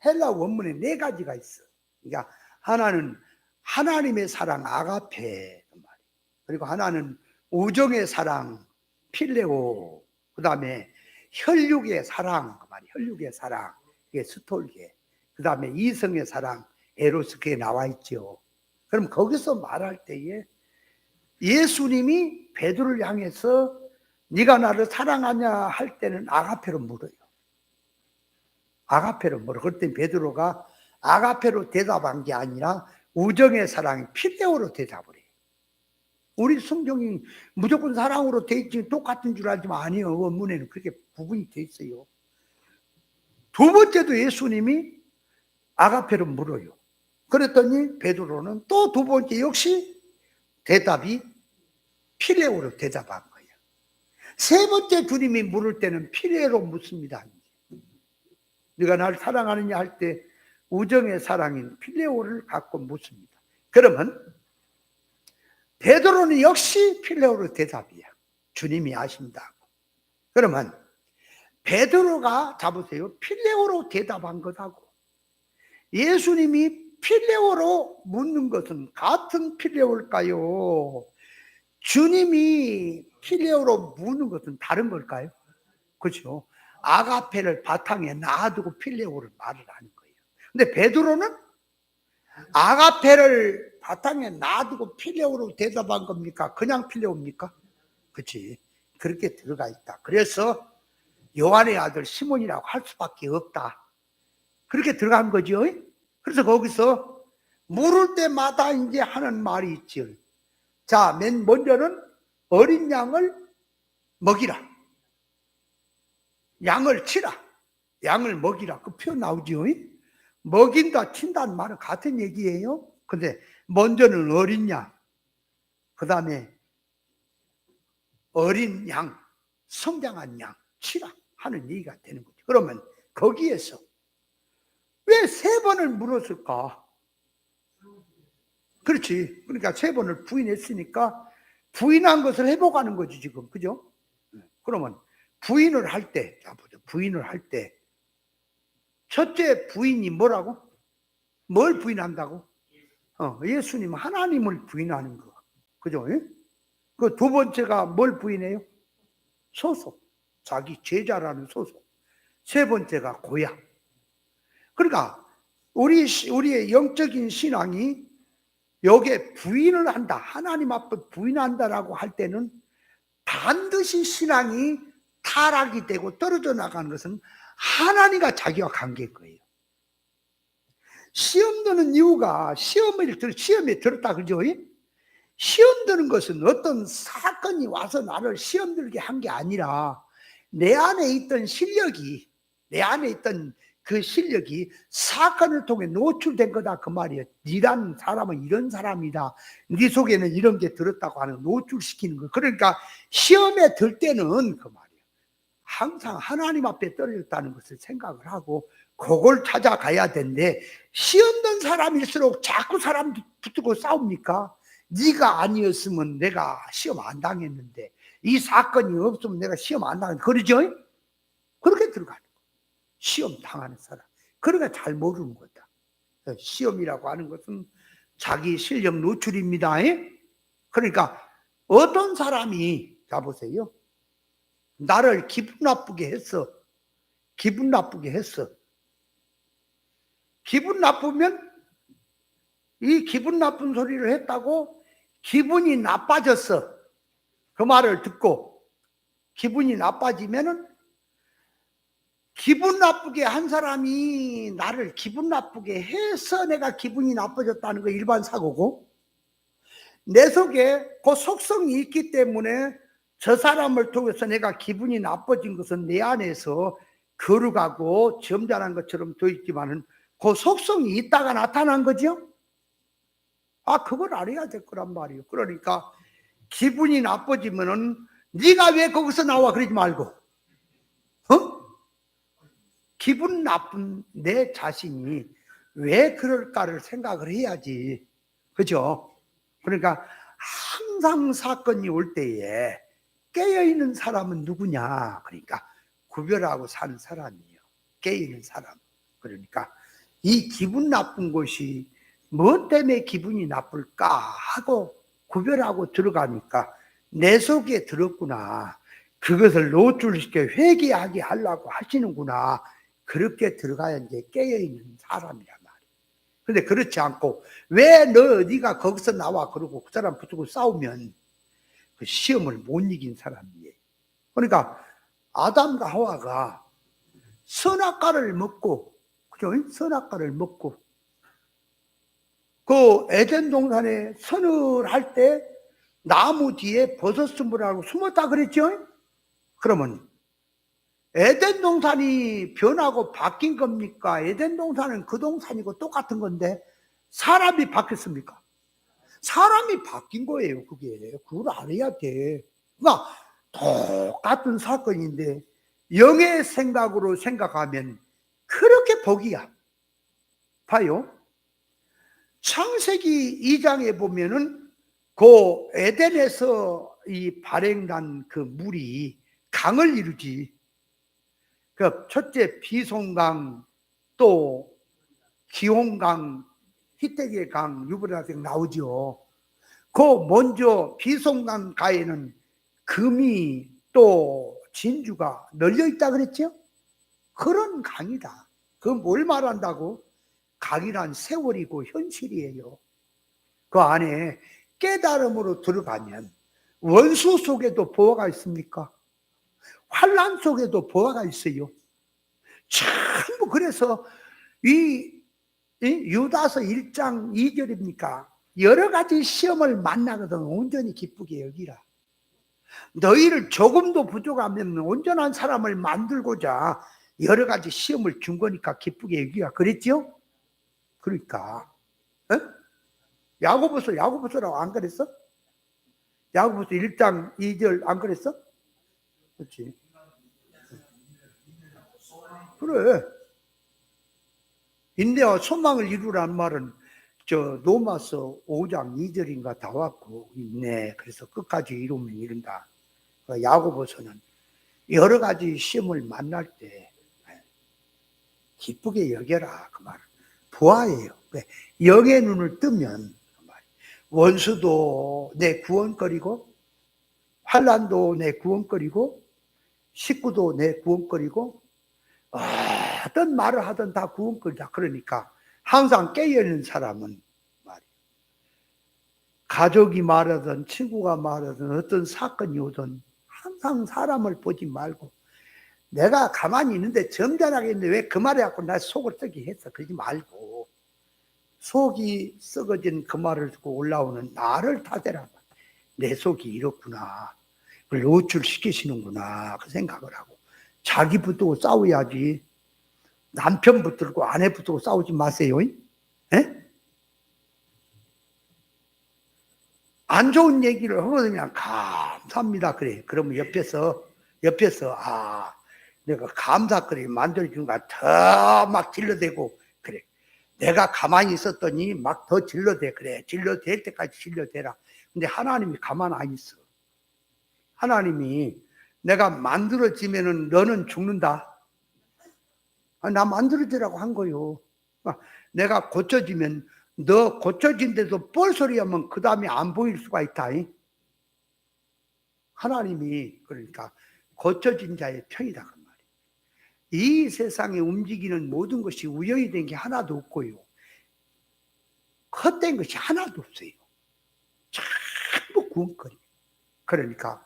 헬라 원문에 네 가지가 있어. 그러니까 하나는 하나님의 사랑 아가페, 그리고 하나는 우정의 사랑 필레오, 그 다음에 혈육의 사랑, 혈육의 사랑 이게 스톨게, 그 다음에 이성의 사랑 에로스, 그게 나와 있죠. 그럼 거기서 말할 때에 예수님이 베드로를 향해서 네가 나를 사랑하냐 할 때는 아가페로 물어요. 아가페로 물어. 그때 베드로가 아가페로 대답한 게 아니라 우정의 사랑이 필레오로 대답을 해요. 우리 성경이 무조건 사랑으로 돼 있지 똑같은 줄 알지만 아니에요. 원문에는 그렇게 구분이 돼 있어요. 두 번째도 예수님이 아가페로 물어요. 그랬더니 베드로는 또 두 번째 역시 대답이 필레오로 대답한 거예요. 세 번째 주님이 물을 때는 필레오로 묻습니다. 네가 나를 사랑하느냐 할 때 우정의 사랑인 필레오를 갖고 묻습니다. 그러면 베드로는 역시 필레오로 대답이야. 주님이 아신다고. 그러면 베드로가 잡으세요. 필레오로 대답한 것하고 예수님이 필레오로 묻는 것은 같은 필레오일까요? 주님이 필레오로 묻는 것은 다른 걸까요? 그렇죠. 아가페를 바탕에 놔두고 필레오를 말을 하는 거예요. 근데 베드로는 아가페를 바탕에 놔두고 필레오로 대답한 겁니까? 그냥 필레오입니까? 그렇지. 그렇게 들어가 있다. 그래서 요한의 아들 시몬이라고 할 수밖에 없다. 그렇게 들어간 거죠. 그래서 거기서 물을 때마다 이제 하는 말이 있죠. 자, 맨 먼저는 어린 양을 먹이라. 양을 치라. 양을 먹이라. 그 표현 나오죠. 먹인다, 친다는 말은 같은 얘기예요. 근데 먼저는 어린 양, 그 다음에 어린 양, 성장한 양, 치라 하는 얘기가 되는 거죠. 그러면 거기에서 왜 3번을 물었을까? 그렇지. 그러니까 3번을 부인했으니까 부인한 것을 회복하는 거지 지금. 그죠? 그러면 부인을 할 때, 자 보자. 부인을 할 때 첫째 부인이 뭐라고? 뭘 부인한다고? 예수님, 하나님을 부인하는 거. 그죠? 그 두 번째가 뭘 부인해요? 소속. 자기 제자라는 소속. 세 번째가 고향. 그러니까 우리의 영적인 신앙이 여기에 부인을 한다. 하나님 앞에 부인한다라고 할 때는 반드시 신앙이 타락이 되고 떨어져 나가는 것은 하나님과 자기와 관계일 거예요. 시험 드는 이유가 시험에 들었다 그죠? 시험 드는 것은 어떤 사건이 와서 나를 시험 들게 한 게 아니라 내 안에 있던 실력이 그 실력이 사건을 통해 노출된 거다 그 말이에요. 니란 사람은 이런 사람이다. 네 속에는 이런 게 들었다고 하는 노출시키는 거. 그러니까 시험에 들 때는 그 말이에요. 항상 하나님 앞에 떨어졌다는 것을 생각을 하고 그걸 찾아가야 되는데 시험 든 사람일수록 자꾸 사람 붙들고 싸웁니까? 네가 아니었으면 내가 시험 안 당했는데 이 사건이 없으면 내가 시험 안 당했는데 그러죠? 그렇게 들어가는 거예요. 시험 당하는 사람. 그러니까 잘 모르는 거다. 시험이라고 하는 것은 자기 실력 노출입니다. 그러니까 어떤 사람이 자 보세요. 나를 기분 나쁘게 했어. 기분 나쁘면 이 기분 나쁜 소리를 했다고 기분이 나빠졌어. 그 말을 듣고 기분이 나빠지면은 기분 나쁘게 한 사람이 나를 기분 나쁘게 해서 내가 기분이 나빠졌다는 거 일반 사고고, 내 속에 그 속성이 있기 때문에 저 사람을 통해서 내가 기분이 나빠진 것은 내 안에서 거룩하고 점잖은 것처럼 돼 있지만은 그 속성이 있다가 나타난 거죠. 그걸 알아야 될 거란 말이에요. 그러니까 기분이 나빠지면은 네가 왜 거기서 나와 그러지 말고, 기분 나쁜 내 자신이 왜 그럴까를 생각을 해야지. 그죠? 그러니까 항상 사건이 올 때에 깨어있는 사람은 누구냐? 그러니까 구별하고 사는 사람이에요. 깨어있는 사람. 그러니까 이 기분 나쁜 것이 뭐 때문에 기분이 나쁠까 하고 구별하고 들어가니까 내 속에 들었구나. 그것을 노출시켜 회개하게 하려고 하시는구나. 그렇게 들어가야 이제 깨어있는 사람이란 말이에요. 근데 그렇지 않고 왜 네가 거기서 나와 그러고 그 사람 붙들고 싸우면 그 시험을 못 이긴 사람이에요. 그러니까 아담과 하와가 선악과를 먹고, 그죠? 선악과를 먹고 그 에덴 동산에 선을 할 때 나무 뒤에 버섯 숨으라고 숨었다 그랬죠? 그러면 에덴 동산이 변하고 바뀐 겁니까? 에덴 동산은 그 동산이고 똑같은 건데 사람이 바뀌었습니까? 사람이 바뀐 거예요. 그걸 알아야 돼. 그러니까 똑같은 사건인데 영의 생각으로 생각하면 그렇게 복이야. 봐요. 창세기 2장에 보면은 그 에덴에서 이 발행된 그 물이 강을 이루지. 그 첫째 비송강, 또 기홍강, 히데기의 강, 유브라등 나오죠. 그 먼저 비송강 가에는 금이 또 진주가 널려 있다 그랬죠. 그런 강이다. 그 뭘 말한다고? 강이란 세월이고 현실이에요. 그 안에 깨달음으로 들어가면 원수 속에도 보화가 있습니까? 환난 속에도 보화가 있어요. 전부 그래서 이 유다서 1장 2절입니까? 여러 가지 시험을 만나거든 온전히 기쁘게 여기라. 너희를 조금도 부족하면 온전한 사람을 만들고자 여러 가지 시험을 준 거니까 기쁘게 여기라 그랬죠? 그러니까 야고보서라고 안 그랬어? 야고보서 1장 2절 안 그랬어? 그렇지. 그래. 인내와 소망을 이루라는 말은 저 로마서 5장 2절인가 다 왔고 인내 그래서 끝까지 이루면 이룬다. 야고보서는 여러 가지 시험을 만날 때 기쁘게 여겨라 그 말. 보아예요. 영의 눈을 뜨면 그 말. 원수도 내 구원거리고 환난도 내 구원거리고 식구도 내 구원거리고 어떤 말을 하든 다 구원거리다. 그러니까 항상 깨어있는 사람은 말이에요. 가족이 말하든 친구가 말하든 어떤 사건이 오든 항상 사람을 보지 말고 내가 가만히 있는데 점잖하게 있는데 왜 그 말을 갖고 나 속을 썩게 했어. 그러지 말고 속이 썩어진 그 말을 듣고 올라오는 나를 탓해라. 내 속이 이렇구나. 그걸 노출시키시는구나. 그 생각을 하고 자기 붙들고 싸워야지. 남편 붙들고 아내 붙들고 싸우지 마세요. 에? 안 좋은 얘기를 하거든요. 감사합니다. 그래. 그러면 옆에서 내가 감사 그래 만들어준가 더 막 질러대고 그래. 내가 가만히 있었더니 막 더 질러대. 그래. 질러댈 때까지 질러대라. 근데 하나님이 가만 안 있어. 하나님이 내가 만들어지면은 너는 죽는다. 나 만들어지라고 한 거요. 내가 고쳐지면 너 고쳐진데도 뻘소리 하면 그 다음에 안 보일 수가 있다. 하나님이 그러니까 고쳐진 자의 편이다 그 말이에요. 이 세상에 움직이는 모든 것이 우연이 된 게 하나도 없고요. 헛된 것이 하나도 없어요. 전부 구원거리. 그러니까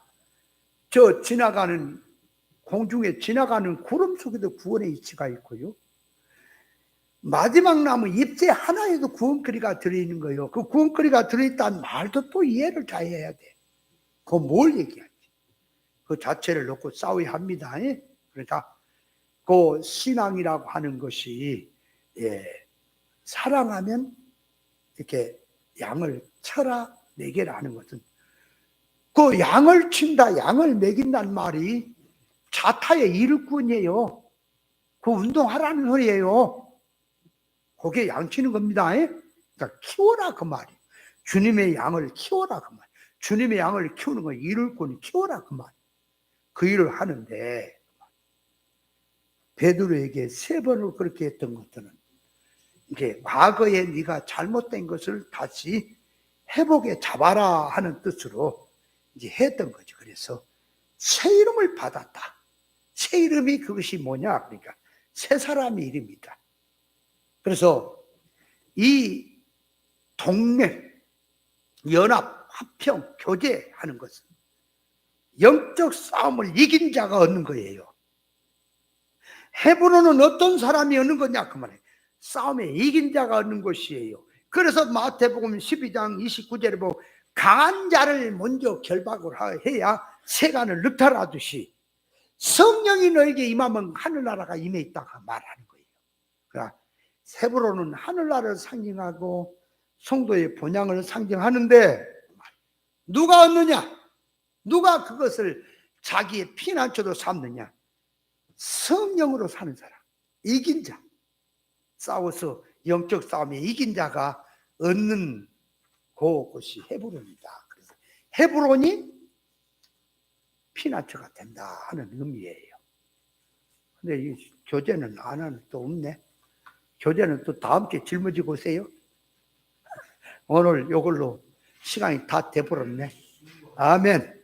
저 지나가는 공중에 지나가는 구름 속에도 구원의 이치가 있고요. 마지막 나무 잎새 하나에도 구원거리가 들어있는 거예요. 그 구원거리가 들어있다는 말도 또 이해를 잘 해야 돼. 그거 뭘 얘기하지? 그 자체를 놓고 싸워야 합니다. 그러니까 그 신앙이라고 하는 것이 사랑하면 이렇게 양을 쳐라 먹여라 하는 것은 그 양을 친다 양을 먹인다는 말이 자타의 일꾼이에요. 그 운동하라는 소리예요. 그게 양 치는 겁니다. 그러니까 키워라 그 말이에요. 주님의 양을 키워라 그 말이에요. 주님의 양을 키우는 건 일꾼이 키워라 그 말이에요. 그 일을 하는데 베드로에게 3번을 그렇게 했던 것들은 이게 과거에 네가 잘못된 것을 다시 회복에 잡아라 하는 뜻으로 이제 했던 거죠. 그래서 새 이름을 받았다. 새 이름이 그것이 뭐냐? 그러니까 새 사람의 이름이다. 그래서 이 동맹, 연합, 화평, 교제하는 것은 영적 싸움을 이긴 자가 얻는 거예요. 헤브론은 어떤 사람이 얻는 거냐? 그 말이에요. 싸움에 이긴 자가 얻는 것이에요. 그래서 마태복음 12장 29절에 보면 강한 자를 먼저 결박을 해야 세간을 늑탈하듯이 성령이 너에게 임하면 하늘나라가 임해 있다가 말하는 거예요. 그러니까 헤브론은 하늘나라를 상징하고 성도의 본향을 상징하는데 누가 얻느냐? 누가 그것을 자기의 피난처로 삼느냐? 성령으로 사는 사람, 이긴 자, 싸워서 영적 싸움에 이긴 자가 얻는 그것이 헤브론이다. 그래서 헤브론이 피난처가 된다 하는 의미예요. 근데 이 교재는 안 하는 또 없네. 교재는 또 다음 주에 짊어지고 오세요. 오늘 이걸로 시간이 다 돼버렸네. 아멘.